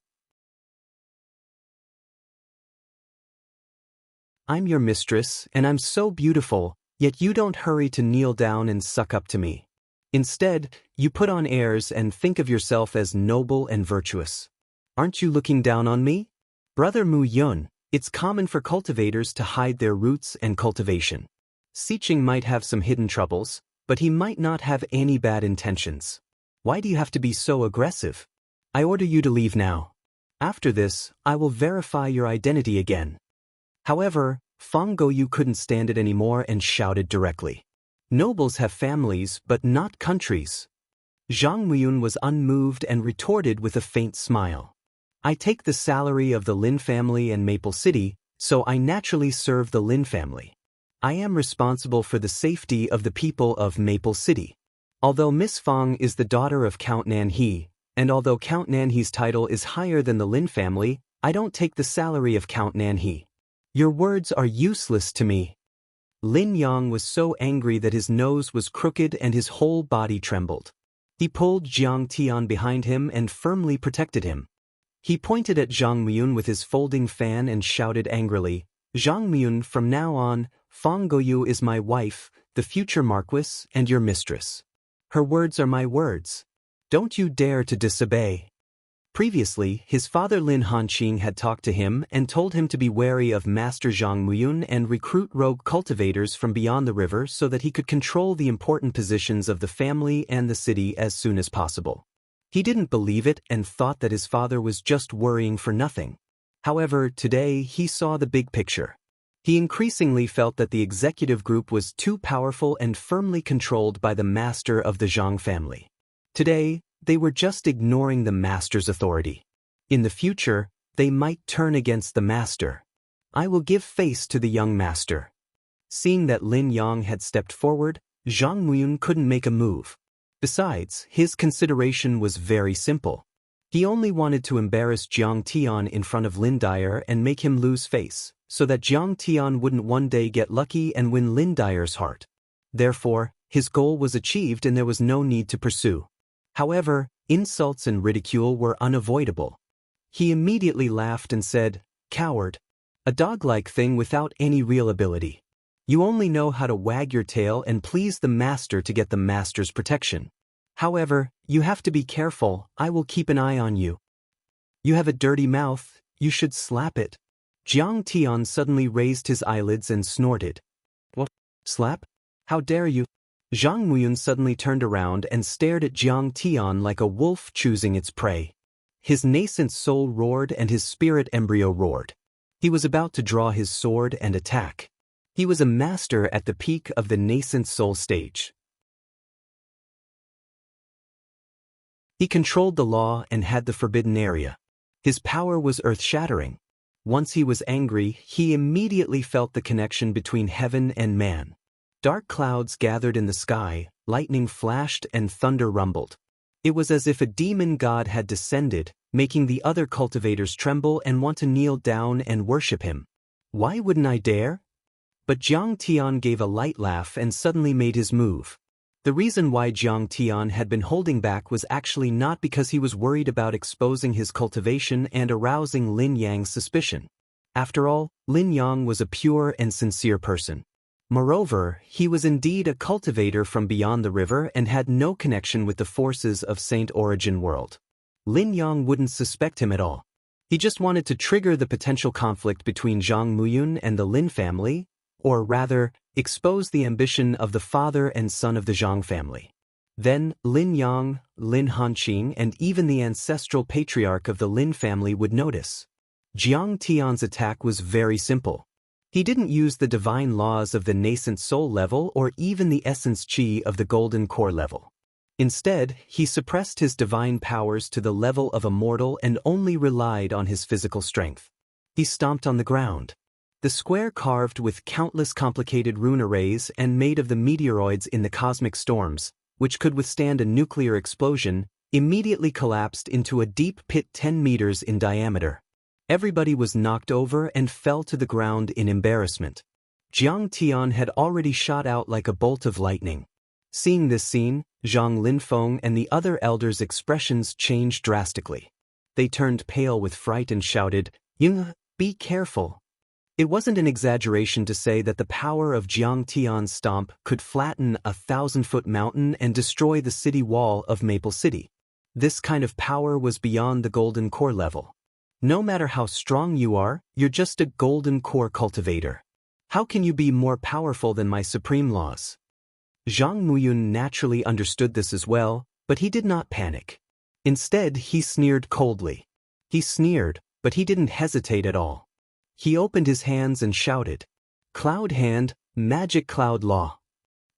I'm your mistress, and I'm so beautiful, yet you don't hurry to kneel down and suck up to me. Instead, you put on airs and think of yourself as noble and virtuous. Aren't you looking down on me? Brother Mu Yun, it's common for cultivators to hide their roots and cultivation. Siqing might have some hidden troubles, but he might not have any bad intentions. Why do you have to be so aggressive? I order you to leave now. After this, I will verify your identity again. However, Fang Goyu couldn't stand it anymore and shouted directly. Nobles have families, but not countries. Zhang Muyun was unmoved and retorted with a faint smile. I take the salary of the Lin family and Maple City, so I naturally serve the Lin family. I am responsible for the safety of the people of Maple City. Although Miss Fang is the daughter of Count Nanhe, and although Count Nanhe's title is higher than the Lin family, I don't take the salary of Count Nanhe. Your words are useless to me. Lin Yang was so angry that his nose was crooked and his whole body trembled. He pulled Jiang Tian behind him and firmly protected him. He pointed at Zhang Muyun with his folding fan and shouted angrily, Zhang Muyun, from now on, Fang Goyu is my wife, the future marquis, and your mistress. Her words are my words. Don't you dare to disobey. Previously, his father Lin Hanqing had talked to him and told him to be wary of Master Zhang Muyun and recruit rogue cultivators from beyond the river so that he could control the important positions of the family and the city as soon as possible. He didn't believe it and thought that his father was just worrying for nothing. However, today he saw the big picture. He increasingly felt that the executive group was too powerful and firmly controlled by the master of the Zhang family. Today, they were just ignoring the master's authority. In the future, they might turn against the master. I will give face to the young master. Seeing that Lin Yang had stepped forward, Zhang Muyun couldn't make a move. Besides, his consideration was very simple. He only wanted to embarrass Jiang Tian in front of Lin Dyer and make him lose face, so that Jiang Tian wouldn't one day get lucky and win Lin Dyer's heart. Therefore, his goal was achieved and there was no need to pursue. However, insults and ridicule were unavoidable. He immediately laughed and said, Coward. A dog-like thing without any real ability. You only know how to wag your tail and please the master to get the master's protection. However, you have to be careful, I will keep an eye on you. You have a dirty mouth, you should slap it. Jiang Tian suddenly raised his eyelids and snorted. What? Slap? How dare you? Zhang Muyun suddenly turned around and stared at Jiang Tian like a wolf choosing its prey. His nascent soul roared and his spirit embryo roared. He was about to draw his sword and attack. He was a master at the peak of the nascent soul stage. He controlled the law and had the forbidden area. His power was earth-shattering. Once he was angry, he immediately felt the connection between heaven and man. Dark clouds gathered in the sky, lightning flashed and thunder rumbled. It was as if a demon god had descended, making the other cultivators tremble and want to kneel down and worship him. Why wouldn't I dare? But Jiang Tian gave a light laugh and suddenly made his move. The reason why Jiang Tian had been holding back was actually not because he was worried about exposing his cultivation and arousing Lin Yang's suspicion. After all, Lin Yang was a pure and sincere person. Moreover, he was indeed a cultivator from beyond the river and had no connection with the forces of Saint Origin World. Lin Yang wouldn't suspect him at all. He just wanted to trigger the potential conflict between Zhang Muyun and the Lin family, or rather, expose the ambition of the father and son of the Zhang family. Then, Lin Yang, Lin Hanqing, and even the ancestral patriarch of the Lin family would notice. Jiang Tian's attack was very simple. He didn't use the divine laws of the nascent soul level or even the essence qi of the golden core level. Instead, he suppressed his divine powers to the level of a mortal and only relied on his physical strength. He stomped on the ground. The square carved with countless complicated rune arrays and made of the meteoroids in the cosmic storms, which could withstand a nuclear explosion, immediately collapsed into a deep pit 10 meters in diameter. Everybody was knocked over and fell to the ground in embarrassment. Jiang Tian had already shot out like a bolt of lightning. Seeing this scene, Zhang Linfeng and the other elders' expressions changed drastically. They turned pale with fright and shouted, "Ying, be careful." It wasn't an exaggeration to say that the power of Jiang Tian's stomp could flatten a 1,000-foot mountain and destroy the city wall of Maple City. This kind of power was beyond the golden core level. No matter how strong you are, you're just a golden core cultivator. How can you be more powerful than my supreme laws? Zhang Muyun naturally understood this as well, but he did not panic. Instead, he sneered coldly. He sneered, but he didn't hesitate at all. He opened his hands and shouted, "Cloud Hand, Magic Cloud Law."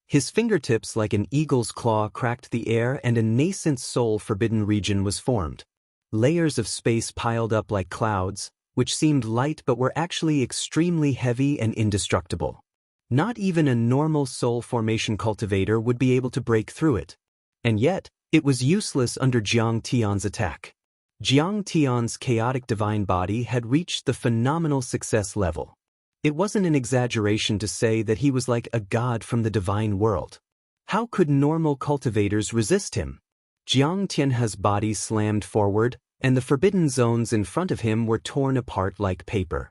His fingertips like an eagle's claw cracked the air and a nascent soul forbidden region was formed. Layers of space piled up like clouds, which seemed light but were actually extremely heavy and indestructible. Not even a normal soul formation cultivator would be able to break through it. And yet, it was useless under Jiang Tian's attack. Jiang Tian's chaotic divine body had reached the phenomenal success level. It wasn't an exaggeration to say that he was like a god from the divine world. How could normal cultivators resist him? Jiang Tian's body slammed forward, and the forbidden zones in front of him were torn apart like paper.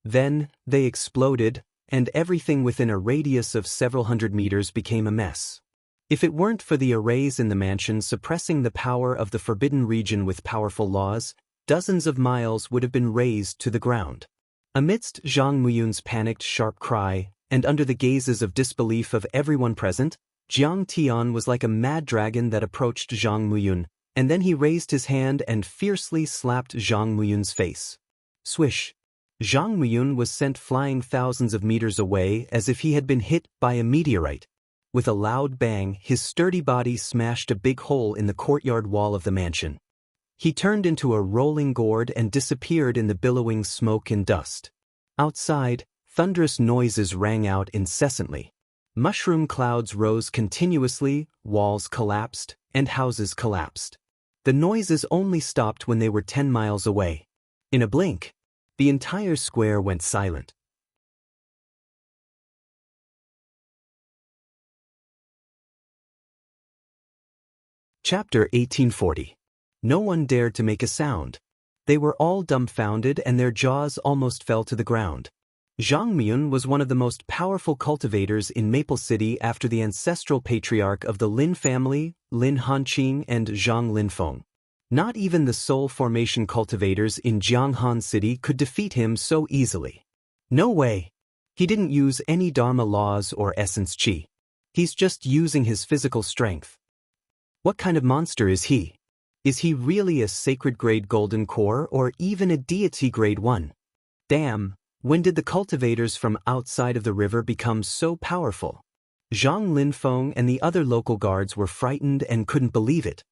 Then, they exploded, and everything within a radius of several hundred meters became a mess. If it weren't for the arrays in the mansion suppressing the power of the forbidden region with powerful laws, dozens of miles would have been razed to the ground. Amidst Zhang Muyun's panicked sharp cry, and under the gazes of disbelief of everyone present, Jiang Tian was like a mad dragon that approached Zhang Muyun, and then he raised his hand and fiercely slapped Zhang Muyun's face. Swish! Zhang Muyun was sent flying thousands of meters away as if he had been hit by a meteorite. With a loud bang, his sturdy body smashed a big hole in the courtyard wall of the mansion. He turned into a rolling gourd and disappeared in the billowing smoke and dust. Outside, thunderous noises rang out incessantly. Mushroom clouds rose continuously, walls collapsed, and houses collapsed. The noises only stopped when they were 10 miles away. In a blink, the entire square went silent. Chapter 1840. No one dared to make a sound. They were all dumbfounded and their jaws almost fell to the ground. Zhang Miyun was one of the most powerful cultivators in Maple City after the ancestral patriarch of the Lin family, Lin Hanqing and Zhang Linfeng. Not even the soul formation cultivators in Jianghan City could defeat him so easily. No way. He didn't use any Dharma laws or essence qi. He's just using his physical strength. What kind of monster is he? Is he really a sacred grade golden core or even a deity grade 1? Damn, when did the cultivators from outside of the river become so powerful? Zhang Linfeng and the other local guards were frightened and couldn't believe it.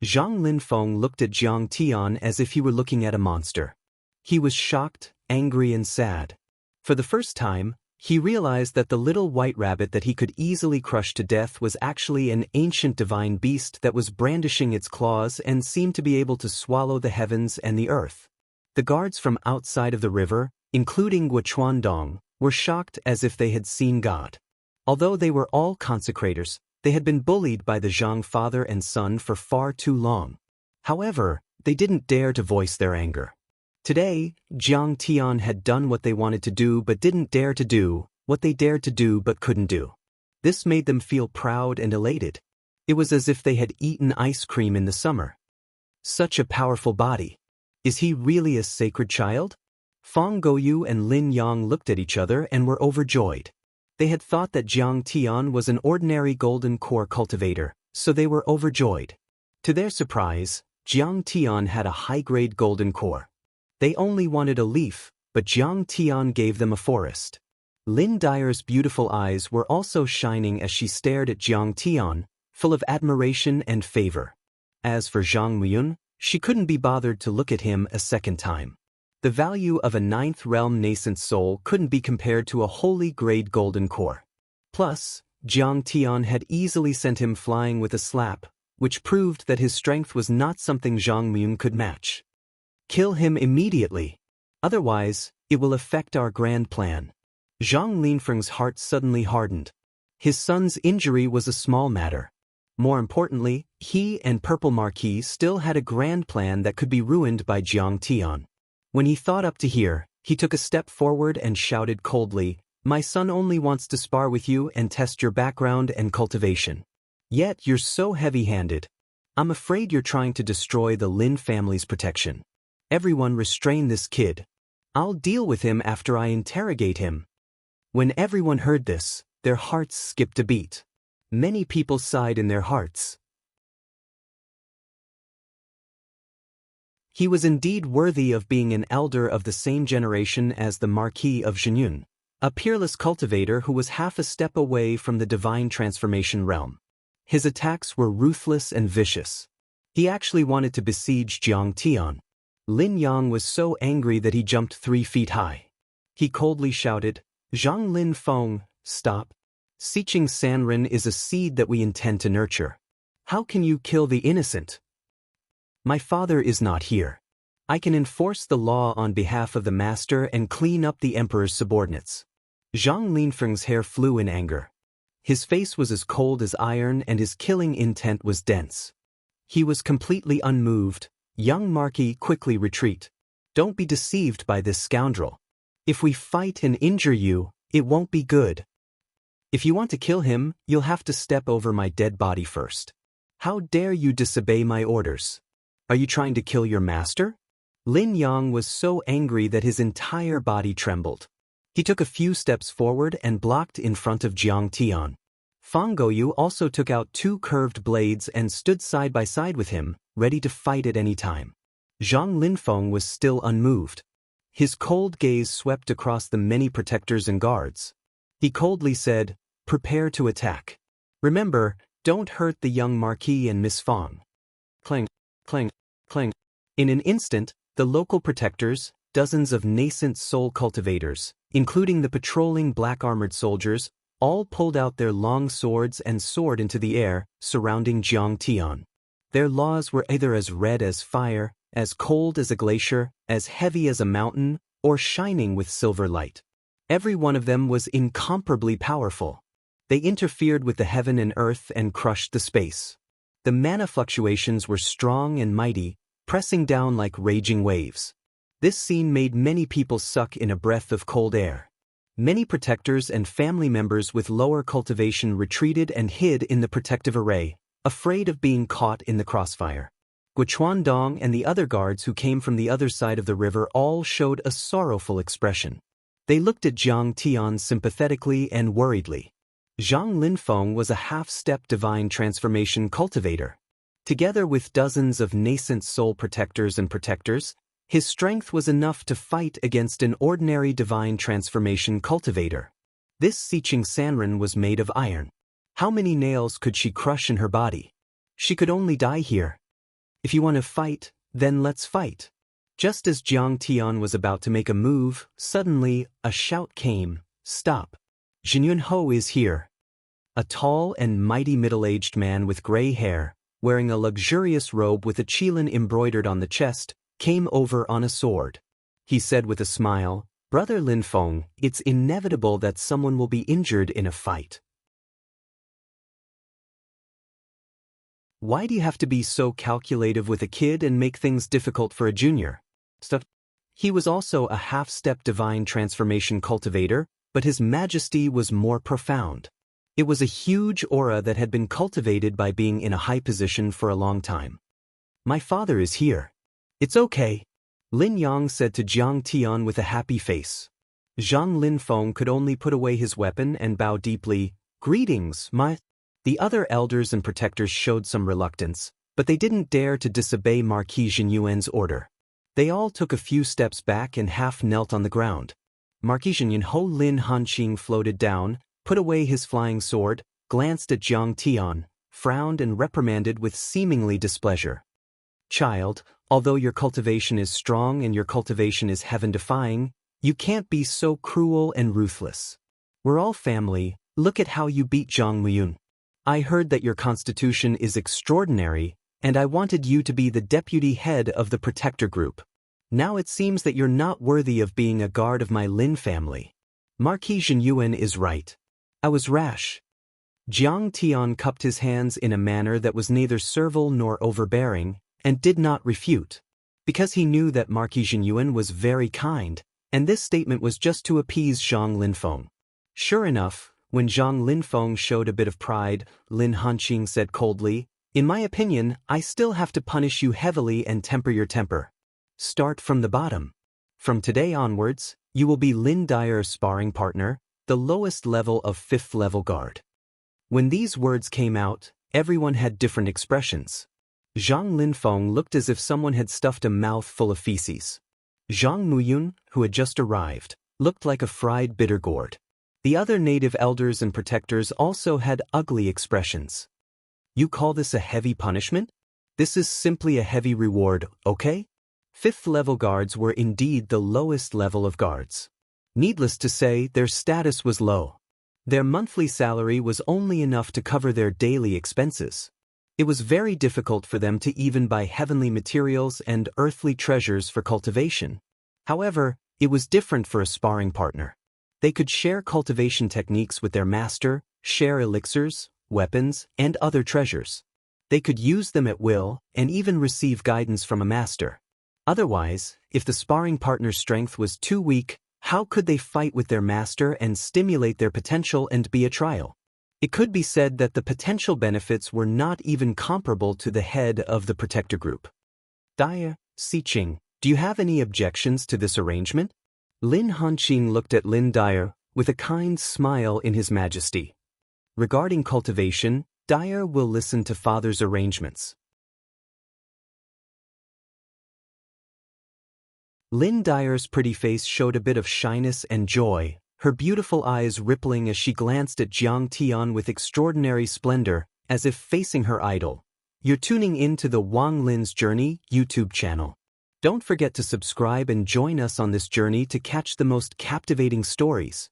Zhang Linfeng looked at Jiang Tian as if he were looking at a monster. He was shocked, angry and sad. For the first time, he realized that the little white rabbit that he could easily crush to death was actually an ancient divine beast that was brandishing its claws and seemed to be able to swallow the heavens and the earth. The guards from outside of the river, including Guochuandong, were shocked as if they had seen God. Although they were all consecrators, they had been bullied by the Zhang father and son for far too long. However, they didn't dare to voice their anger. Today, Jiang Tian had done what they wanted to do but didn't dare to do, what they dared to do but couldn't do. This made them feel proud and elated. It was as if they had eaten ice cream in the summer. Such a powerful body. Is he really a sacred child? Fang Gouyu and Lin Yang looked at each other and were overjoyed. They had thought that Jiang Tian was an ordinary golden core cultivator, so they were overjoyed. To their surprise, Jiang Tian had a high-grade golden core. They only wanted a leaf, but Jiang Tian gave them a forest. Lin Dyer's beautiful eyes were also shining as she stared at Jiang Tian, full of admiration and favor. As for Zhang Miyun, she couldn't be bothered to look at him a second time. The value of a 9th realm nascent soul couldn't be compared to a holy grade golden core. Plus, Jiang Tian had easily sent him flying with a slap, which proved that his strength was not something Zhang Miyun could match. Kill him immediately. Otherwise, it will affect our grand plan. Zhang Linfeng's heart suddenly hardened. His son's injury was a small matter. More importantly, he and Purple Marquis still had a grand plan that could be ruined by Jiang Tian. When he thought up to here, he took a step forward and shouted coldly, "My son only wants to spar with you and test your background and cultivation. Yet you're so heavy-handed. I'm afraid you're trying to destroy the Lin family's protection. Everyone restrain this kid. I'll deal with him after I interrogate him." When everyone heard this, their hearts skipped a beat. Many people sighed in their hearts. He was indeed worthy of being an elder of the same generation as the Marquis of Zhenyun, a peerless cultivator who was half a step away from the divine transformation realm. His attacks were ruthless and vicious. He actually wanted to besiege Jiang Tian. Lin Yang was so angry that he jumped 3 feet high. He coldly shouted, "Zhang Linfeng, stop. Siqing Sanren is a seed that we intend to nurture. How can you kill the innocent? My father is not here. I can enforce the law on behalf of the master and clean up the emperor's subordinates." Zhang Linfeng's hair flew in anger. His face was as cold as iron and his killing intent was dense. He was completely unmoved. "Young Marquis, quickly retreat. Don't be deceived by this scoundrel. If we fight and injure you, it won't be good. If you want to kill him, you'll have to step over my dead body first. How dare you disobey my orders? Are you trying to kill your master?" Lin Yang was so angry that his entire body trembled. He took a few steps forward and blocked in front of Jiang Tian. Fang Gouyu also took out 2 curved blades and stood side by side with him, ready to fight at any time. Zhang Linfeng was still unmoved. His cold gaze swept across the many protectors and guards. He coldly said, "Prepare to attack. Remember, don't hurt the young Marquis and Miss Fang." Clang, clang, clang. In an instant, the local protectors, dozens of nascent soul cultivators, including the patrolling black-armored soldiers, all pulled out their long swords and soared into the air, surrounding Jiang Tian. Their laws were either as red as fire, as cold as a glacier, as heavy as a mountain, or shining with silver light. Every one of them was incomparably powerful. They interfered with the heaven and earth and crushed the space. The mana fluctuations were strong and mighty, pressing down like raging waves. This scene made many people suck in a breath of cold air. Many protectors and family members with lower cultivation retreated and hid in the protective array, afraid of being caught in the crossfire. Guochuandong and the other guards who came from the other side of the river all showed a sorrowful expression. They looked at Jiang Tian sympathetically and worriedly. Zhang Linfeng was a half-step divine transformation cultivator. Together with dozens of nascent soul protectors and protectors, his strength was enough to fight against an ordinary divine transformation cultivator. This Xiqing Sanren was made of iron. How many nails could she crush in her body? She could only die here. If you want to fight, then let's fight. Just as Jiang Tian was about to make a move, suddenly, a shout came, "Stop! Jinyun Ho is here." A tall and mighty middle-aged man with gray hair, wearing a luxurious robe with a qilin embroidered on the chest, came over on a sword. He said with a smile, "Brother Linfeng, it's inevitable that someone will be injured in a fight. Why do you have to be so calculative with a kid and make things difficult for a junior?" He was also a half-step divine transformation cultivator, but his majesty was more profound. It was a huge aura that had been cultivated by being in a high position for a long time. "My father is here. It's okay," Lin Yang said to Jiang Tian with a happy face. Zhang Linfeng could only put away his weapon and bow deeply. "Greetings, my..." The other elders and protectors showed some reluctance, but they didn't dare to disobey Marquis Jinyuan's order. They all took a few steps back and half knelt on the ground. Marquis Jinyun Ho Lin Hanqing floated down, put away his flying sword, glanced at Jiang Tian, frowned and reprimanded with seemingly displeasure. "Child, although your cultivation is strong and your cultivation is heaven-defying, you can't be so cruel and ruthless. We're all family. Look at how you beat Zhang Muyun. I heard that your constitution is extraordinary, and I wanted you to be the deputy head of the protector group. Now it seems that you're not worthy of being a guard of my Lin family. Marquis Jinyuan is right. I was rash." Jiang Tian cupped his hands in a manner that was neither servile nor overbearing, and did not refute. Because he knew that Marquis Jinyuan was very kind, and this statement was just to appease Zhang Linfeng. Sure enough, when Zhang Linfeng showed a bit of pride, Lin Hanqing said coldly, "In my opinion, I still have to punish you heavily and temper your temper. Start from the bottom. From today onwards, you will be Lin Dyer's sparring partner, the lowest level of 5th level guard." When these words came out, everyone had different expressions. Zhang Linfeng looked as if someone had stuffed a mouth full of feces. Zhang Muyun, who had just arrived, looked like a fried bitter gourd. The other native elders and protectors also had ugly expressions. "You call this a heavy punishment? This is simply a heavy reward, okay?" 5th level guards were indeed the lowest level of guards. Needless to say, their status was low. Their monthly salary was only enough to cover their daily expenses. It was very difficult for them to even buy heavenly materials and earthly treasures for cultivation. However, it was different for a sparring partner. They could share cultivation techniques with their master, share elixirs, weapons, and other treasures. They could use them at will, and even receive guidance from a master. Otherwise, if the sparring partner's strength was too weak, how could they fight with their master and stimulate their potential and be a trial? It could be said that the potential benefits were not even comparable to the head of the protector group. "Daya, Xiqing, do you have any objections to this arrangement?" Lin Hanqing looked at Lin Dyer with a kind smile in his majesty. "Regarding cultivation, Dyer will listen to father's arrangements." Lin Dyer's pretty face showed a bit of shyness and joy, her beautiful eyes rippling as she glanced at Jiang Tian with extraordinary splendor, as if facing her idol. You're tuning in to the Wang Lin's Journey YouTube channel. Don't forget to subscribe and join us on this journey to catch the most captivating stories.